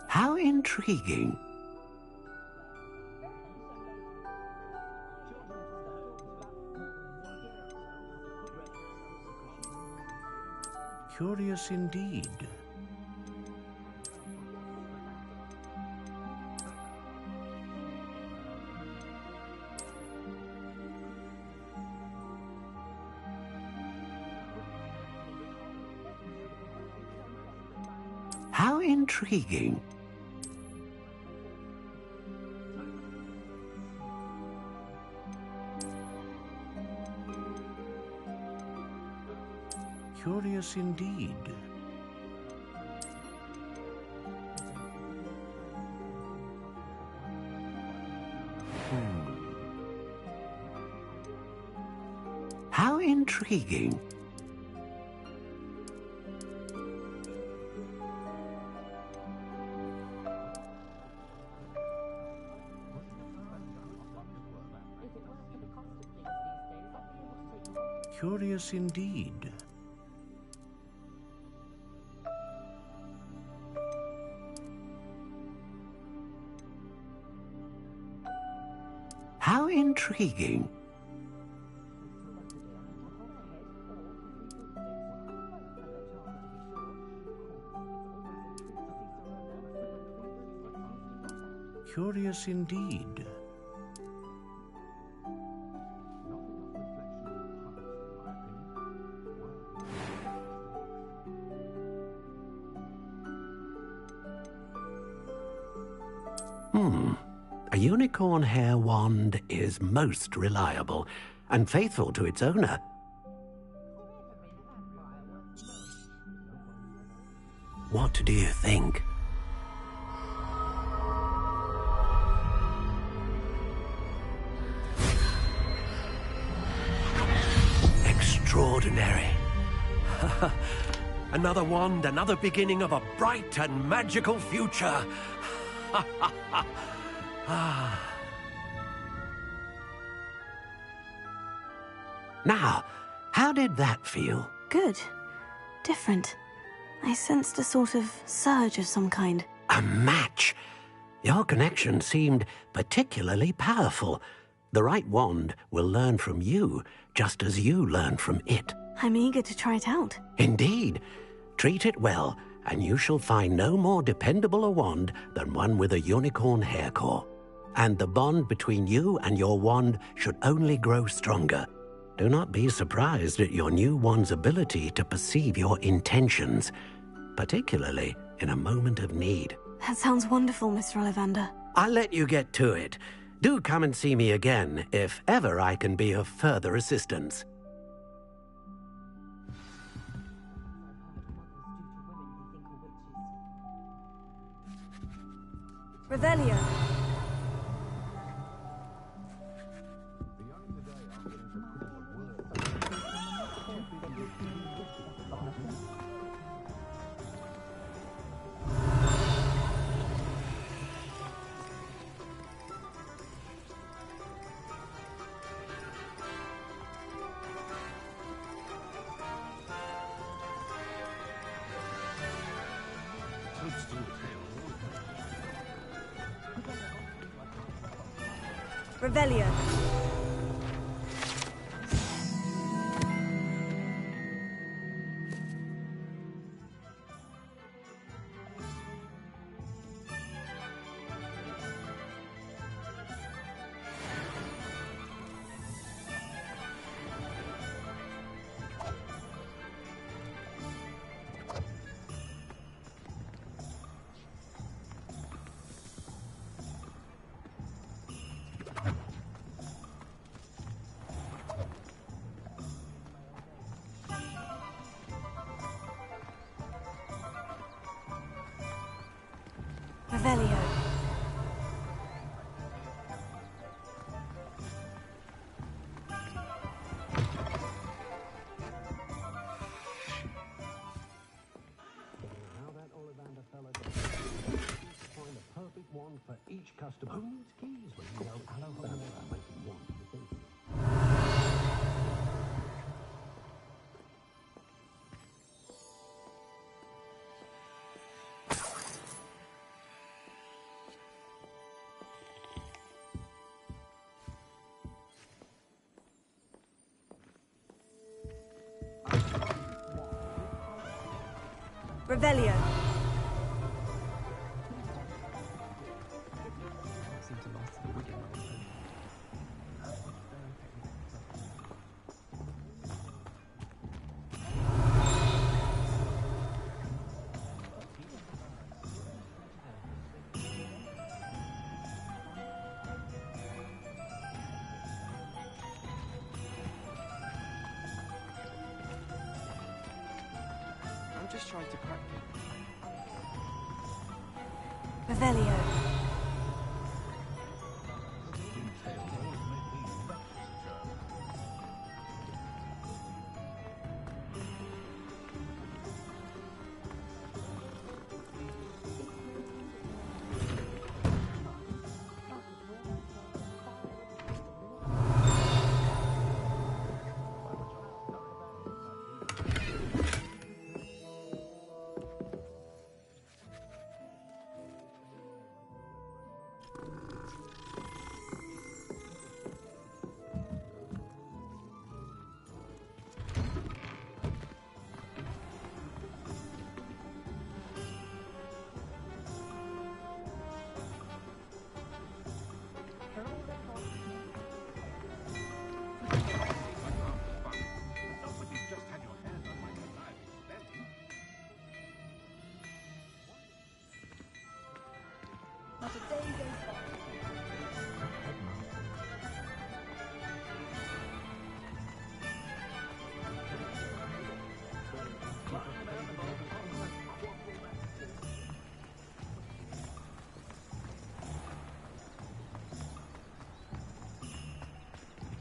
How intriguing. Curious indeed. How intriguing. Curious indeed. How intriguing. Curious indeed. How intriguing. Curious indeed. A unicorn hair wand is most reliable and faithful to its owner. What do you think? Extraordinary. Another wand, another beginning of a bright and magical future. Now, how did that feel? Good. Different. I sensed a sort of surge of some kind. A match. Your connection seemed particularly powerful. The right wand will learn from you, just as you learn from it. I'm eager to try it out. Indeed. Treat it well, and you shall find no more dependable a wand than one with a unicorn hair core. And the bond between you and your wand should only grow stronger. Do not be surprised at your new wand's ability to perceive your intentions, particularly in a moment of need. That sounds wonderful, Mr. Ollivander. I'll let you get to it. Do come and see me again if ever I can be of further assistance. Revelio. Revelio. Revelio. How that Ollivander fella find a perfect one for each customer. Who needs keys when you go hello, making one for the thing? Revelio. I'm just trying to crack it. Revelio. Not a day goes by.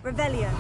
Revelio.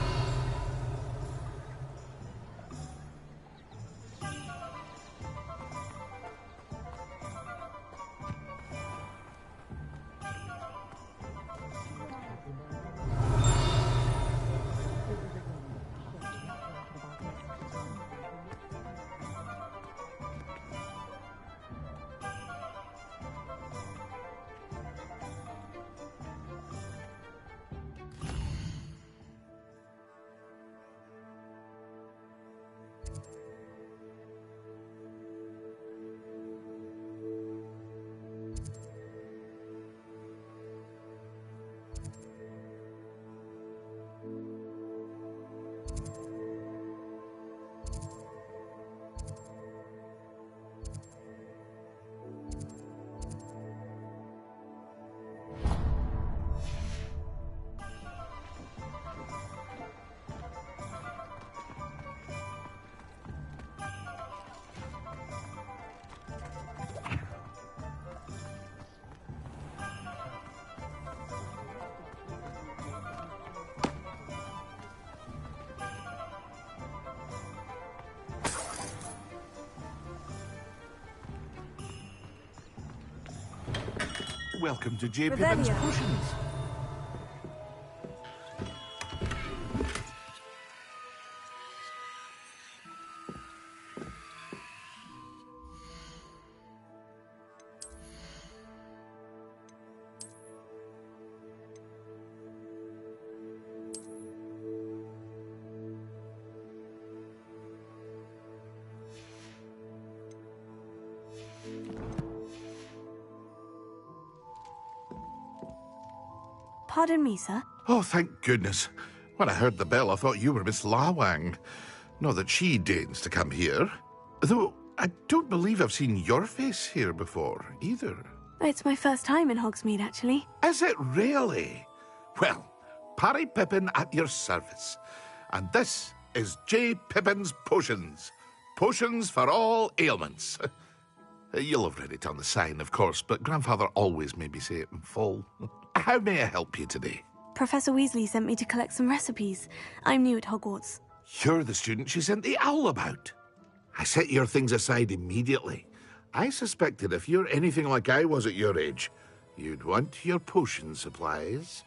Welcome to J. Pippin's Revelio. Potions. Pardon me, sir. Oh, thank goodness. When I heard the bell, I thought you were Miss Lawang. Not that she deigns to come here. Though, I don't believe I've seen your face here before, either. It's my first time in Hogsmeade, actually. Is it really? Well, Parry Pippin at your service. And this is J. Pippin's Potions. Potions for all ailments. You'll have read it on the sign, of course, but Grandfather always made me say it in full. How may I help you today? Professor Weasley sent me to collect some recipes. I'm new at Hogwarts. You're the student she sent the owl about. I set your things aside immediately. I suspected if you're anything like I was at your age, you'd want your potion supplies.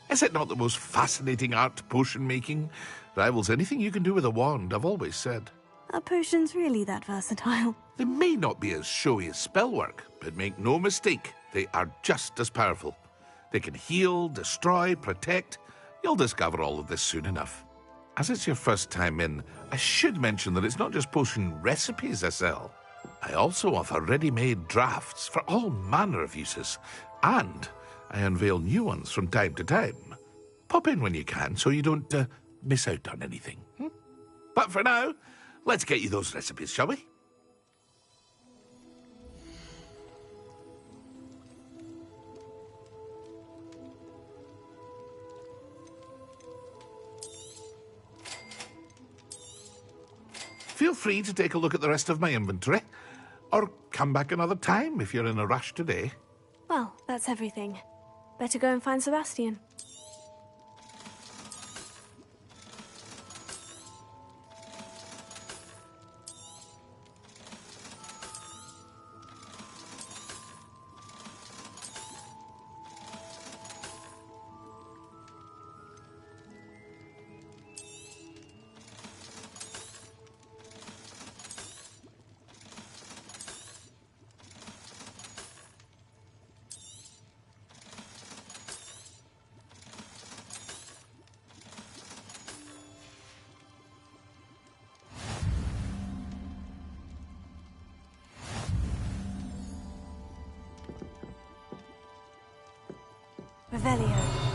Is it not the most fascinating art, potion making? Rivals anything you can do with a wand, I've always said. Are potions really that versatile? They may not be as showy as spellwork, but make no mistake, they are just as powerful. They can heal, destroy, protect. You'll discover all of this soon enough. As it's your first time in, I should mention that it's not just potion recipes I sell. I also offer ready-made drafts for all manner of uses, and I unveil new ones from time to time. Pop in when you can so you don't miss out on anything. But for now, let's get you those recipes, shall we? Feel free to take a look at the rest of my inventory, or come back another time if you're in a rush today. Well, that's everything. Better go and find Sebastian. Revelio.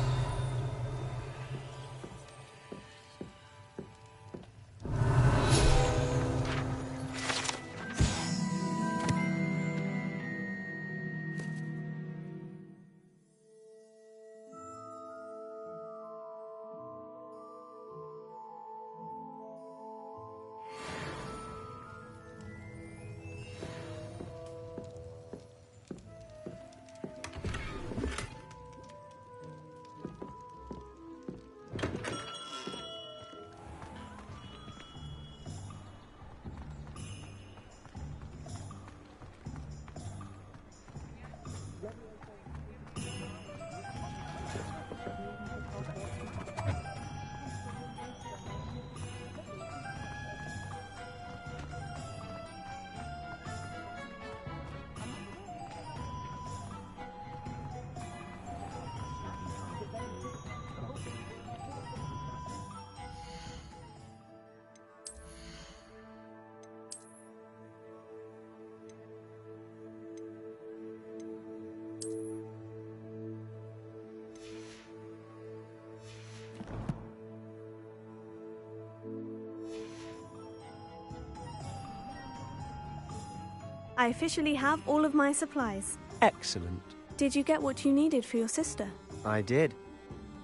I officially have all of my supplies. Excellent. Did you get what you needed for your sister? I did.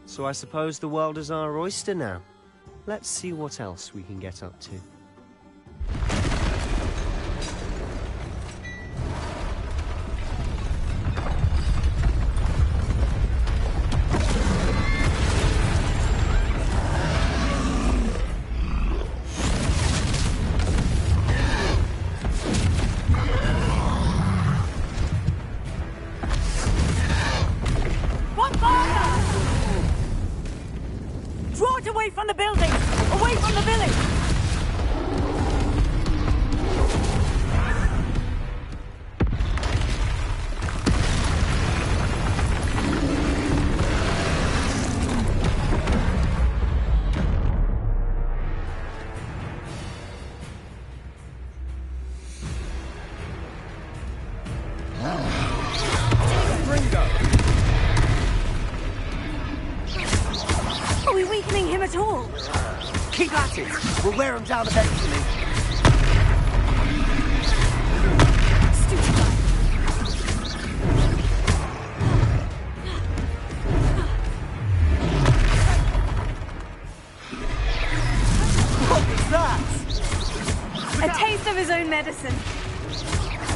So I suppose the world is our oyster now. Let's see what else we can get up to. Get away from the building! Away from the village! Are we weakening him at all? Keep at it. We'll wear him down eventually. What was that? A taste of his own medicine.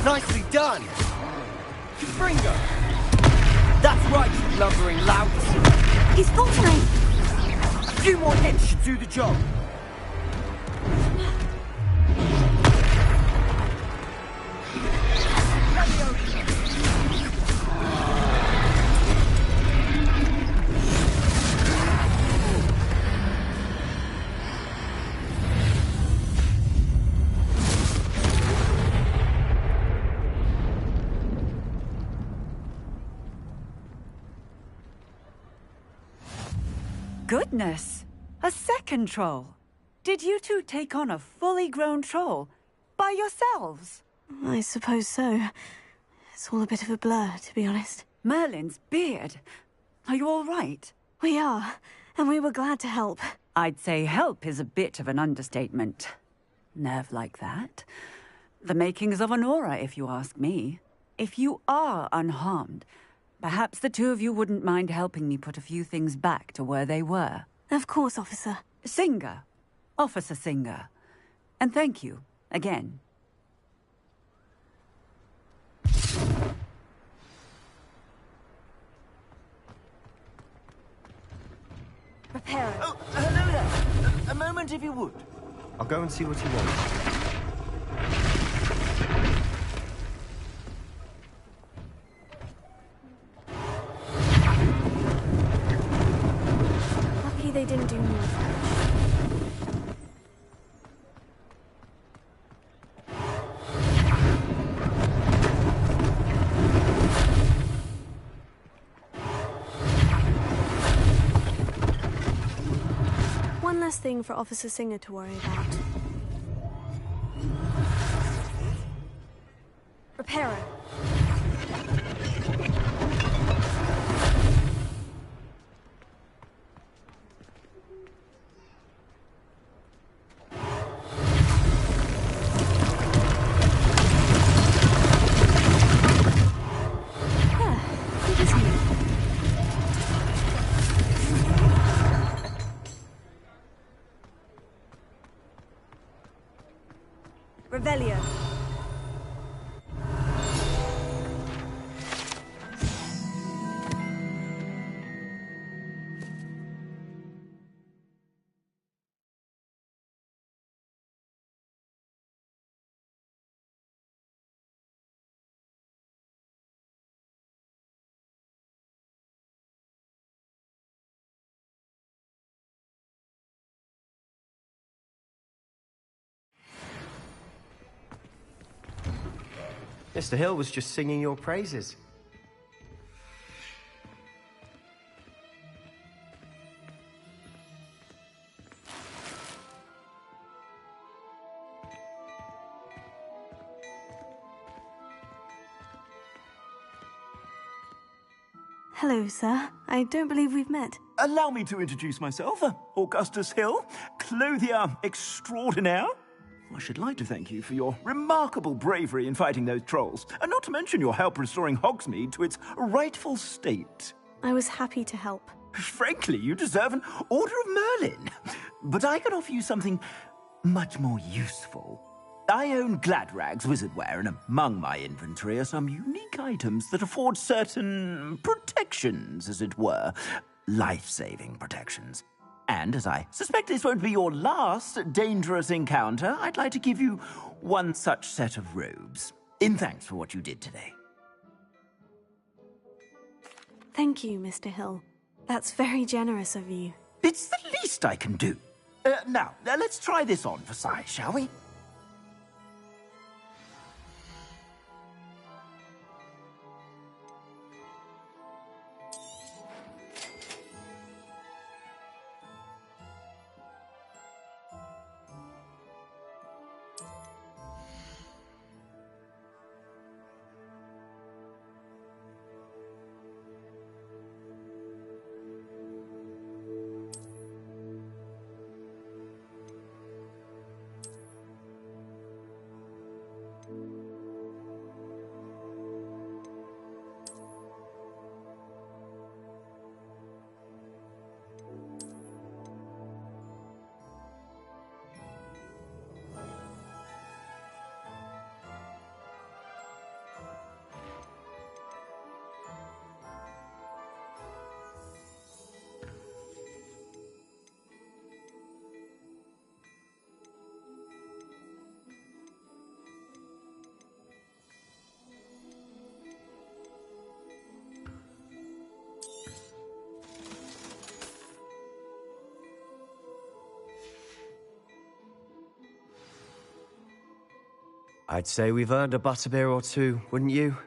Nicely done. Fringo. That's right, you lumbering lout. He's faltering. A few more hits should do the job. Goodness! A second troll! Did you two take on a fully grown troll? By yourselves? I suppose so. It's all a bit of a blur, to be honest. Merlin's beard. Are you all right? We are, and we were glad to help. I'd say help is a bit of an understatement. Nerve like that. The makings of an aura, if you ask me. If you are unharmed, perhaps the two of you wouldn't mind helping me put a few things back to where they were. Of course, officer. Singer. Officer Singer. And thank you, again. Prepare. Oh, hello there. A moment, if you would. I'll go and see what you want. Lucky they didn't do more. One less thing for Officer Singer to worry about. Repairer. Revelio. Mr. Hill was just singing your praises. Hello, sir. I don't believe we've met. Allow me to introduce myself, Augustus Hill, clothier extraordinaire. I should like to thank you for your remarkable bravery in fighting those trolls, and not to mention your help restoring Hogsmeade to its rightful state. I was happy to help. Frankly, you deserve an Order of Merlin. But I can offer you something much more useful. I own Gladrag's wizardware, and among my inventory are some unique items that afford certain protections, as it were. Life-saving protections. And as I suspect this won't be your last dangerous encounter, I'd like to give you one such set of robes, in thanks for what you did today. Thank you, Mr. Hill. That's very generous of you. It's the least I can do. Now, let's try this on for size, shall we? I'd say we've earned a butterbeer or two, wouldn't you?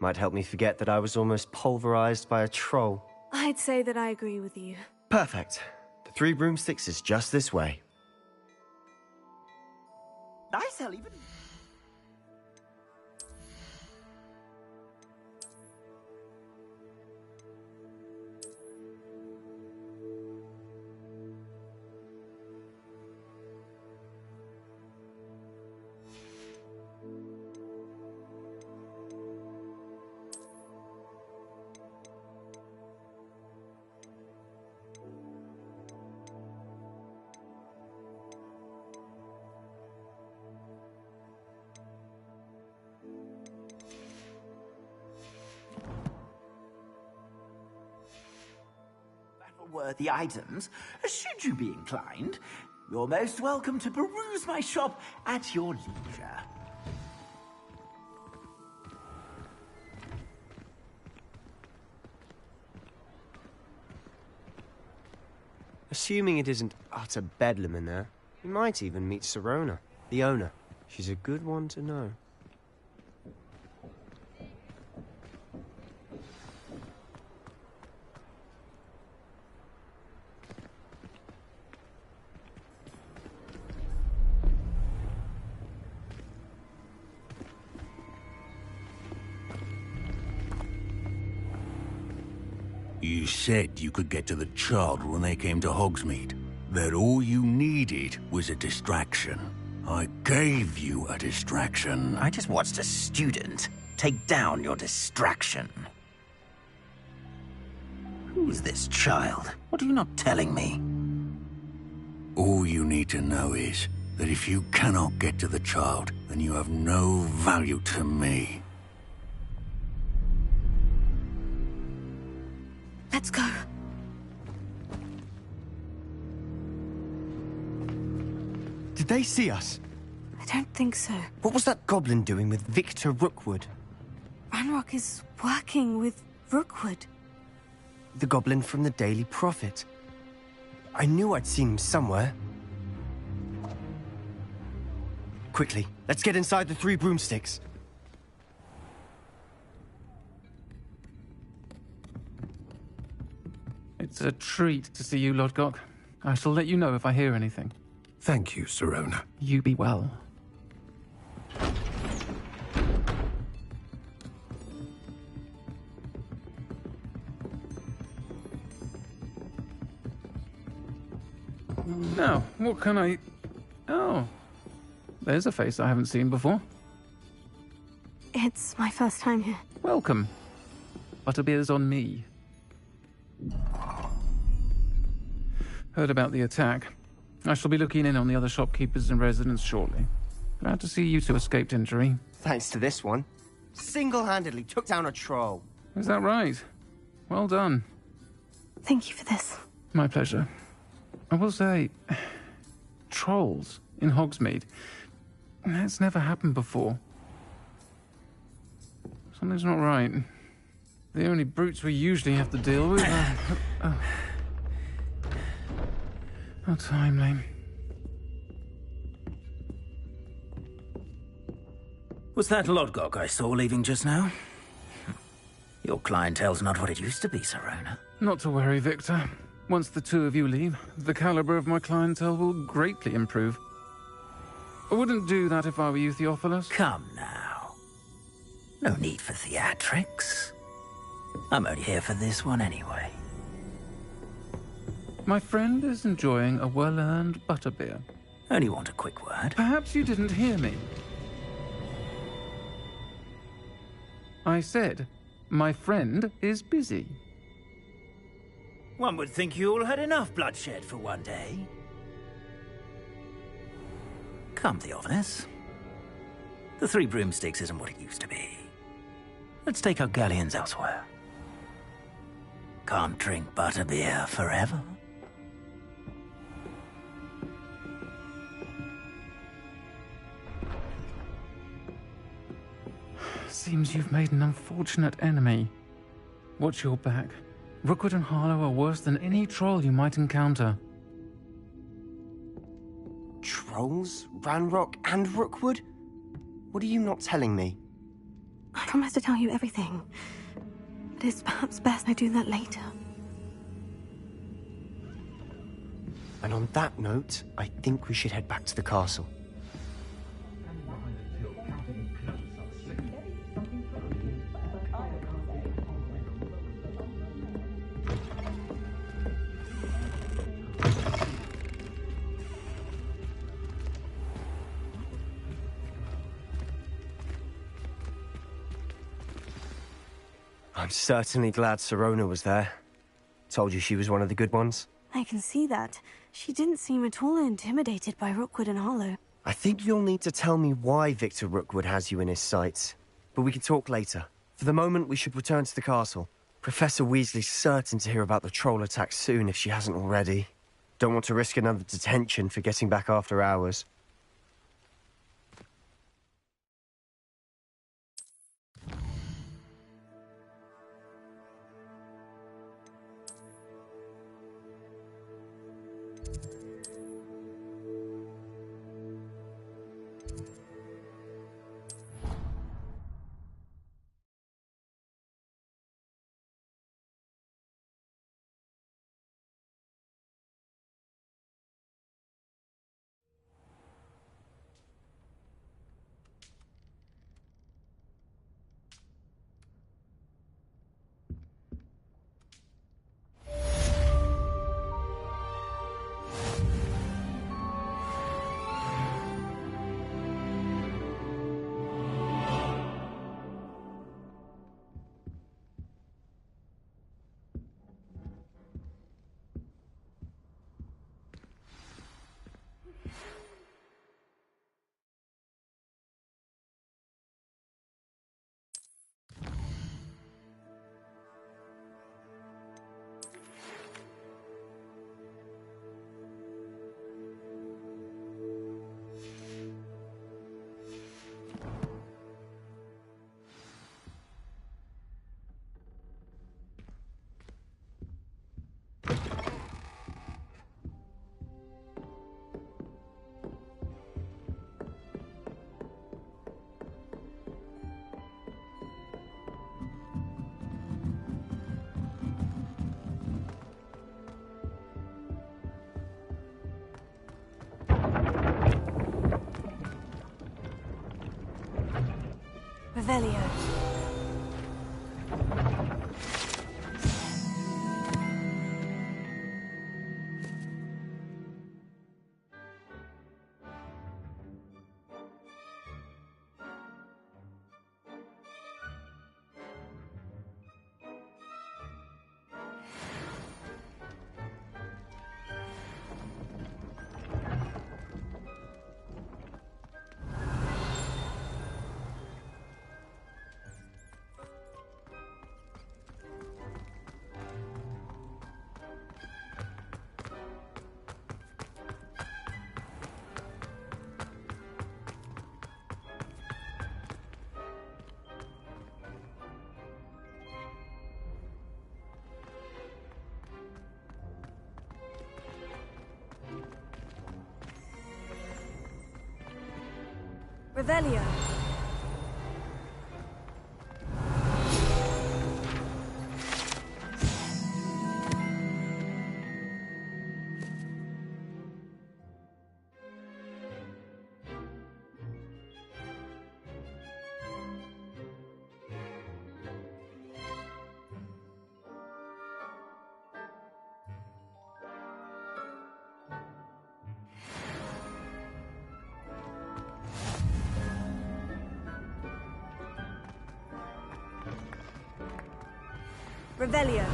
Might help me forget that I was almost pulverized by a troll. I'd say that I agree with you. Perfect. The 3 broomsticks is just this way. Nice, I'll even... worthy items, should you be inclined. You're most welcome to peruse my shop at your leisure. Assuming it isn't utter bedlam in there, you might even meet Sirona, the owner. She's a good one to know. You said you could get to the child when they came to Hogsmeade. That all you needed was a distraction. I gave you a distraction. I just watched a student take down your distraction. Who is this child? What are you not telling me? All you need to know is that if you cannot get to the child, then you have no value to me. Let's go. Did they see us? I don't think so. What was that goblin doing with Victor Rookwood? Ranrock is working with Rookwood. The goblin from the Daily Prophet. I knew I'd seen him somewhere. Quickly, let's get inside the 3 broomsticks. It's a treat to see you, Lodgok. I shall let you know if I hear anything. Thank you, Sirona. You be well. Now, what can I... Oh, there's a face I haven't seen before. It's my first time here. Welcome. Butterbeer's on me. Heard about the attack. I shall be looking in on the other shopkeepers and residents shortly. Glad to see you two escaped injury. Thanks to this one. Single-handedly took down a troll. Is that right? Well done. Thank you for this. My pleasure. I will say, trolls in Hogsmeade. That's never happened before. Something's not right. The only brutes we usually have to deal with are... How timely. Was that Lodgok I saw leaving just now? Your clientele's not what it used to be, Serona. Not to worry, Victor. Once the two of you leave, the caliber of my clientele will greatly improve. I wouldn't do that if I were you, Theophilus. Come now. No need for theatrics. I'm only here for this one anyway. My friend is enjoying a well-earned butterbeer. Only want a quick word. Perhaps you didn't hear me. I said, my friend is busy. One would think you all had enough bloodshed for one day. Come, Theophilus. The Three Broomsticks isn't what it used to be. Let's take our galleons elsewhere. Can't drink butterbeer forever. Seems you've made an unfortunate enemy. Watch your back. Rookwood and Harlow are worse than any troll you might encounter. Trolls? Ranrock and Rookwood? What are you not telling me? I promise to tell you everything. But it's perhaps best I do that later. And on that note, I think we should head back to the castle. I'm certainly glad Serona was there. Told you she was one of the good ones. I can see that. She didn't seem at all intimidated by Rookwood and Harlow. I think you'll need to tell me why Victor Rookwood has you in his sights. But we can talk later. For the moment, we should return to the castle. Professor Weasley's certain to hear about the troll attack soon if she hasn't already. Don't want to risk another detention for getting back after hours. Revelio. Revelio. Revelio.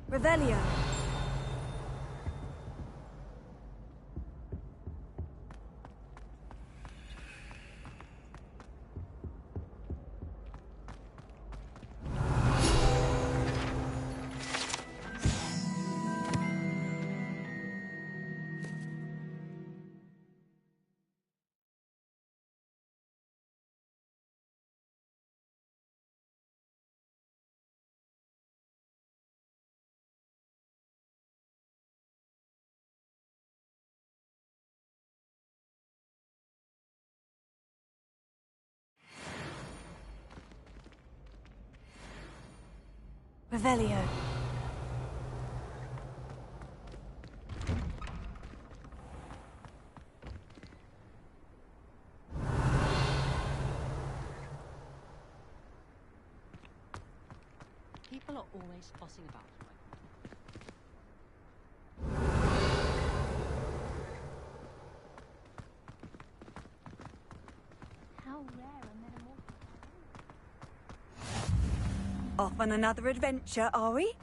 Revelio. Revelio. People are always fussing about. How rare a metamorphosis. Off on another adventure, are we?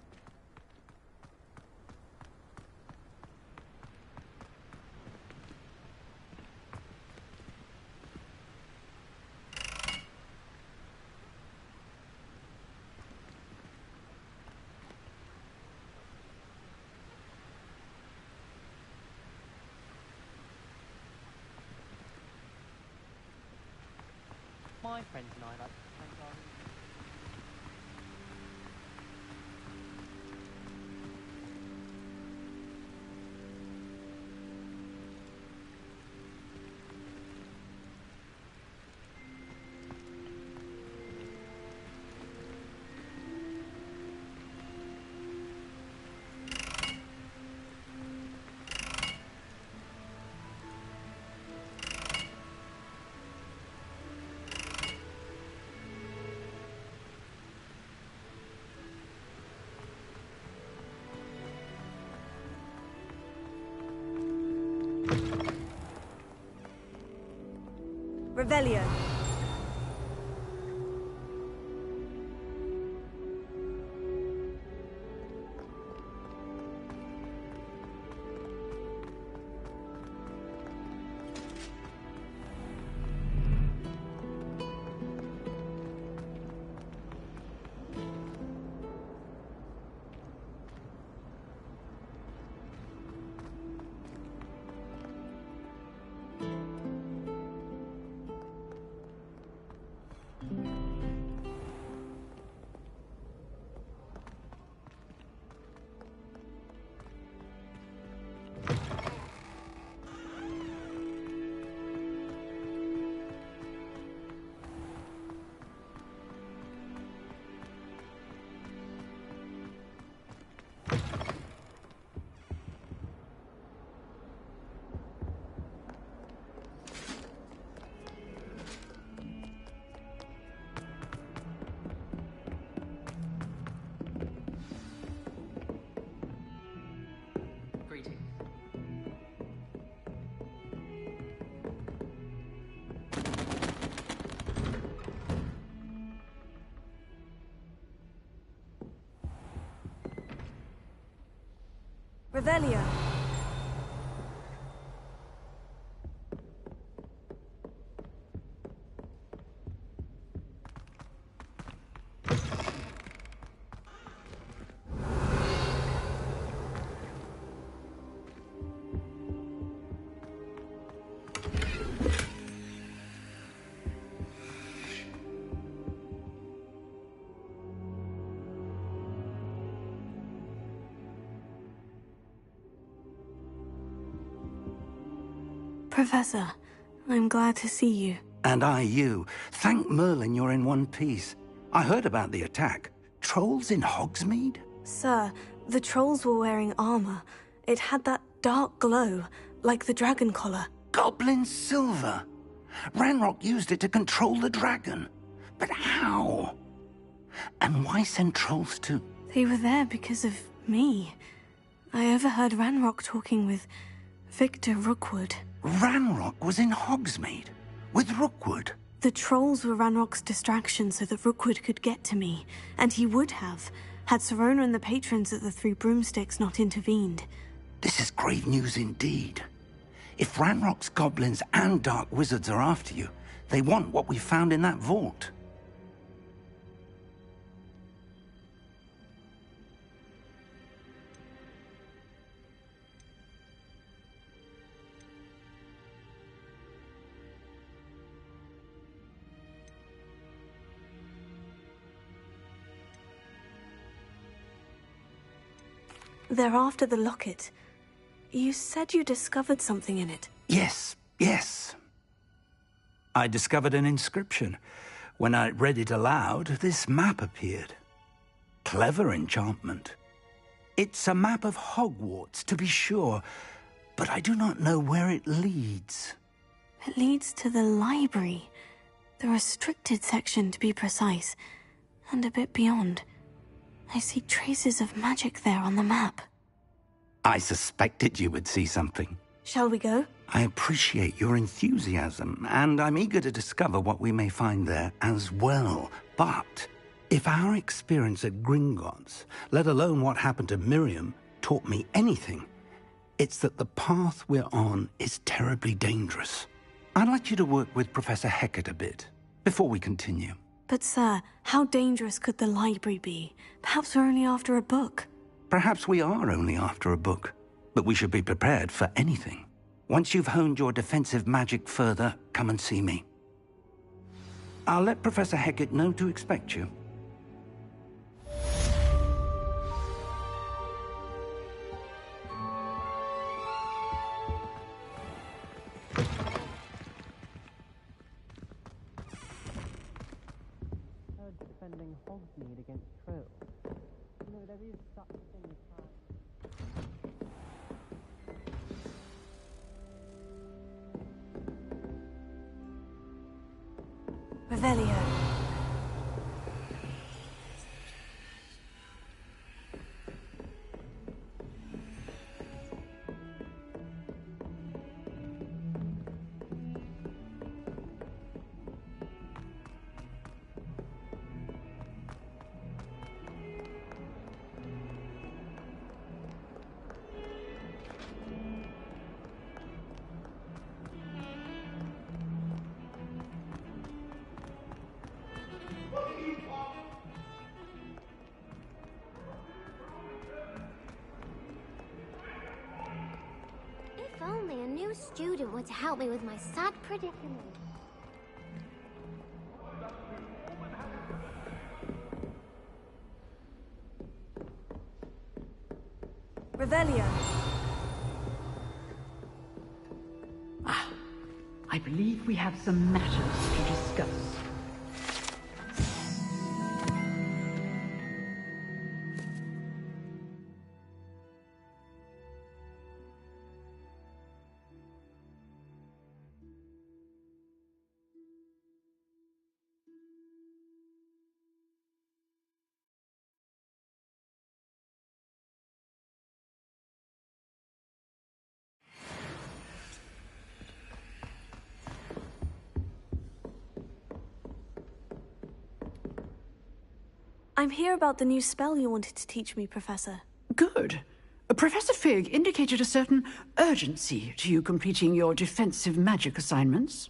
My friends and I like to play garden. Revelio. Revelio. Professor, I'm glad to see you. And I you. Thank Merlin you're in one piece. I heard about the attack. Trolls in Hogsmeade? Sir, the trolls were wearing armor. It had that dark glow, like the dragon collar. Goblin silver. Ranrock used it to control the dragon. But how? And why send trolls to... They were there because of me. I overheard Ranrock talking with Victor Rookwood. Ranrock was in Hogsmeade? With Rookwood? The trolls were Ranrock's distraction so that Rookwood could get to me. And he would have, had Sirona and the patrons at the Three Broomsticks not intervened. This is grave news indeed. If Ranrock's goblins and dark wizards are after you, they want what we found in that vault. They're after the locket. You said you discovered something in it. Yes. I discovered an inscription. When I read it aloud, this map appeared. Clever enchantment. It's a map of Hogwarts, to be sure, but I do not know where it leads. It leads to the library. The restricted section, to be precise. And a bit beyond. I see traces of magic there on the map. I suspected you would see something. Shall we go? I appreciate your enthusiasm, and I'm eager to discover what we may find there as well. But if our experience at Gringotts, let alone what happened to Miriam, taught me anything, it's that the path we're on is terribly dangerous. I'd like you to work with Professor Hecat a bit, before we continue. But sir, how dangerous could the library be? Perhaps we're only after a book. Perhaps we are only after a book, but we should be prepared for anything. Once you've honed your defensive magic further, come and see me. I'll let Professor Hecat know to expect you. Defending Hogsmeade against trolls. You know, there is such a thing as Revelio. If only a new student were to help me with my sad predicament. Revelio. I believe we have some matters to discuss. I'm here about the new spell you wanted to teach me, Professor. Good. Professor Fig indicated a certain urgency to you completing your defensive magic assignments.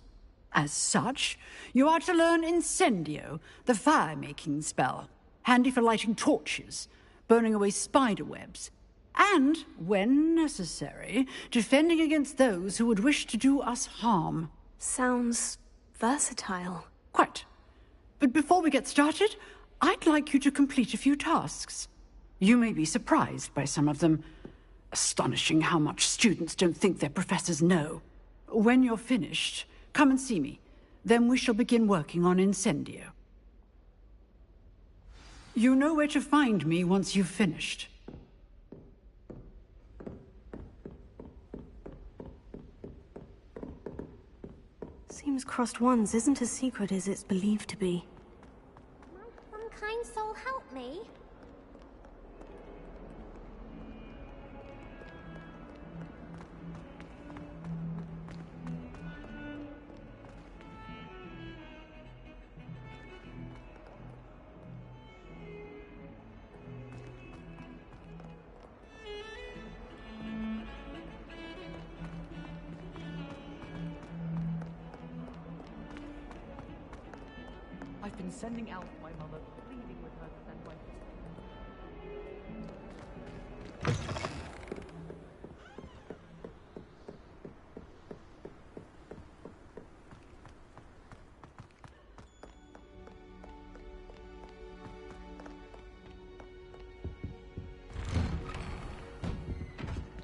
As such, you are to learn Incendio, the fire-making spell, handy for lighting torches, burning away spider webs, and, when necessary, defending against those who would wish to do us harm. Sounds versatile. Quite. But before we get started, I'd like you to complete a few tasks. You may be surprised by some of them. Astonishing how much students don't think their professors know. When you're finished, come and see me. Then we shall begin working on Incendio. You know where to find me once you've finished. Seems Crossed Wands isn't as secret as it's believed to be. Might some kind soul help me? I've been sending out my mother, pleading with her to send my...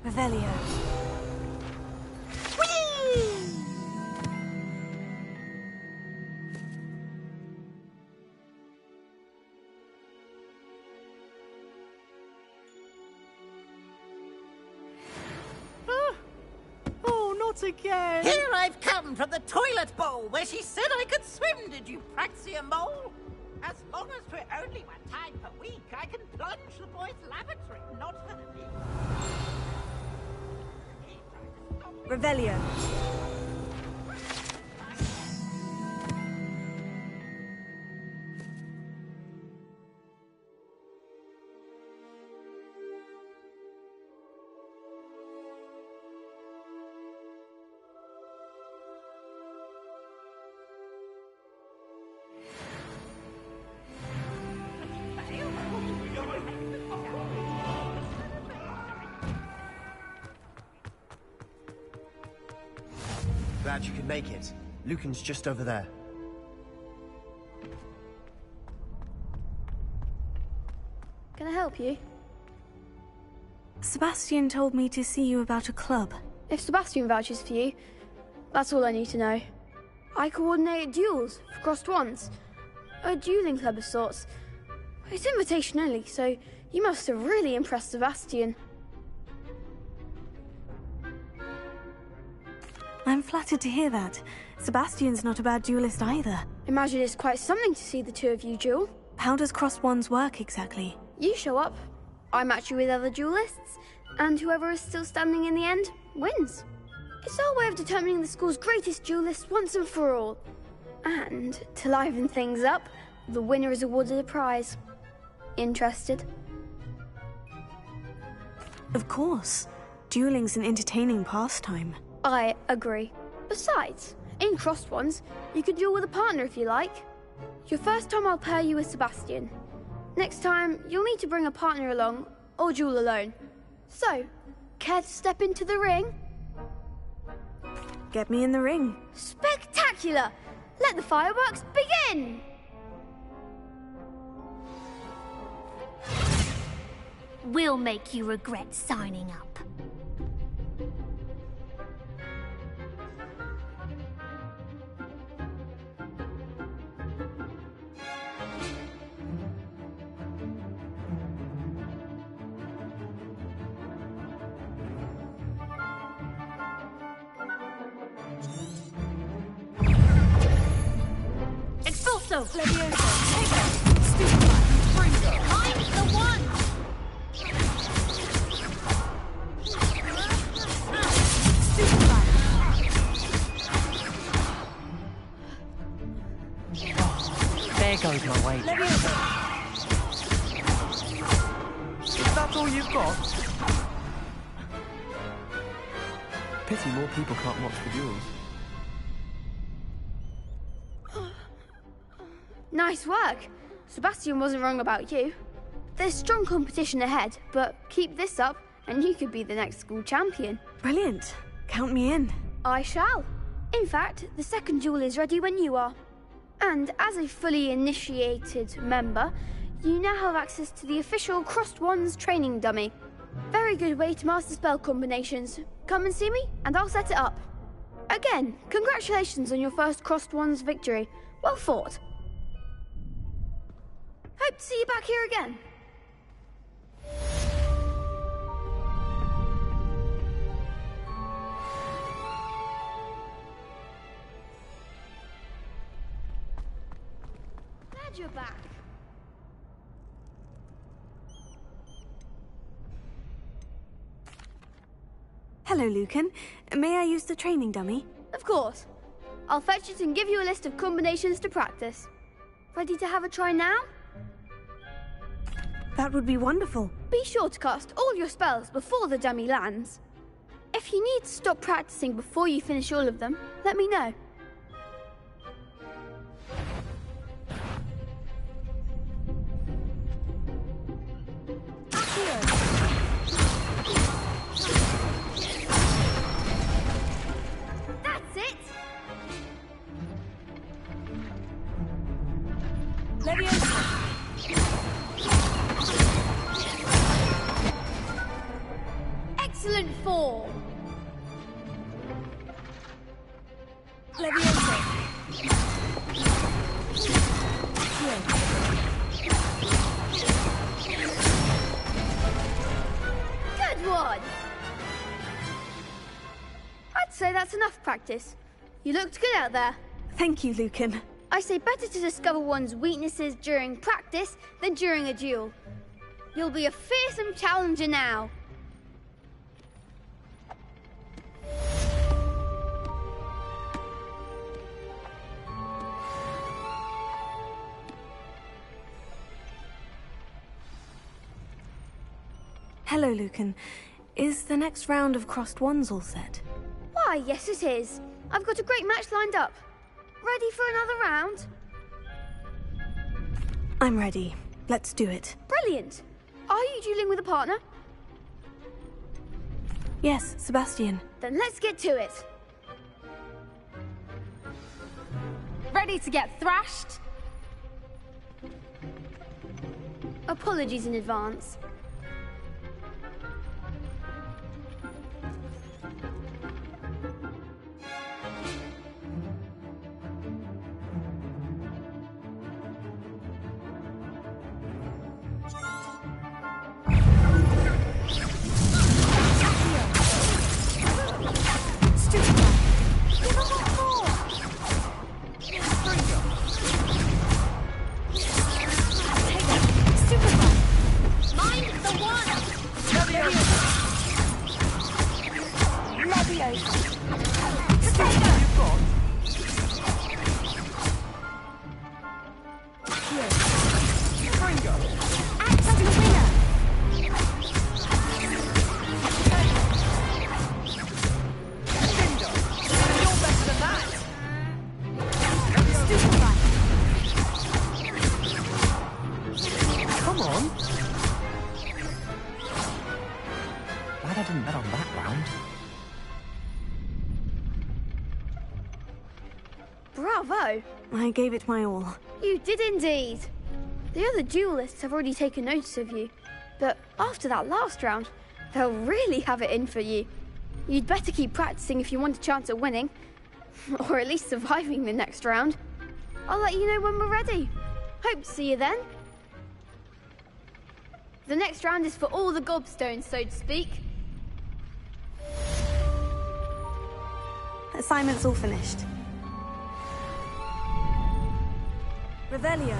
Revelio. Again. Here I've come from the toilet bowl where she said I could swim, did you praxia mole? As long as we're only one time per week, I can plunge the boys' lavatory, not her knee. Revelio. Glad you could make it. Lucan's just over there. Can I help you? Sebastian told me to see you about a club. If Sebastian vouches for you, that's all I need to know. I coordinate duels for Crossed Wands. A dueling club of sorts. It's invitation only, so you must have really impressed Sebastian. I'm flattered to hear that. Sebastian's not a bad duelist either. Imagine it's quite something to see the two of you duel. How does Crossed Wands work exactly? You show up, I match you with other duelists, and whoever is still standing in the end wins. It's our way of determining the school's greatest duelist once and for all. And, to liven things up, the winner is awarded a prize. Interested? Of course. Dueling's an entertaining pastime. I agree. Besides, in Crossed Wands, you can duel with a partner if you like. Your first time I'll pair you with Sebastian. Next time, you'll need to bring a partner along, or duel alone. So, care to step into the ring? Get me in the ring. Spectacular! Let the fireworks begin! We'll make you regret signing up. Expulso! Levioso! Stupefy! Fringo! I'm the one! There goes my weight. Is that all you've got? Pity more people can't watch the duels. Nice work. Sebastian wasn't wrong about you. There's strong competition ahead, but keep this up and you could be the next school champion. Brilliant. Count me in. I shall. In fact, the second duel is ready when you are. And as a fully initiated member, you now have access to the official Crossed Wands training dummy. Very good way to master spell combinations. Come and see me, and I'll set it up. Again, congratulations on your first Crossed Wands victory. Well fought. Hope to see you back here again. Glad you're back. Hello, Lucan. May I use the training dummy? Of course. I'll fetch it and give you a list of combinations to practice. Ready to have a try now? That would be wonderful. Be sure to cast all your spells before the dummy lands. If you need to stop practicing before you finish all of them, let me know. That's it! Leviosa! Excellent form! Leviosa! Good one! I'd say that's enough practice. You looked good out there. Thank you, Lucan. I say better to discover one's weaknesses during practice than during a duel. You'll be a fearsome challenger now. Hello, Lucan. Is the next round of Crossed Wands all set? Why, yes it is. I've got a great match lined up. Ready for another round? I'm ready. Let's do it. Brilliant. Are you dueling with a partner? Yes, Sebastian. Then let's get to it. Ready to get thrashed? Apologies in advance. Bravo! I gave it my all. You did indeed. The other duelists have already taken notice of you, but after that last round, they'll really have it in for you. You'd better keep practicing if you want a chance at winning, or at least surviving the next round. I'll let you know when we're ready. Hope to see you then. The next round is for all the gobstones, so to speak. Assignment's all finished. Revelio.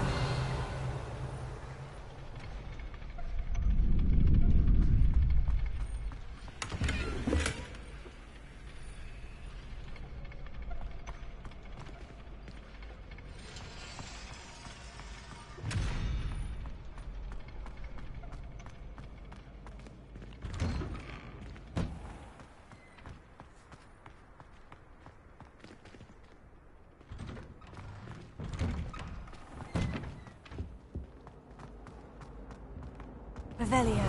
Revelio.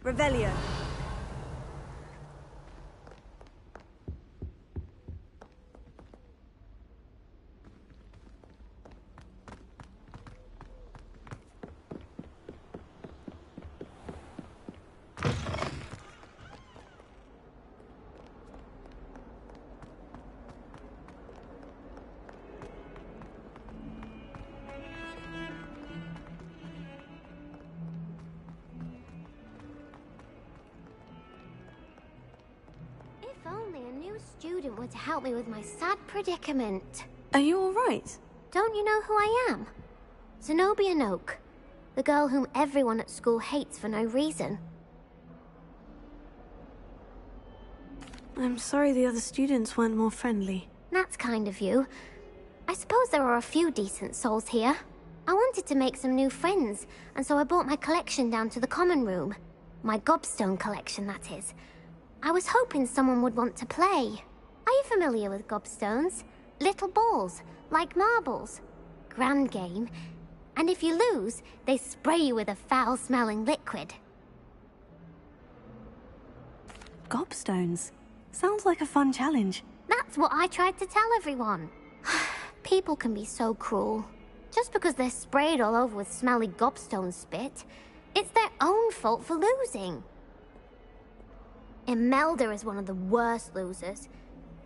Revelio. If only a new student were to help me with my sad predicament. Are you all right? Don't you know who I am? Zenobia Noak, the girl whom everyone at school hates for no reason. I'm sorry the other students weren't more friendly. That's kind of you. I suppose there are a few decent souls here. I wanted to make some new friends, and so I brought my collection down to the common room. My gobstone collection, that is. I was hoping someone would want to play. Are you familiar with gobstones? Little balls, like marbles. Grand game. And if you lose, they spray you with a foul-smelling liquid. Gobstones? Sounds like a fun challenge. That's what I tried to tell everyone. People can be so cruel. Just because they're sprayed all over with smelly gobstone spit, it's their own fault for losing. Imelda is one of the worst losers.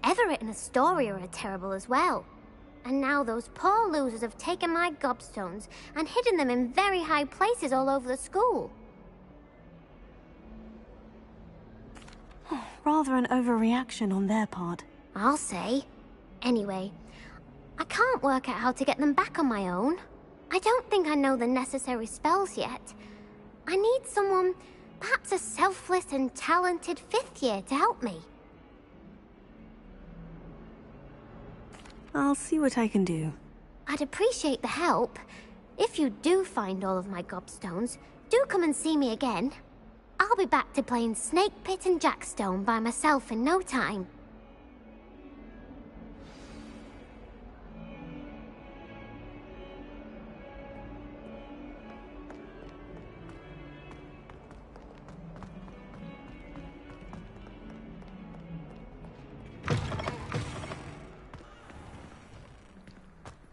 Everett and Astoria are terrible as well. And now those poor losers have taken my gobstones and hidden them in very high places all over the school. Rather an overreaction on their part. I'll say. Anyway, I can't work out how to get them back on my own. I don't think I know the necessary spells yet. I need someone, perhaps a selfless and talented 5th year to help me. I'll see what I can do. I'd appreciate the help. If you do find all of my gobstones, do come and see me again. I'll be back to playing Snake Pit and Jackstone by myself in no time.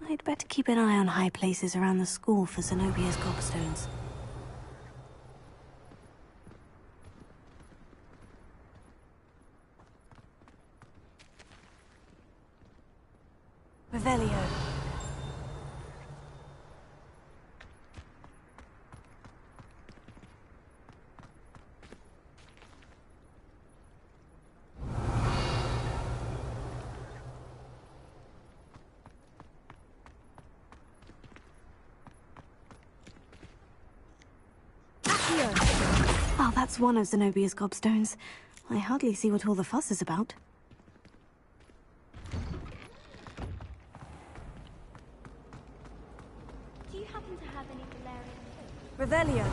I'd better keep an eye on high places around the school for Zenobia's gobstones. Revelio. Oh, that's one of Zenobia's gobstones. I hardly see what all the fuss is about. Do you happen to have any valerian? Revelio.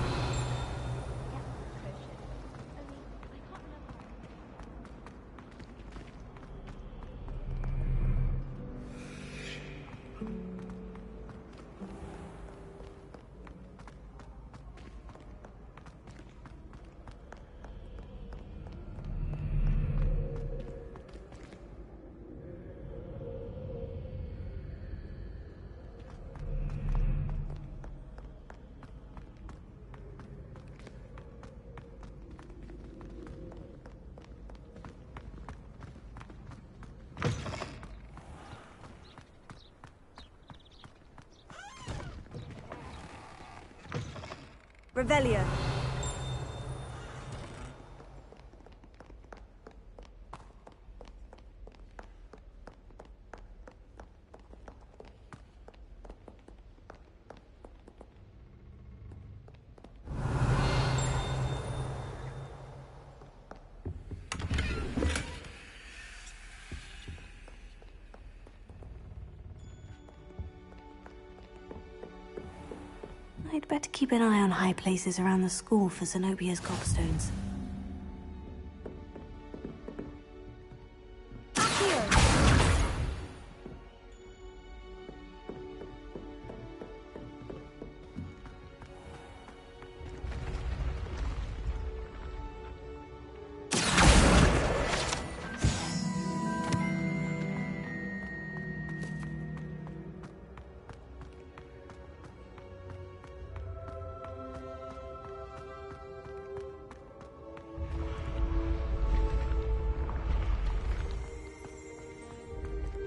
Revelio. I'd better keep an eye on high places around the school for Zenobia's gobstones.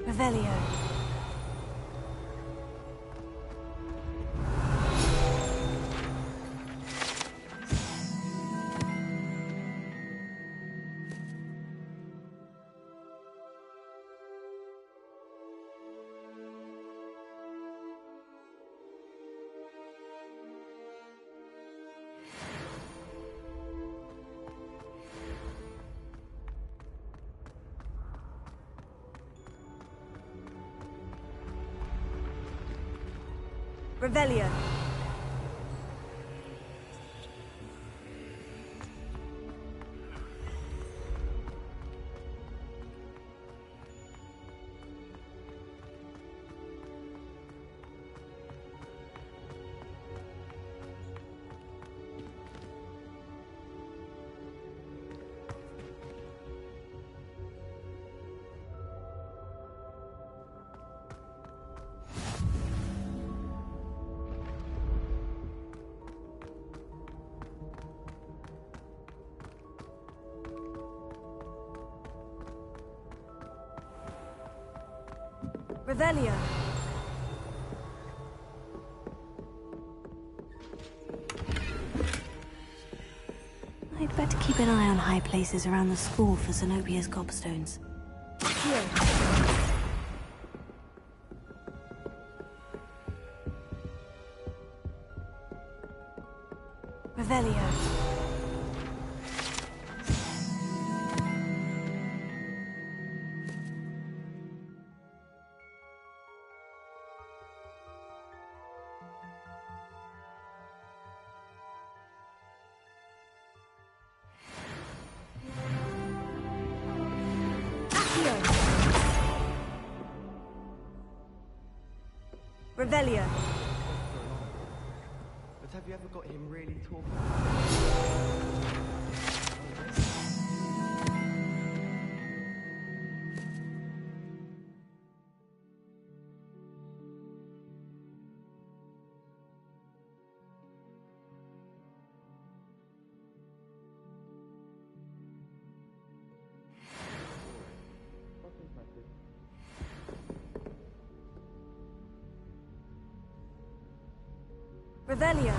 Revelio. Revelio. Revelio. I'd better keep an eye on high places around the school for Zenobia's gobstones. Revelio. Revelio. But have you ever got him really talking? Revelio.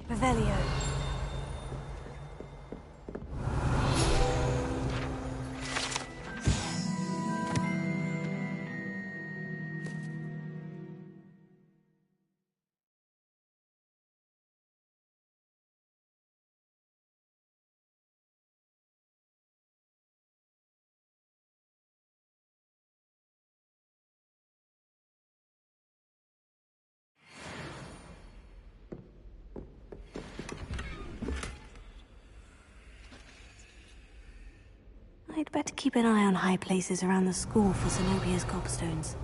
Revelio. I'd better keep an eye on high places around the school for Zenobia's gobstones.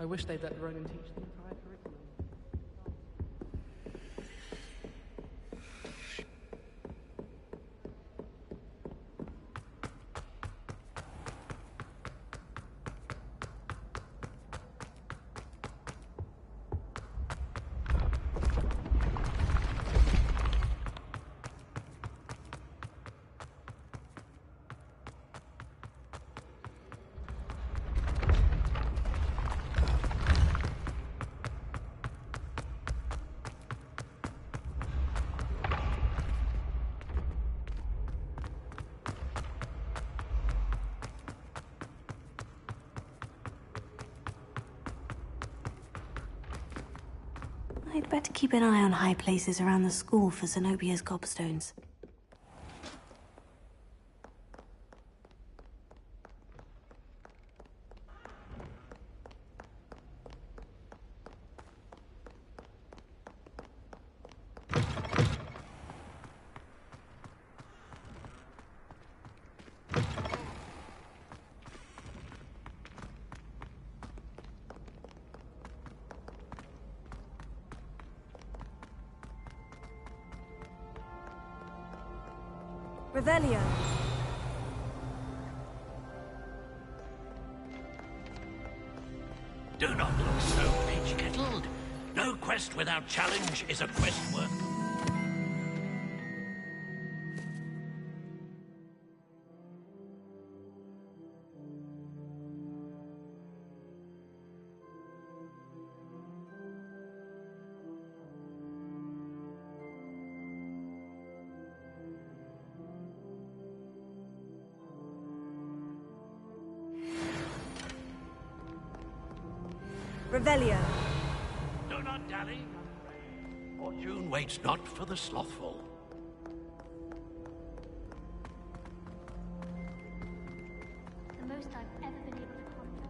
I wish they'd let Ronan teach the entire curriculum. I'd better keep an eye on high places around the school for Zenobia's gobstones. Revelio. Do not look so pitch-kettled. No quest without challenge is a quest worth... Revelio. Do not dally. Fortune waits not for the slothful. The most I've ever been able to conjure.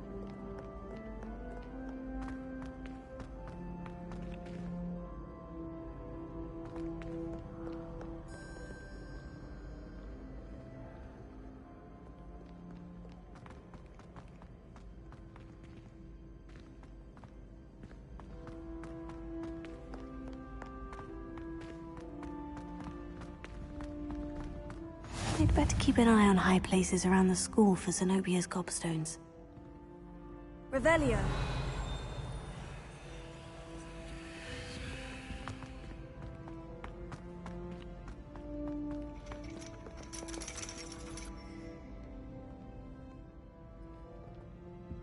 I'd better keep an eye on high places around the school for Zenobia's gobstones. Revelio.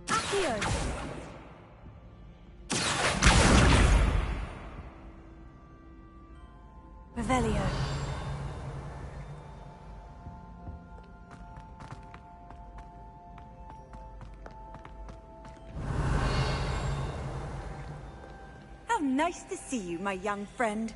Accio. Revelio. How nice to see you, my young friend.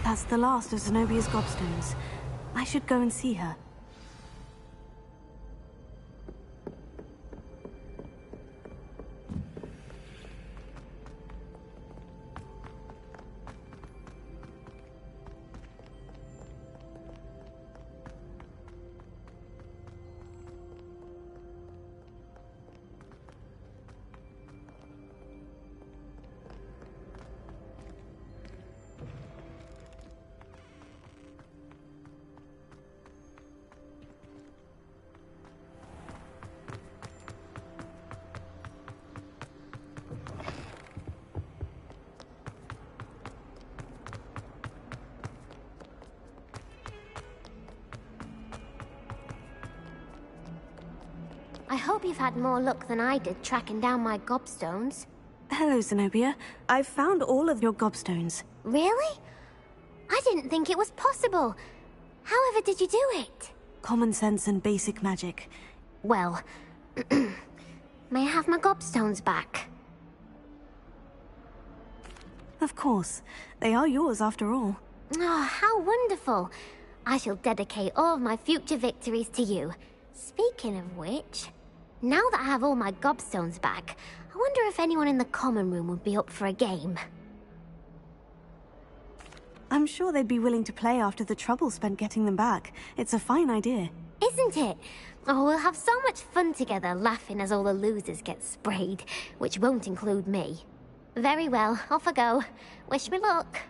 That's the last of Zenobia's gobstones. I should go and see her. I hope you've had more luck than I did tracking down my gobstones. Hello, Zenobia. I've found all of your gobstones. Really? I didn't think it was possible. However did you do it? Common sense and basic magic. Well, may I have my gobstones back? Of course. They are yours after all. Oh, how wonderful. I shall dedicate all of my future victories to you. Speaking of which, Now that I have all my gobstones back, I wonder if anyone in the common room would be up for a game. I'm sure they'd be willing to play after the trouble spent getting them back. It's a fine idea. Isn't it? Oh, we'll have so much fun together, laughing as all the losers get sprayed, which won't include me. Very well, off I go. Wish me luck.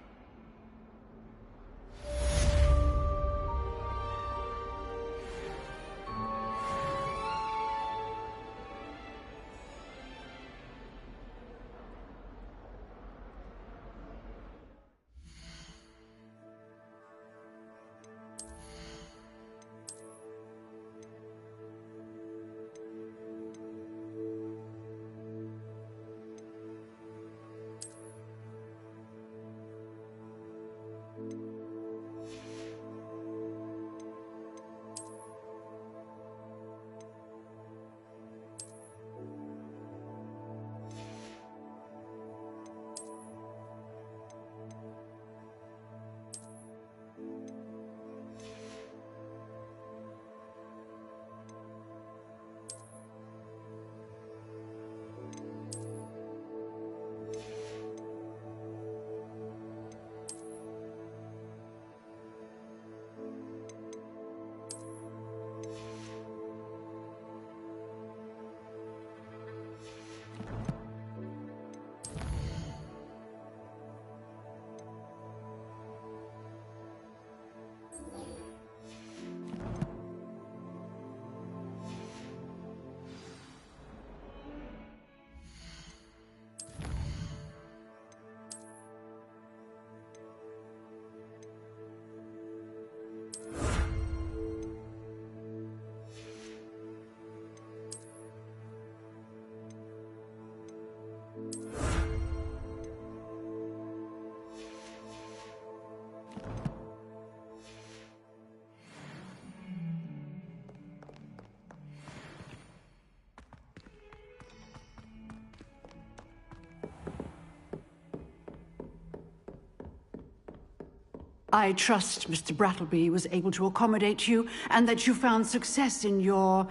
I trust Mr. Brattleby was able to accommodate you and that you found success in your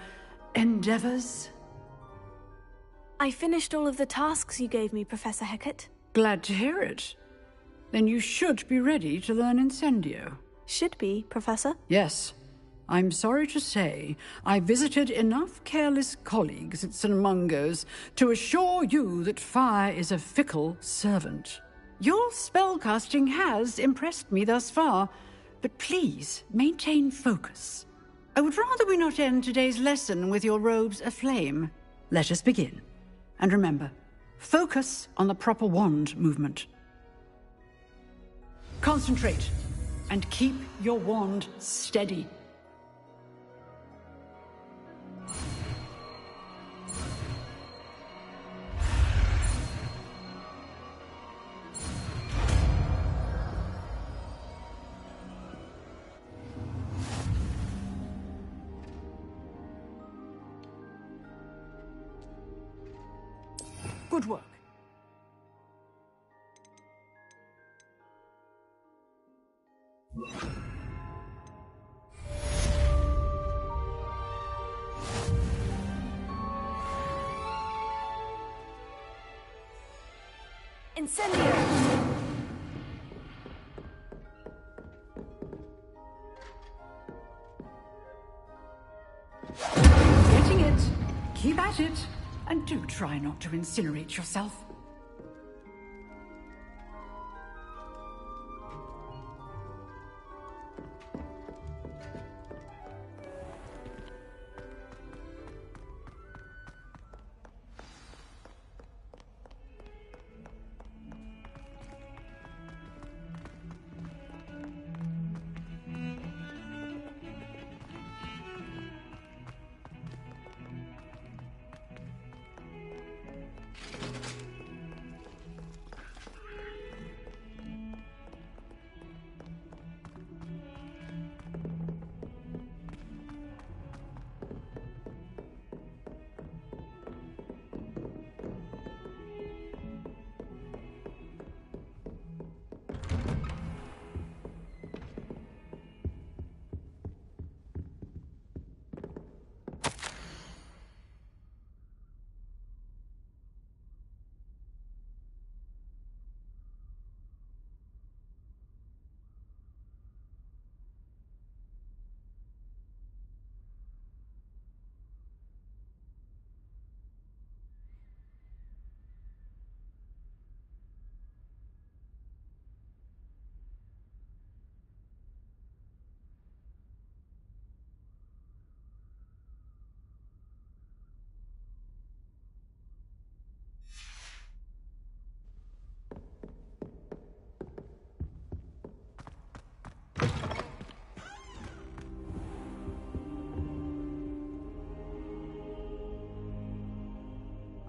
endeavors. I finished all of the tasks you gave me, Professor Hecat. Glad to hear it. Then you should be ready to learn Incendio. Should be, Professor? Yes. I'm sorry to say, I visited enough careless colleagues at St. Mungo's to assure you that fire is a fickle servant. Your spellcasting has impressed me thus far, but please maintain focus. I would rather we not end today's lesson with your robes aflame. Let us begin. And remember, focus on the proper wand movement. Concentrate, and keep your wand steady. Good work. Incendio! Getting it. Keep at it. And do try not to incinerate yourself.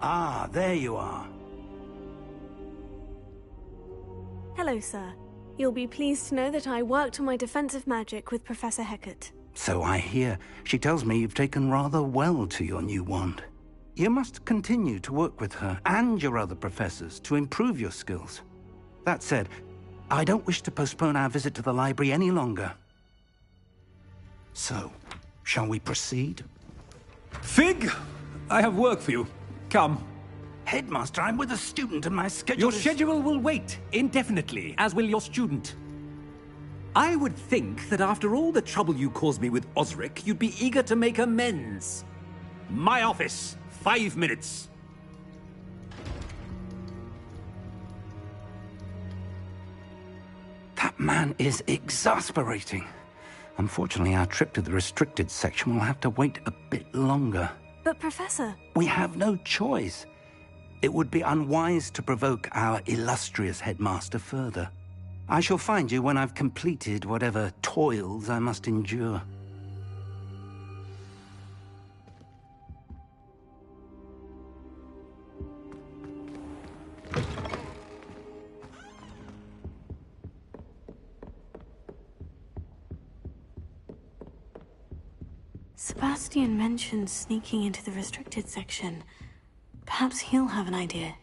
Ah, there you are. Hello, sir. You'll be pleased to know that I worked on my defensive magic with Professor Hecat. So I hear. She tells me you've taken rather well to your new wand. You must continue to work with her and your other professors to improve your skills. That said, I don't wish to postpone our visit to the library any longer. So, shall we proceed? Fig! I have work for you. Come. Headmaster, I'm with a student and my schedule Your schedule will wait indefinitely, as will your student. I would think that after all the trouble you caused me with Osric, you'd be eager to make amends. My office, 5 minutes. That man is exasperating. Unfortunately, our trip to the restricted section will have to wait a bit longer. But, Professor... We have no choice. It would be unwise to provoke our illustrious headmaster further. I shall find you when I've completed whatever toils I must endure. Sebastian mentioned sneaking into the restricted section. Perhaps he'll have an idea.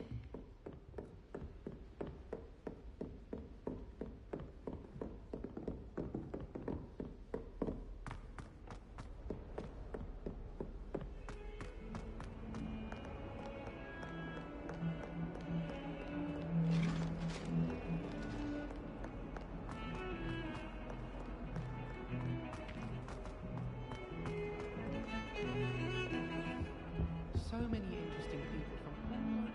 So many interesting people from all over.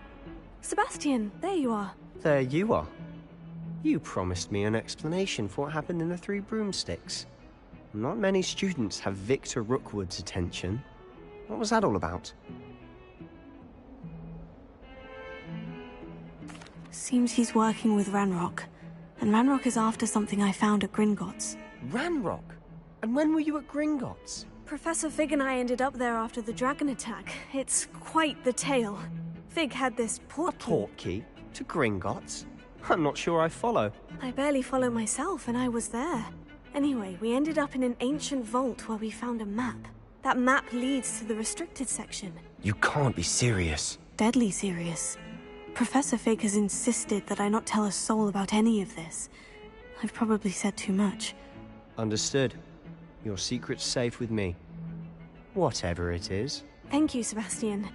Sebastian, there you are. There you are. You promised me an explanation for what happened in the Three Broomsticks. Not many students have Victor Rookwood's attention. What was that all about? Seems he's working with Ranrock. And Ranrock is after something I found at Gringotts. Ranrock? And when were you at Gringotts? Professor Fig and I ended up there after the dragon attack. It's quite the tale. Fig had this portkey. A portkey? To Gringotts? I'm not sure I follow. I barely follow myself, and I was there. Anyway, we ended up in an ancient vault where we found a map. That map leads to the restricted section. You can't be serious. Deadly serious. Professor Fig has insisted that I not tell a soul about any of this. I've probably said too much. Understood. Your secret's safe with me. Whatever it is. Thank you, Sebastian.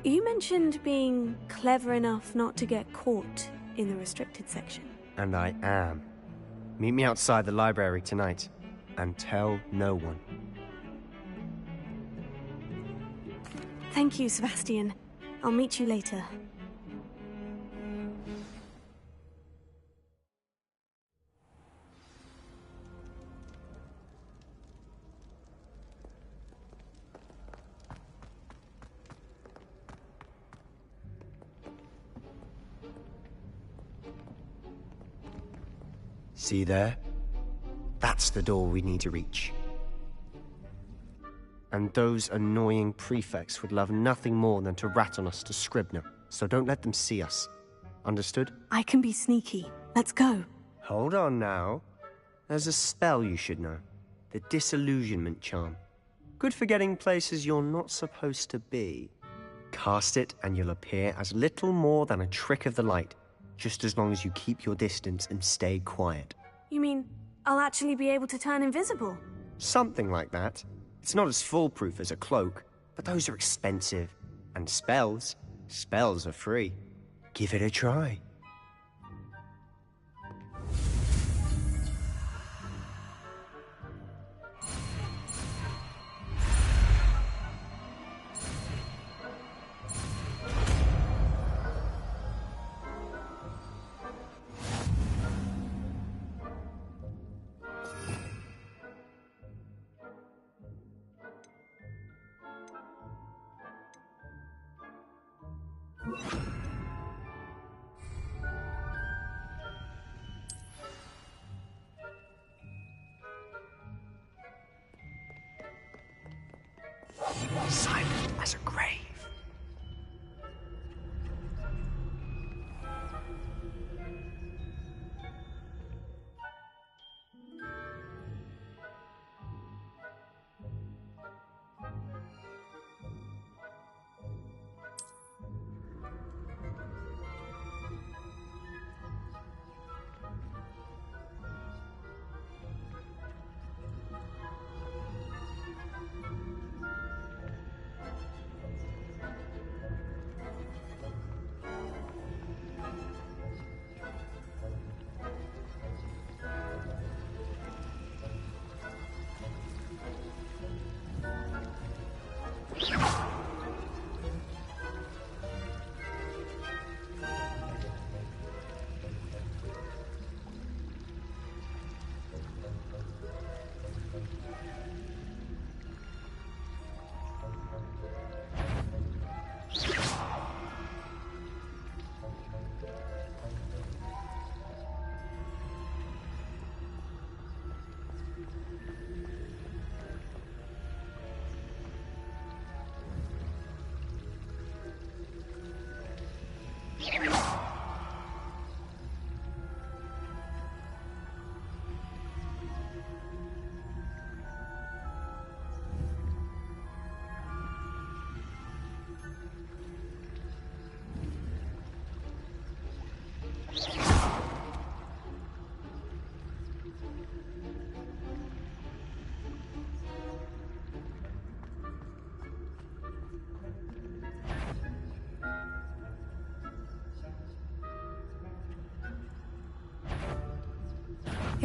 You mentioned being clever enough not to get caught in the restricted section. And I am. Meet me outside the library tonight. And tell no one. Thank you, Sebastian. I'll meet you later. See there? That's the door we need to reach. And those annoying prefects would love nothing more than to rat on us to Scribner, so don't let them see us. Understood? I can be sneaky. Let's go. Hold on now. There's a spell you should know. The Disillusionment Charm. Good for getting places you're not supposed to be. Cast it and you'll appear as little more than a trick of the light, just as long as you keep your distance and stay quiet. You mean I'll actually be able to turn invisible? Something like that. It's not as foolproof as a cloak, but those are expensive. And spells are free. Give it a try. Silent as a grave.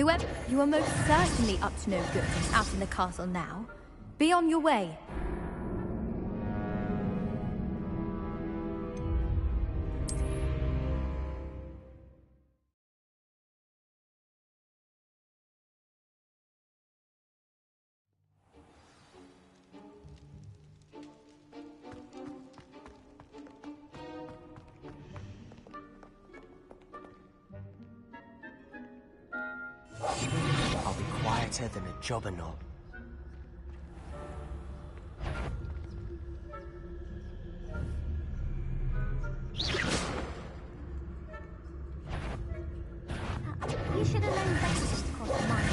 Whoever, you are most certainly up to no good out in the castle now. Be on your way. I'll be quieter than a jobberknoll. You should have known better just to cause a mind.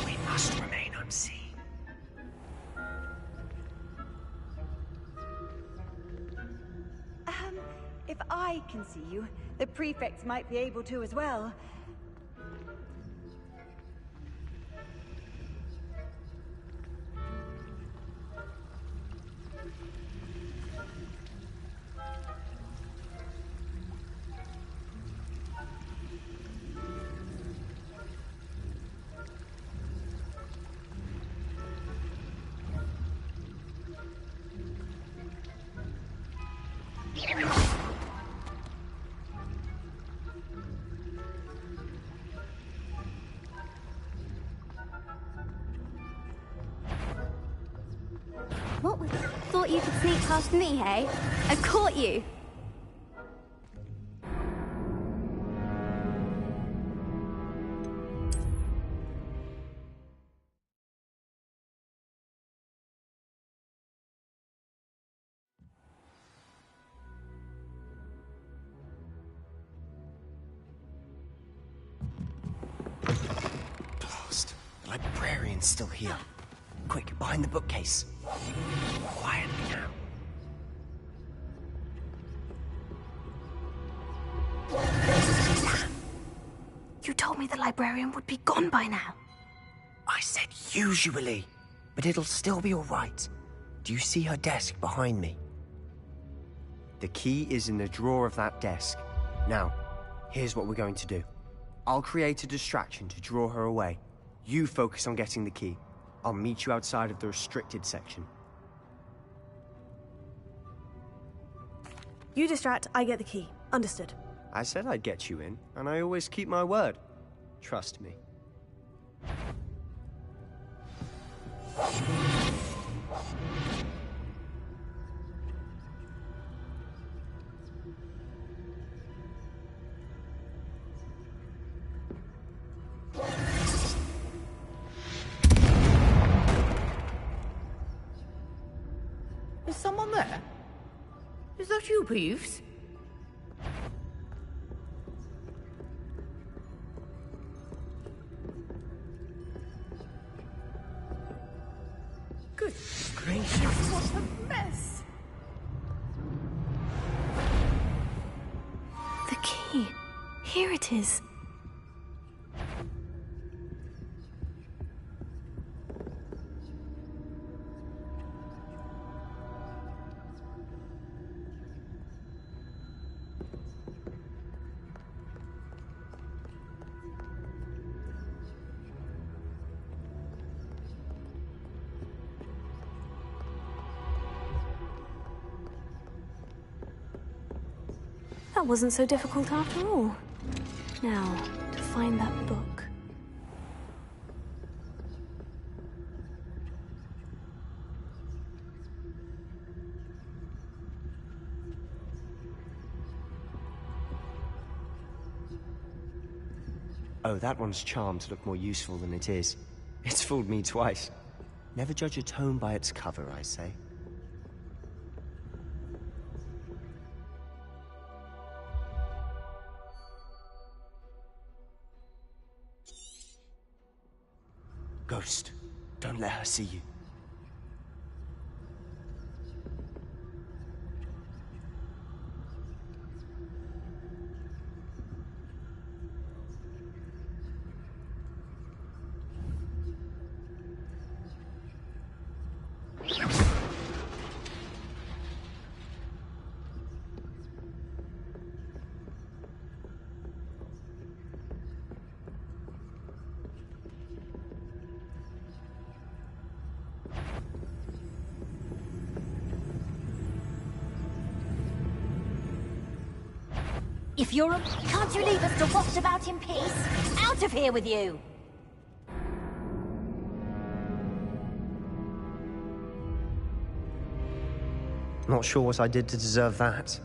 We must remain unseen. If I can see you, the prefects might be able to as well. What was... Thought you could sneak past me, hey? I caught you! Blast. The librarian's still here. Quick, behind the bookcase. Quietly now. You told me the librarian would be gone by now. I said usually, but it'll still be all right. Do you see her desk behind me? The key is in the drawer of that desk. Now, here's what we're going to do. I'll create a distraction to draw her away. You focus on getting the key. I'll meet you outside of the restricted section. You distract, I get the key. Understood. I said I'd get you in, and I always keep my word. Trust me. Is someone there? Is that you, Peeves? Good gracious, what a mess! The key. Here it is. That wasn't so difficult after all. Now, to find that book. Oh, that one's charmed to look more useful than it is. It's fooled me twice. Never judge a tome by its cover, I say. Ghost, don't let her see you. If you're can't you leave us to waft about in peace? Out of here with you! Not sure what I did to deserve that.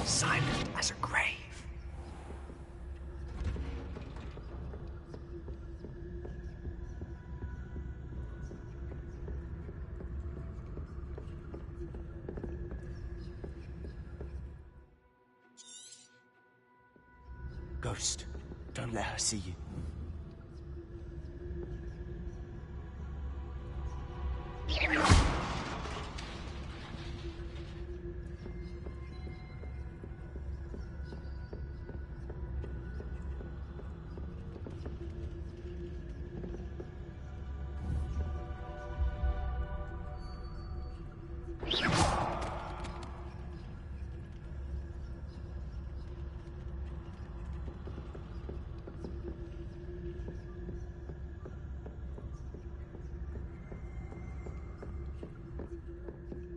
Silent as a grave. Ghost, don't let her see you.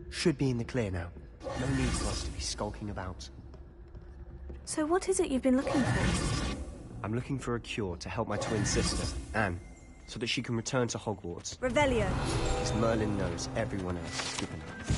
Should be in the clear now. No need for us to be skulking about. So what is it you've been looking for? I'm looking for a cure to help my twin sister, Anne, so that she can return to Hogwarts. Revelio. Because Merlin knows everyone else is given her.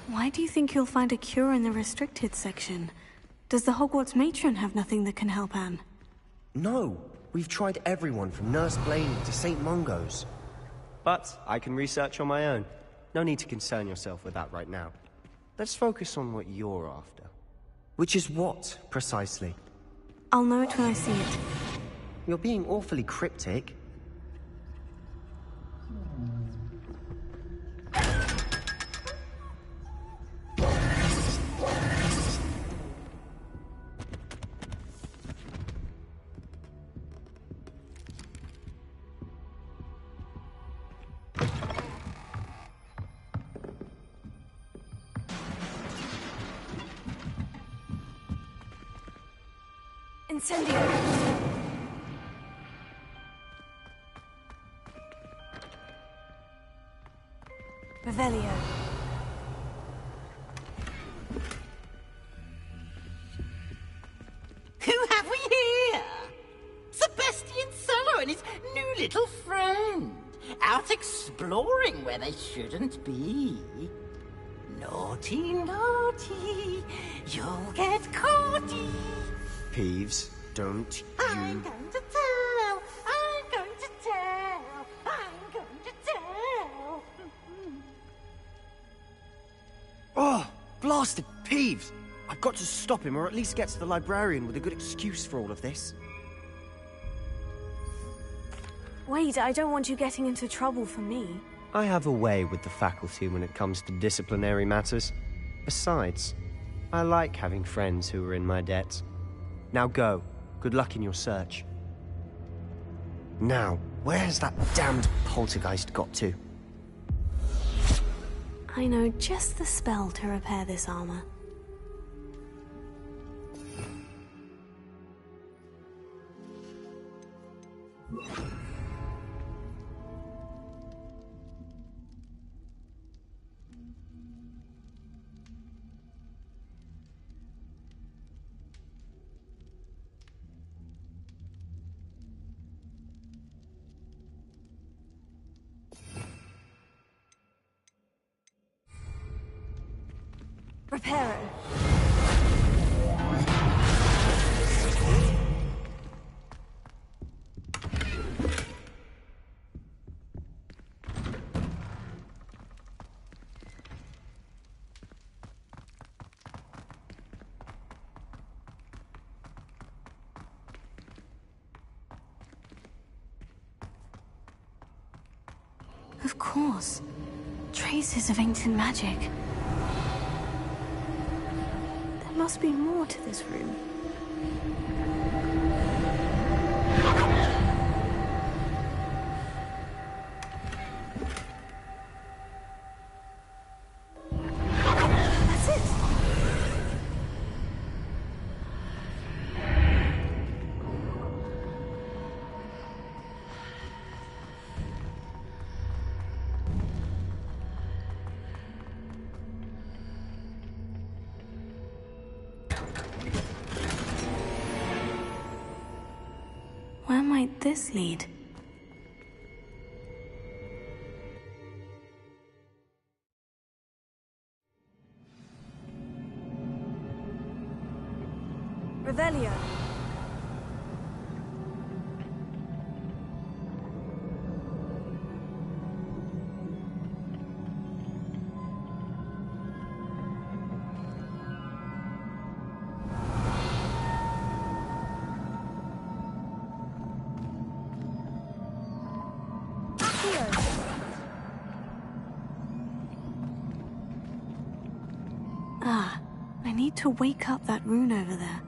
Why do you think you'll find a cure in the restricted section? Does the Hogwarts matron have nothing that can help Anne? No! We've tried everyone from Nurse Blaney to St. Mungo's. But I can research on my own. No need to concern yourself with that right now. Let's focus on what you're after. Which is what, precisely? I'll know it when I see it. You're being awfully cryptic. Incendio! Revelio. Who have we here? Sebastian Cello and his new little friend. Out exploring where they shouldn't be. Naughty, naughty, you'll get caughty. Peeves, don't you... I'm going to tell, I'm going to tell, I'm going to tell. Oh, blasted Peeves! I've got to stop him, or at least get to the librarian with a good excuse for all of this. Wait, I don't want you getting into trouble for me. I have a way with the faculty when it comes to disciplinary matters. Besides, I like having friends who are in my debt. Now go. Good luck in your search. Now, where's that damned poltergeist got to? I know just the spell to repair this armor. Reparo. Of course. Traces of ancient magic. There must be more to this room. might this lead? Revelio. Ah, I need to wake up that rune over there.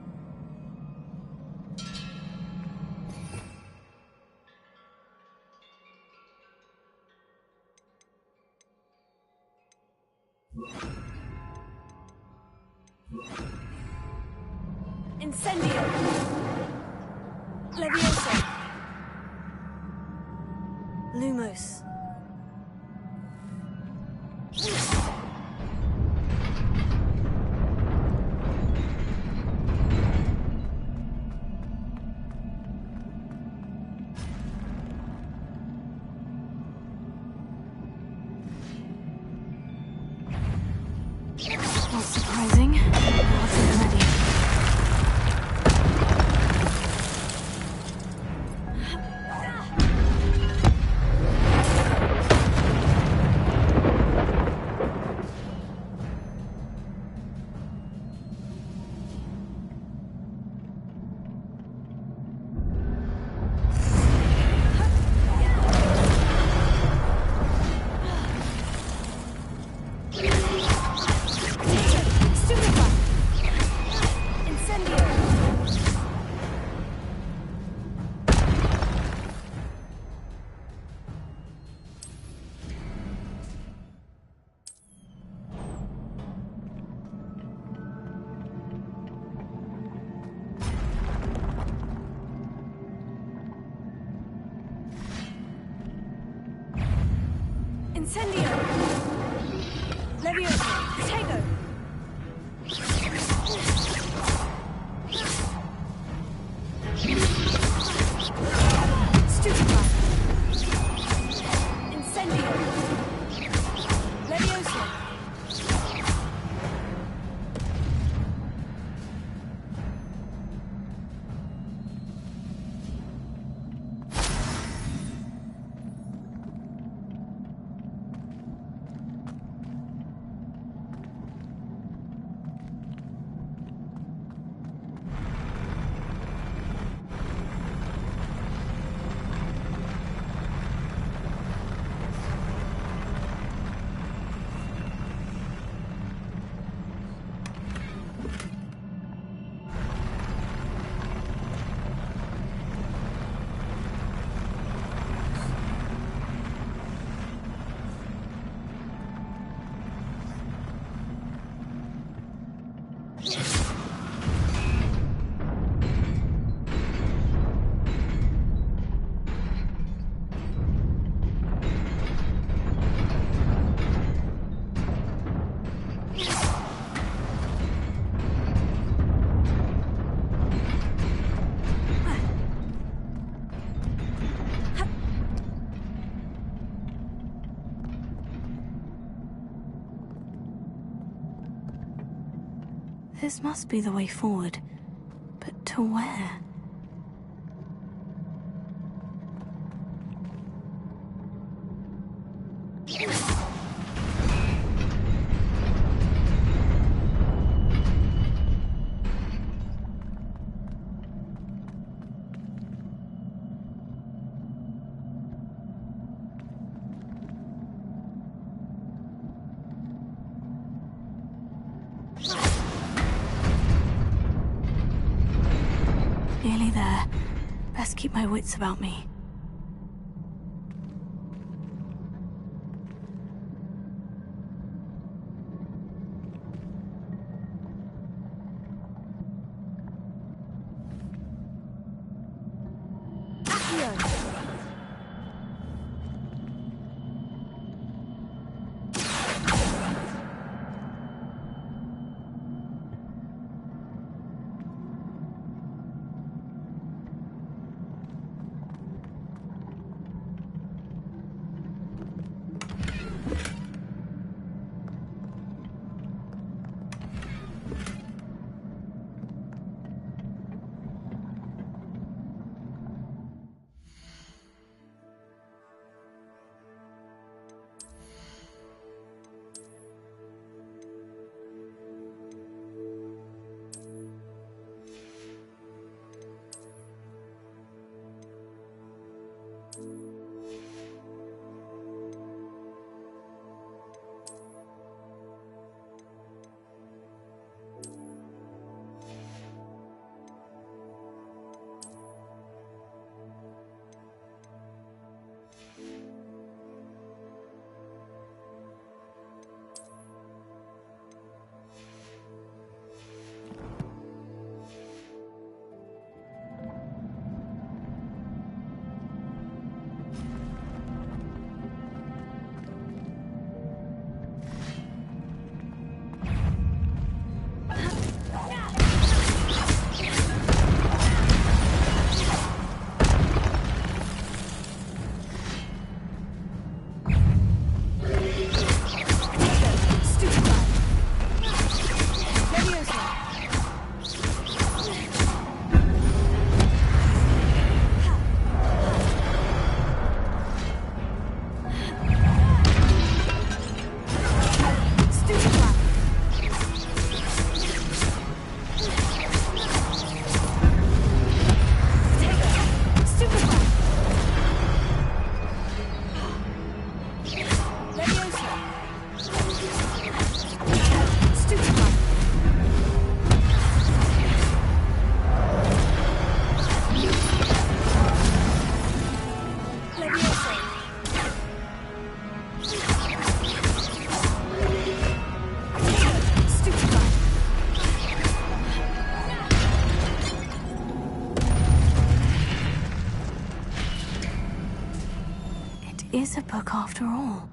Incendio. Leviosa. Lumos. Not surprising. I wasn't ready. Incendio. Leviosa. Tego. Stupefy. Incendio. Leviosa. This must be the way forward. But to where? Nearly there. Best keep my wits about me. Is a book after all.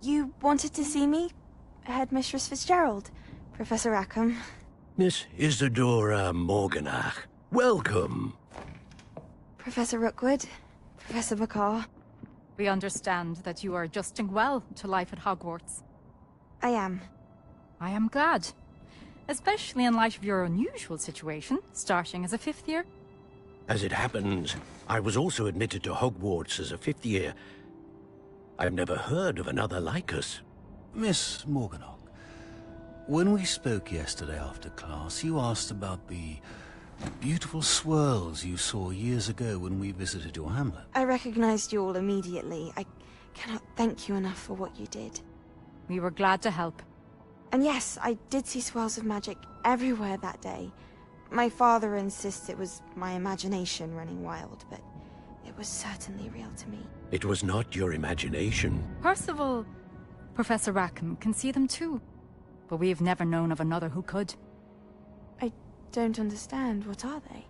You wanted to see me? Headmistress Fitzgerald, Professor Rackham. Miss Isadora Morganach, welcome. Professor Rookwood, Professor McCaw. We understand that you are adjusting well to life at Hogwarts. I am. I am glad. Especially in light of your unusual situation, starting as a 5th year. As it happens, I was also admitted to Hogwarts as a 5th year. I've never heard of another like us. Miss Morganach, when we spoke yesterday after class, you asked about the beautiful swirls you saw years ago when we visited your hamlet. I recognized you all immediately. I cannot thank you enough for what you did. We were glad to help. And yes, I did see swirls of magic everywhere that day. My father insists it was my imagination running wild, but it was certainly real to me. It was not your imagination. Percival, Professor Rackham can see them too. But we've never known of another who could. I don't understand. What are they?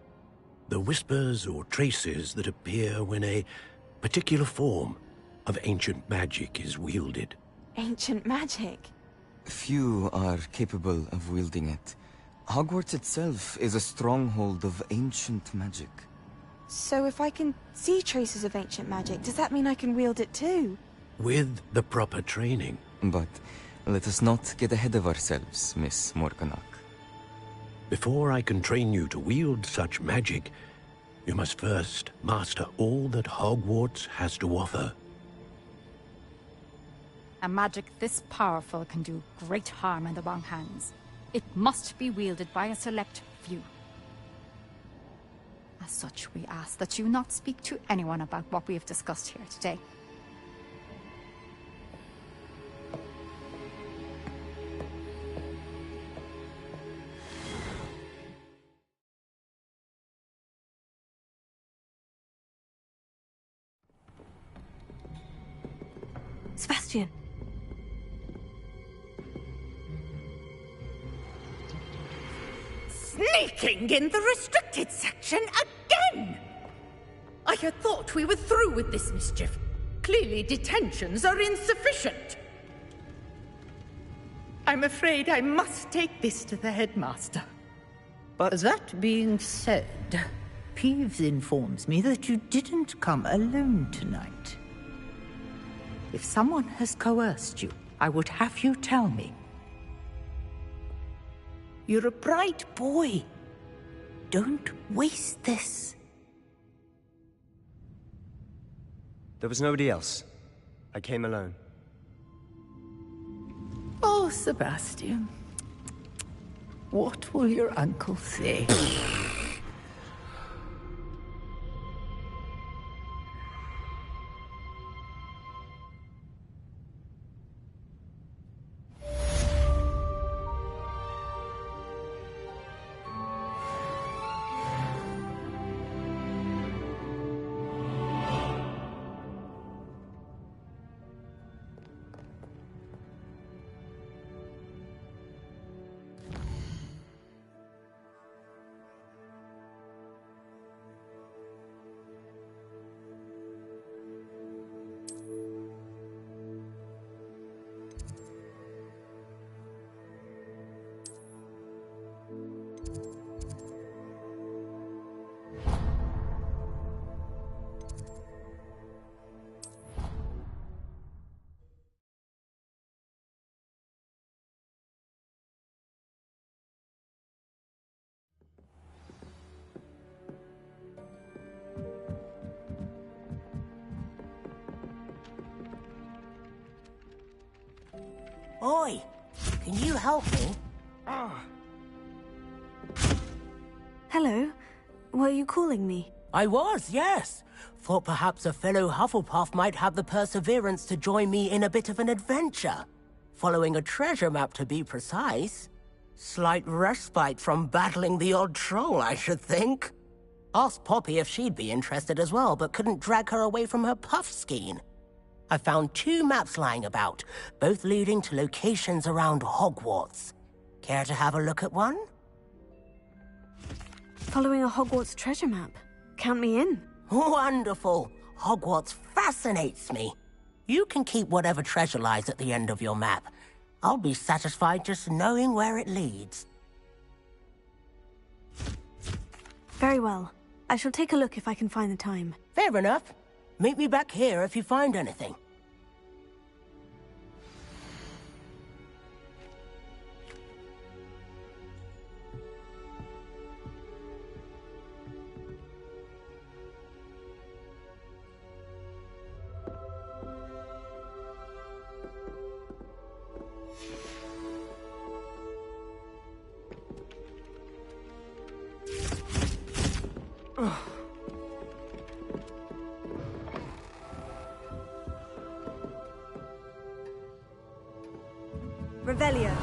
The whispers or traces that appear when a particular form of ancient magic is wielded. Ancient magic? Few are capable of wielding it. Hogwarts itself is a stronghold of ancient magic. So if I can see traces of ancient magic, does that mean I can wield it too? With the proper training. But let us not get ahead of ourselves, Miss Morganach. Before I can train you to wield such magic, you must first master all that Hogwarts has to offer. A magic this powerful can do great harm in the wrong hands. It must be wielded by a select few. As such, we ask that you not speak to anyone about what we have discussed here today. Sebastian! Sneaking in the restricted section again! I had thought we were through with this mischief. Clearly detentions are insufficient. I'm afraid I must take this to the headmaster. But that being said, Peeves informs me that you didn't come alone tonight. If someone has coerced you, I would have you tell me. You're a bright boy. Don't waste this. There was nobody else. I came alone. Oh, Sebastian. What will your uncle say? Oi! Can you help me? Hello? Were you calling me? I was, yes. Thought perhaps a fellow Hufflepuff might have the perseverance to join me in a bit of an adventure. Following a treasure map, to be precise. Slight respite from battling the odd troll, I should think. Asked Poppy if she'd be interested as well, but couldn't drag her away from her puff skein. I found 2 maps lying about, both leading to locations around Hogwarts. Care to have a look at one? Following a Hogwarts treasure map. Count me in. Wonderful. Hogwarts fascinates me. You can keep whatever treasure lies at the end of your map. I'll be satisfied just knowing where it leads. Very well. I shall take a look if I can find the time. Fair enough. Meet me back here if you find anything. Revelio.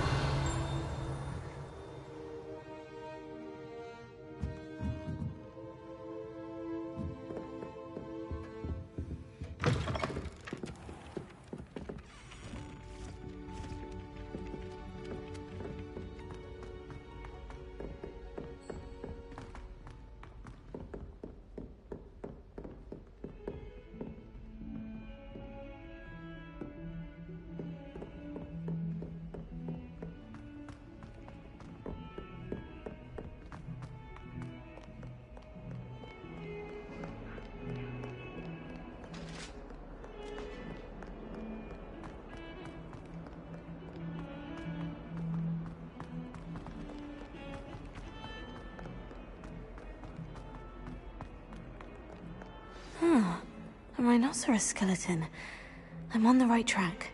A rhinoceros skeleton. I'm on the right track.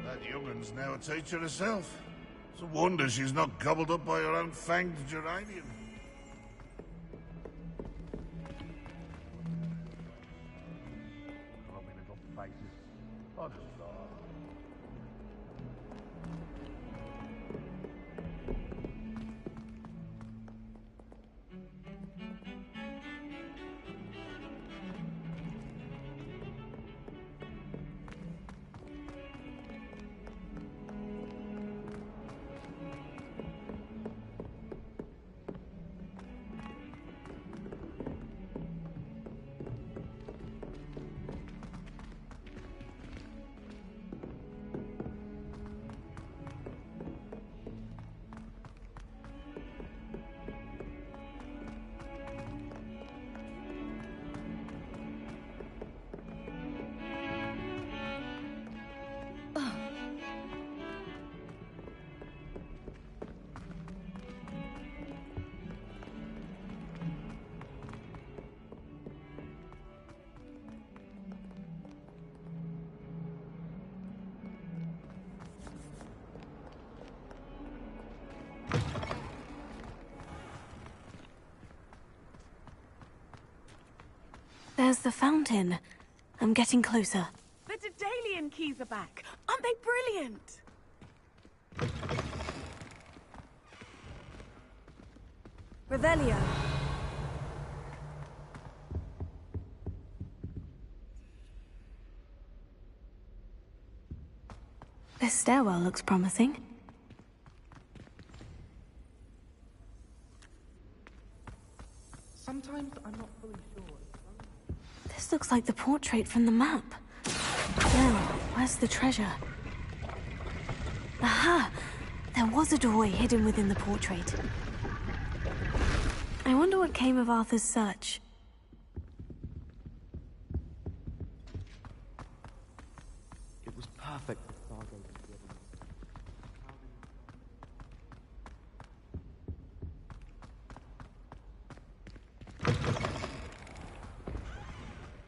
That young'un's now a teacher herself. It's a wonder she's not gobbled up by her own fanged geranium. Crummy little faces. I just thought. There's the fountain. I'm getting closer. The Daedalian keys are back. Aren't they brilliant? Revelio. This stairwell looks promising. Sometimes I'm not fully sure. This looks like the portrait from the map. Now, where's the treasure? Aha! There was a doorway hidden within the portrait. I wonder what came of Arthur's search. It was perfect for Stargate to be able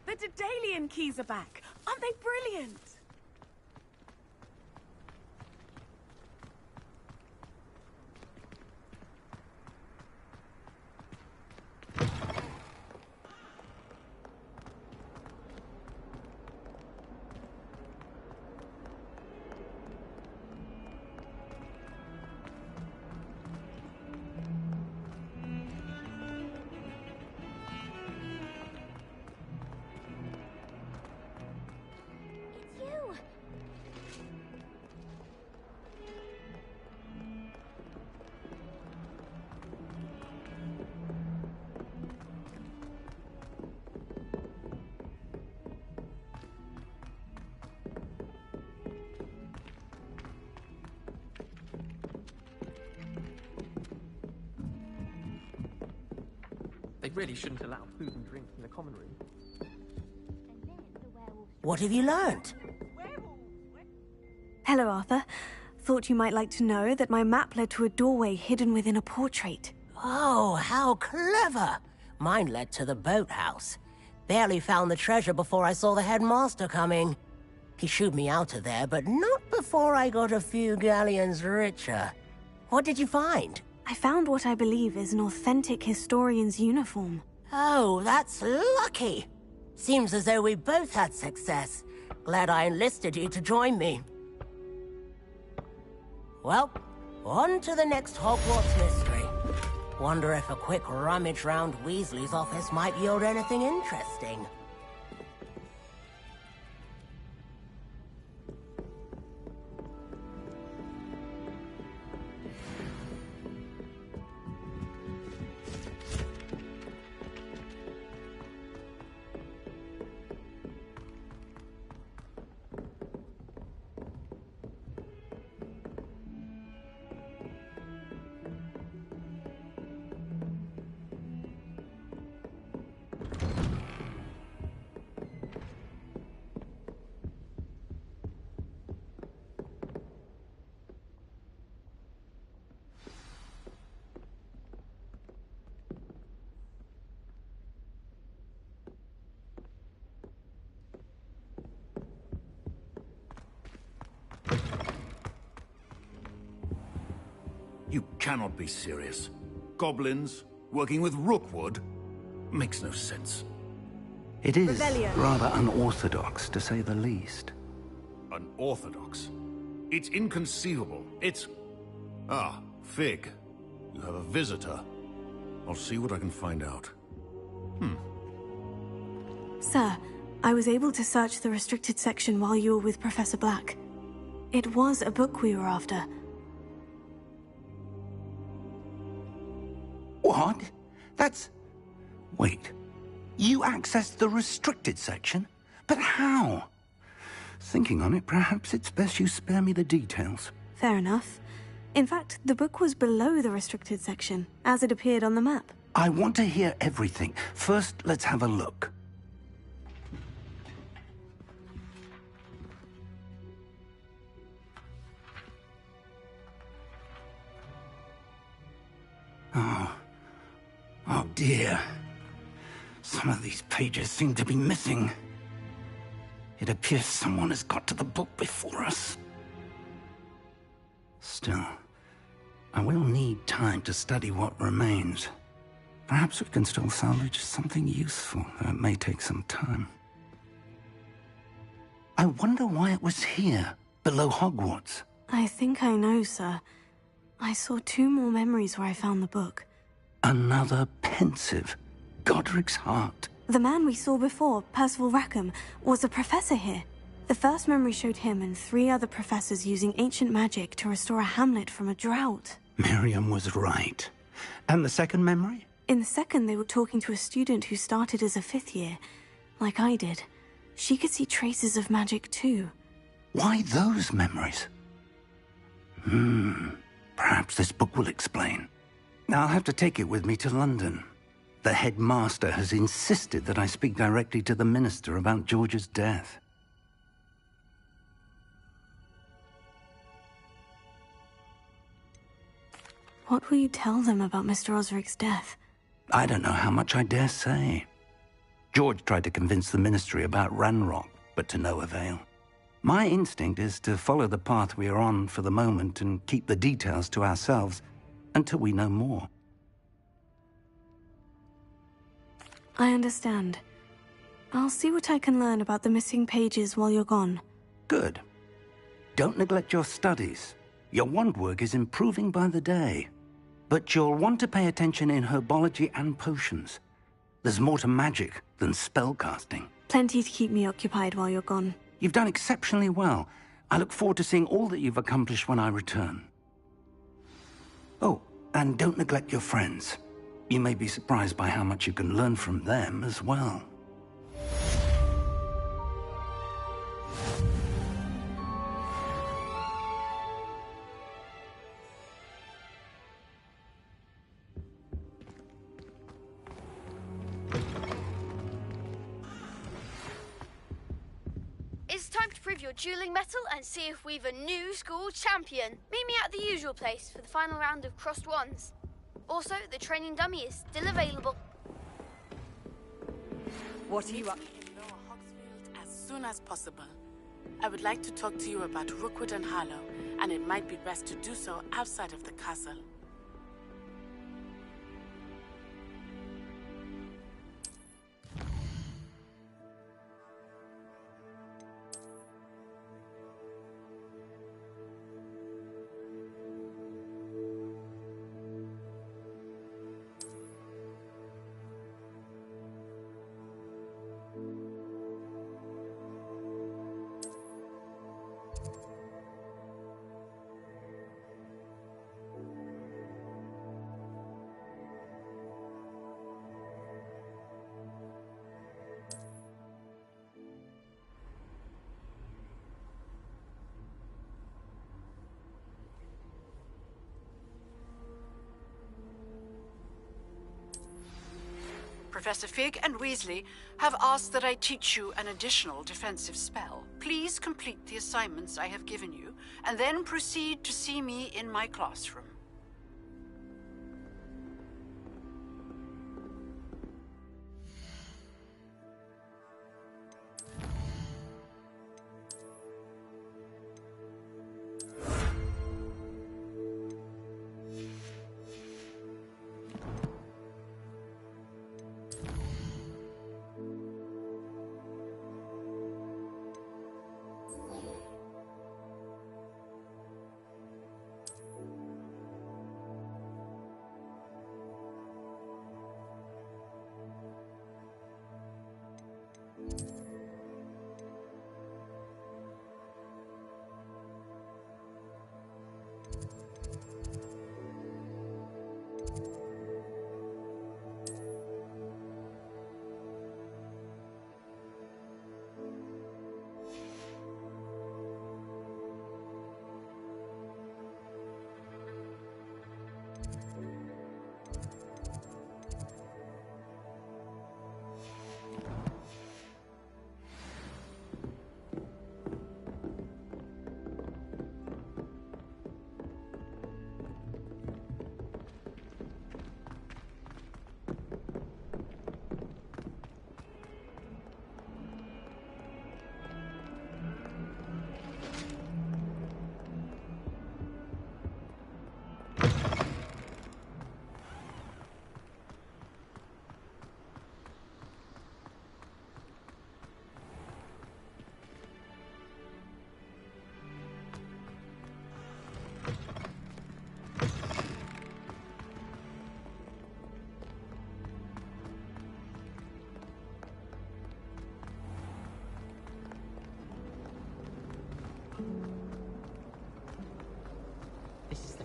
The Daedalian keys are back. Aren't they brilliant? They really shouldn't allow food and drink in the common room. What have you learned? Hello, Arthur. Thought you might like to know that my map led to a doorway hidden within a portrait. Oh, how clever! Mine led to the boathouse. Barely found the treasure before I saw the headmaster coming. He shooed me out of there, but not before I got a few galleons richer. What did you find? I found what I believe is an authentic historian's uniform. Oh, that's lucky. Seems as though we both had success. Glad I enlisted you to join me. Well, on to the next Hogwarts mystery. Wonder if a quick rummage round Weasley's office might yield anything interesting. You cannot be serious. Goblins, working with Rookwood? Makes no sense. It is Rebellion. rather unorthodox, to say the least. Unorthodox? It's inconceivable. It's... Ah, Fig. You have a visitor. I'll see what I can find out. Sir, I was able to search the restricted section while you were with Professor Black. It was a book we were after. What? That's... Wait. You accessed the restricted section? But how? Thinking on it, perhaps it's best you spare me the details. Fair enough. In fact, the book was below the restricted section, as it appeared on the map. I want to hear everything. First, let's have a look. Oh dear. Some of these pages seem to be missing. It appears someone has got to the book before us. Still, I will need time to study what remains. Perhaps we can still salvage something useful, though it may take some time. I wonder why it was here, below Hogwarts. I think I know, sir. I saw 2 more memories where I found the book. Another pensive. Godric's heart. The man we saw before, Percival Rackham, was a professor here. The first memory showed him and 3 other professors using ancient magic to restore a hamlet from a drought. Miriam was right. And the second memory? In the second, they were talking to a student who started as a 5th year, like I did. She could see traces of magic too. Why those memories? Perhaps this book will explain. I'll have to take it with me to London. The headmaster has insisted that I speak directly to the minister about George's death. What will you tell them about Mr. Osric's death? I don't know how much I dare say. George tried to convince the ministry about Ranrock, but to no avail. My instinct is to follow the path we are on for the moment and keep the details to ourselves until we know more. I understand. I'll see what I can learn about the missing pages while you're gone. Good. Don't neglect your studies. Your wand work is improving by the day. But you'll want to pay attention in herbology and potions. There's more to magic than spellcasting. Plenty to keep me occupied while you're gone. You've done exceptionally well. I look forward to seeing all that you've accomplished when I return. Oh, and don't neglect your friends. You may be surprised by how much you can learn from them as well. It's time to prove your dueling mettle and see if we've a new school champion. Meet me at the usual place for the final round of crossed wands. Also, the training dummy is still available. What are you up? As soon as possible. I would like to talk to you about Rookwood and Harlow, and it might be best to do so outside of the castle. Professor Fig and Weasley have asked that I teach you an additional defensive spell. Please complete the assignments I have given you, and then proceed to see me in my classroom.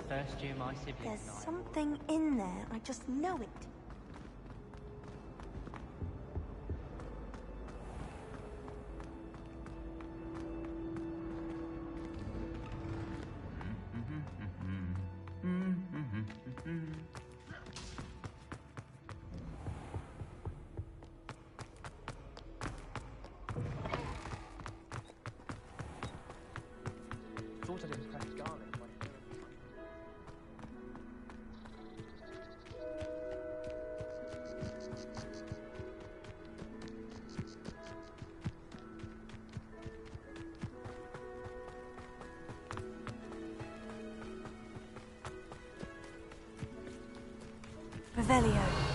first year my siblings There's and I something in there. I just know it. thought I didn't press garlic when Revelio.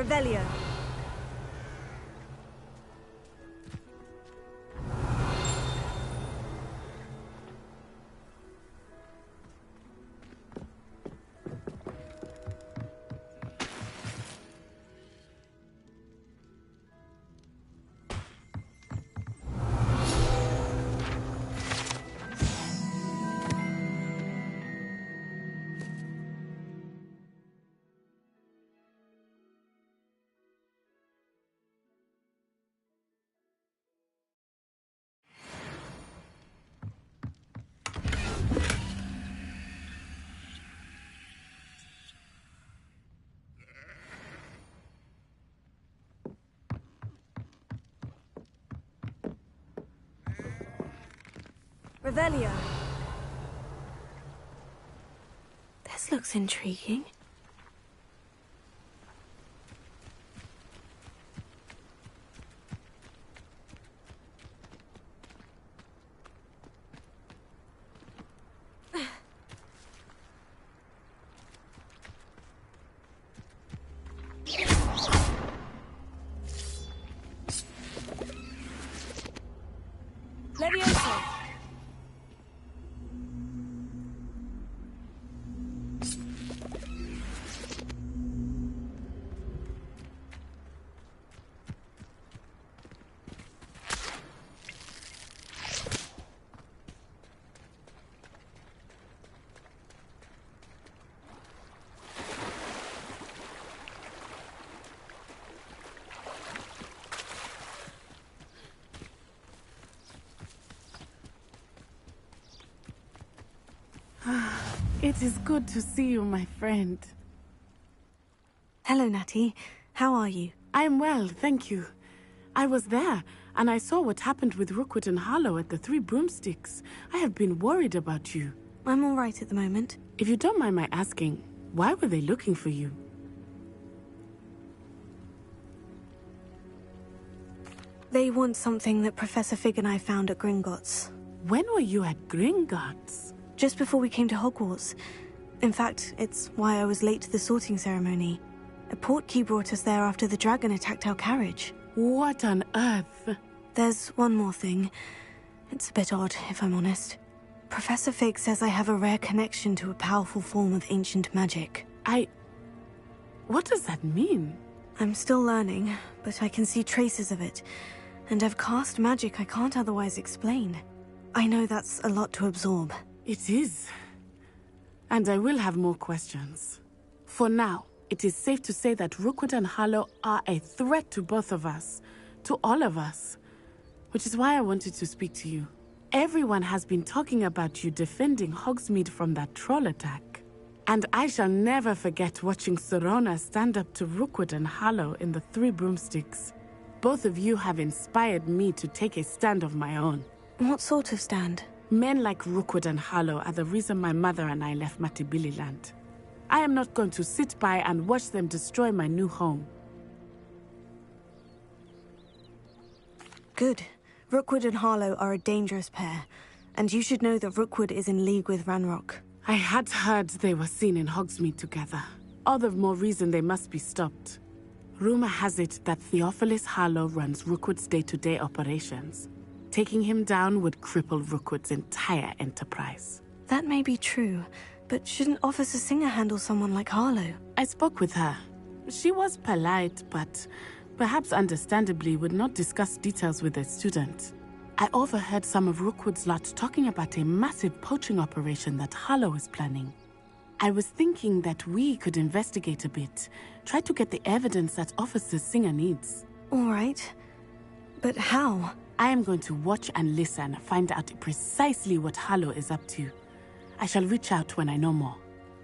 Revelio. Revelio. This looks intriguing. Levioso. It is good to see you, my friend. Hello, Natty. How are you? I am well, thank you. I was there, and I saw what happened with Rookwood and Harlow at the Three Broomsticks. I have been worried about you. I'm all right at the moment. If you don't mind my asking, why were they looking for you? They want something that Professor Fig and I found at Gringotts. When were you at Gringotts? Just before we came to Hogwarts. In fact, it's why I was late to the sorting ceremony. A portkey brought us there after the dragon attacked our carriage. What on earth? There's one more thing. It's a bit odd, if I'm honest. Professor Fig says I have a rare connection to a powerful form of ancient magic. What does that mean? I'm still learning, but I can see traces of it. And I've cast magic I can't otherwise explain. I know that's a lot to absorb. It is. And I will have more questions. For now, it is safe to say that Rookwood and Harlow are a threat to both of us. To all of us. Which is why I wanted to speak to you. Everyone has been talking about you defending Hogsmeade from that troll attack. And I shall never forget watching Serona stand up to Rookwood and Harlow in the Three Broomsticks. Both of you have inspired me to take a stand of my own. What sort of stand? Men like Rookwood and Harlow are the reason my mother and I left Matibili-land. I am not going to sit by and watch them destroy my new home. Good. Rookwood and Harlow are a dangerous pair, and you should know that Rookwood is in league with Ranrock. I had heard they were seen in Hogsmeade together. All the more reason they must be stopped. Rumor has it that Theophilus Harlow runs Rookwood's day-to-day operations. Taking him down would cripple Rookwood's entire enterprise. That may be true, but shouldn't Officer Singer handle someone like Harlow? I spoke with her. She was polite, but perhaps understandably would not discuss details with a student. I overheard some of Rookwood's lot talking about a massive poaching operation that Harlow is planning. I was thinking that we could investigate a bit, try to get the evidence that Officer Singer needs. All right. But how? I am going to watch and listen, find out precisely what Harlow is up to. I shall reach out when I know more.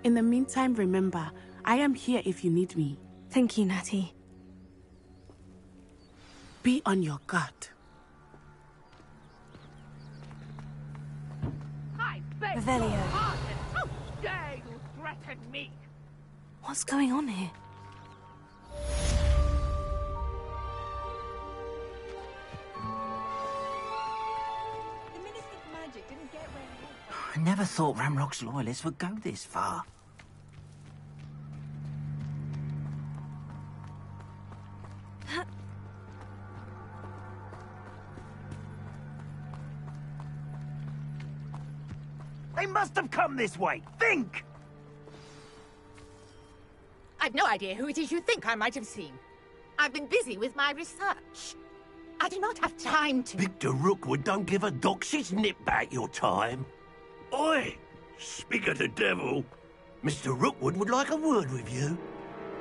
In the meantime, remember, I am here if you need me. Thank you, Natty. Be on your guard. Revelio. How dare you threaten me? What's going on here? I never thought Ranrock's loyalists would go this far. They must have come this way. Think! I've no idea who it is you think I might have seen. I've been busy with my research. I do not have time to... Victor Rookwood don't give a doxy's nip back your time. Oi! Speak of the devil. Mr. Rookwood would like a word with you.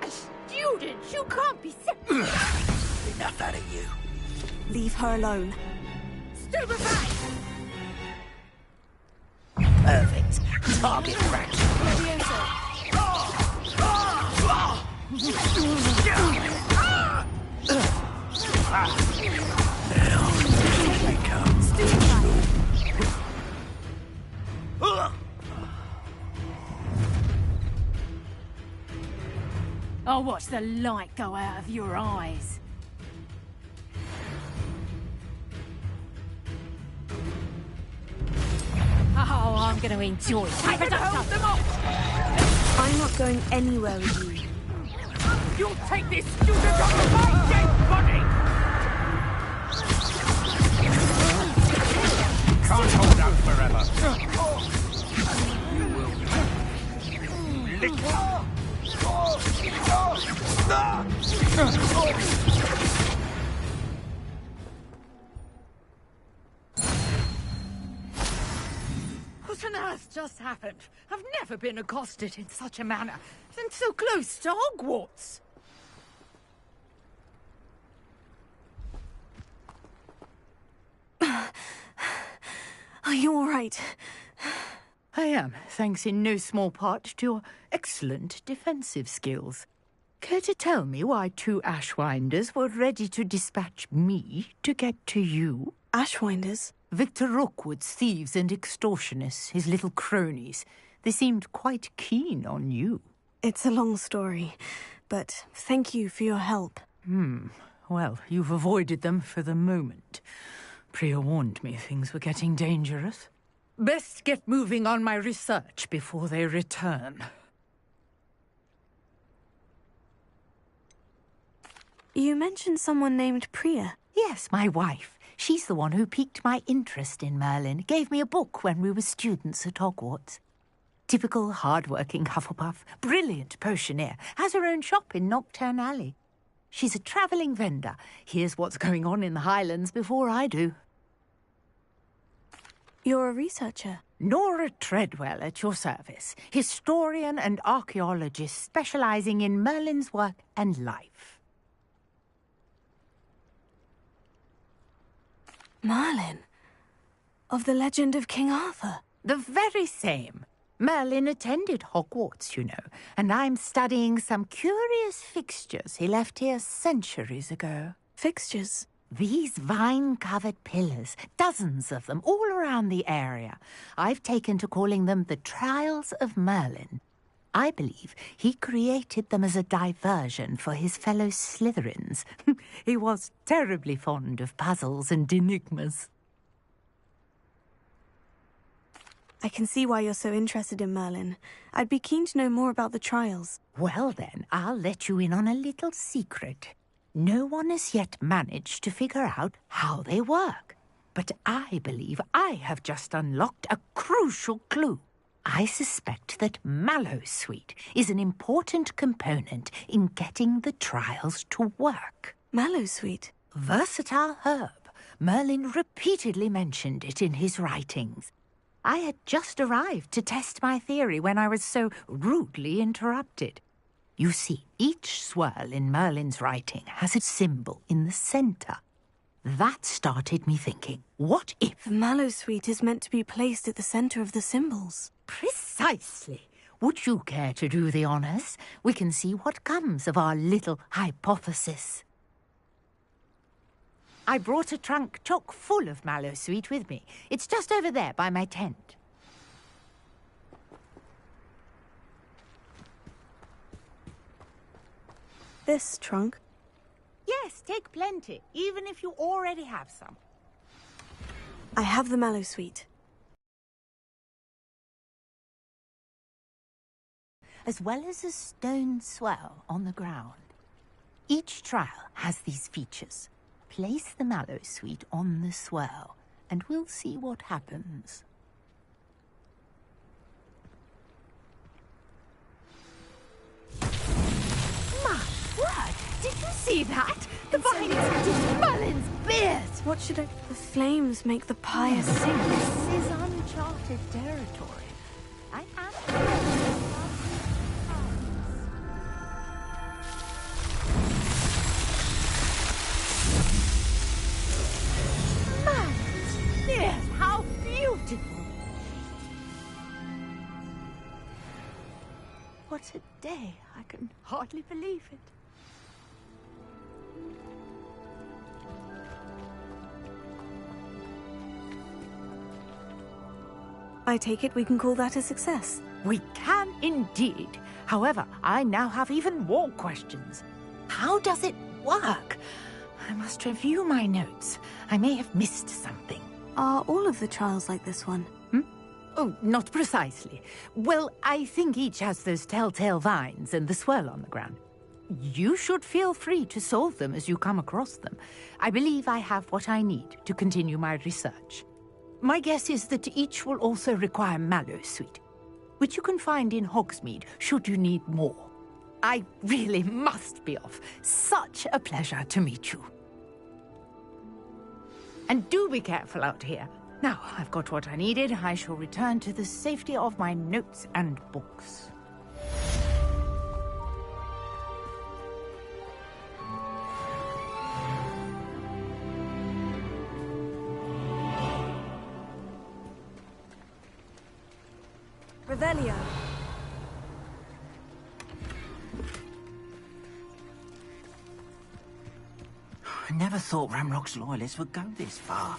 A student? You can't be... Enough out of you. Leave her alone. Stupefy! Perfect. Target practice. Now, here we come. I'll watch the light go out of your eyes. Oh, I'm going to enjoy it. I'm not going anywhere with you. You'll take this student off my dead body! Can't hold out forever. You will What on earth just happened? I've never been accosted in such a manner, and so close to Hogwarts. Are you all right? I am, thanks in no small part to your excellent defensive skills. Care to tell me why 2 Ashwinders were ready to dispatch me to get to you? Ashwinders? Victor Rookwood's thieves and extortionists, his little cronies. They seemed quite keen on you. It's a long story, but thank you for your help. Well, you've avoided them for the moment. Priya warned me things were getting dangerous. Best get moving on my research before they return. You mentioned someone named Priya. Yes, my wife. She's the one who piqued my interest in Merlin. Gave me a book when we were students at Hogwarts. Typical hard-working Hufflepuff, brilliant potioneer, has her own shop in Nocturne Alley. She's a travelling vendor. Hears what's going on in the Highlands before I do. You're a researcher? Nora Treadwell at your service. Historian and archaeologist specialising in Merlin's work and life. Merlin? Of the legend of King Arthur? The very same. Merlin attended Hogwarts, you know, and I'm studying some curious fixtures he left here centuries ago. Fixtures? These vine-covered pillars, dozens of them, all around the area. I've taken to calling them the Trials of Merlin. I believe he created them as a diversion for his fellow Slytherins. He was terribly fond of puzzles and enigmas. I can see why you're so interested in Merlin. I'd be keen to know more about the trials. Well then, I'll let you in on a little secret. No one has yet managed to figure out how they work. But I believe I have just unlocked a crucial clue. I suspect that Mallowsweet is an important component in getting the trials to work. Mallowsweet? Versatile herb. Merlin repeatedly mentioned it in his writings. I had just arrived to test my theory when I was so rudely interrupted. You see, each swirl in Merlin's writing has a symbol in the centre. That started me thinking, what if... The Mallowsweet is meant to be placed at the centre of the symbols. Precisely. Would you care to do the honours? We can see what comes of our little hypothesis. I brought a trunk chock full of Mallowsweet with me. It's just over there by my tent. This trunk? Yes, take plenty, even if you already have some. I have the Mallowsweet. As well as a stone swell on the ground. Each trial has these features. Place the Mallowsweet on the swell, and we'll see what happens. My word! Did you see that? The vines touched Merlin's beard! What should I... The flames make the pyre sing. This is uncharted territory. I am... Yes, how beautiful! What a day. I can hardly believe it. I take it we can call that a success. We can indeed. However, I now have even more questions. How does it work? I must review my notes. I may have missed something. Are all of the trials like this one? Oh, not precisely. Well, I think each has those telltale vines and the swirl on the ground. You should feel free to solve them as you come across them. I believe I have what I need to continue my research. My guess is that each will also require Mallowsweet, which you can find in Hogsmeade should you need more. I really must be off. Such a pleasure to meet you. And do be careful out here. Now, I've got what I needed. I shall return to the safety of my notes and books. I never thought Ranrock's loyalists would go this far.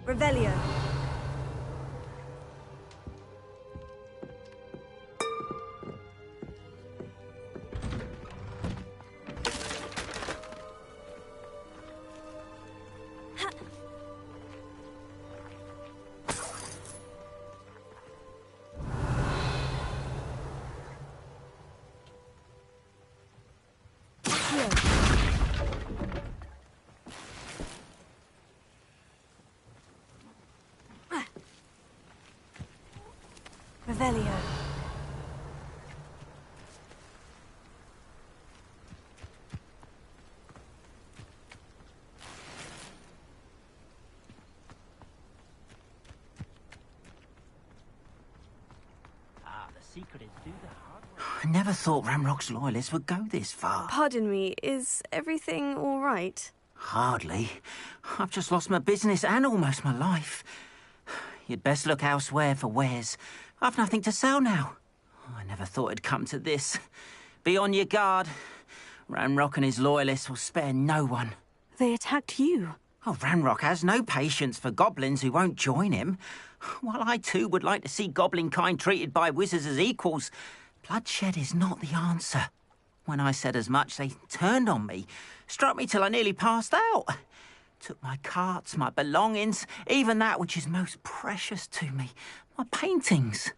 Revelio. Revelio. The secret is do the hard work. I never thought Ranrock's loyalists would go this far. Pardon me, is everything all right? Hardly. I've just lost my business and almost my life. You'd best look elsewhere for wares. I've nothing to sell now. I never thought it'd come to this. Be on your guard. Ranrock and his loyalists will spare no one. They attacked you. Oh, Ranrock has no patience for goblins who won't join him. While I too would like to see goblin kind treated by wizards as equals, bloodshed is not the answer. When I said as much, they turned on me, struck me till I nearly passed out. Took my carts, my belongings, even that which is most precious to me, my paintings.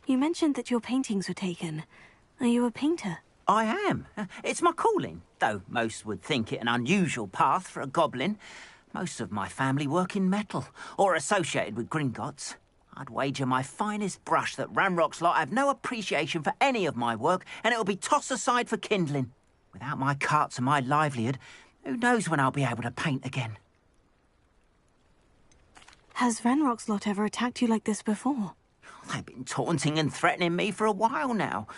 You mentioned that your paintings were taken. Are you a painter? I am. It's my calling, though most would think it an unusual path for a goblin. Most of my family work in metal, or associated with Gringotts. I'd wager my finest brush that Ranrock's lot have no appreciation for any of my work, and it'll be tossed aside for kindling. Without my carts and my livelihood, who knows when I'll be able to paint again? Has Ranrock's lot ever attacked you like this before? They've been taunting and threatening me for a while now.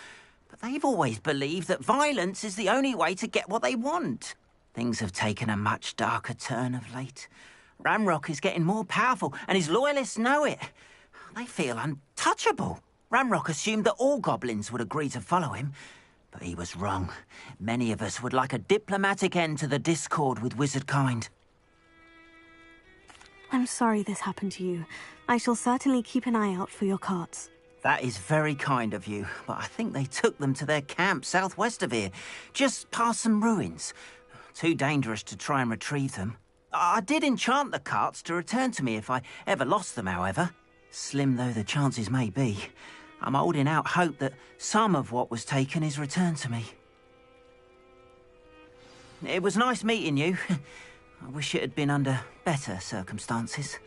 But they've always believed that violence is the only way to get what they want. Things have taken a much darker turn of late. Ranrock is getting more powerful, and his loyalists know it. They feel untouchable. Ranrock assumed that all goblins would agree to follow him, but he was wrong. Many of us would like a diplomatic end to the discord with wizard kind. I'm sorry this happened to you. I shall certainly keep an eye out for your carts. That is very kind of you, but I think they took them to their camp southwest of here, just past some ruins. Too dangerous to try and retrieve them. I did enchant the carts to return to me if I ever lost them, however. Slim though the chances may be, I'm holding out hope that some of what was taken is returned to me. It was nice meeting you. I wish it had been under better circumstances.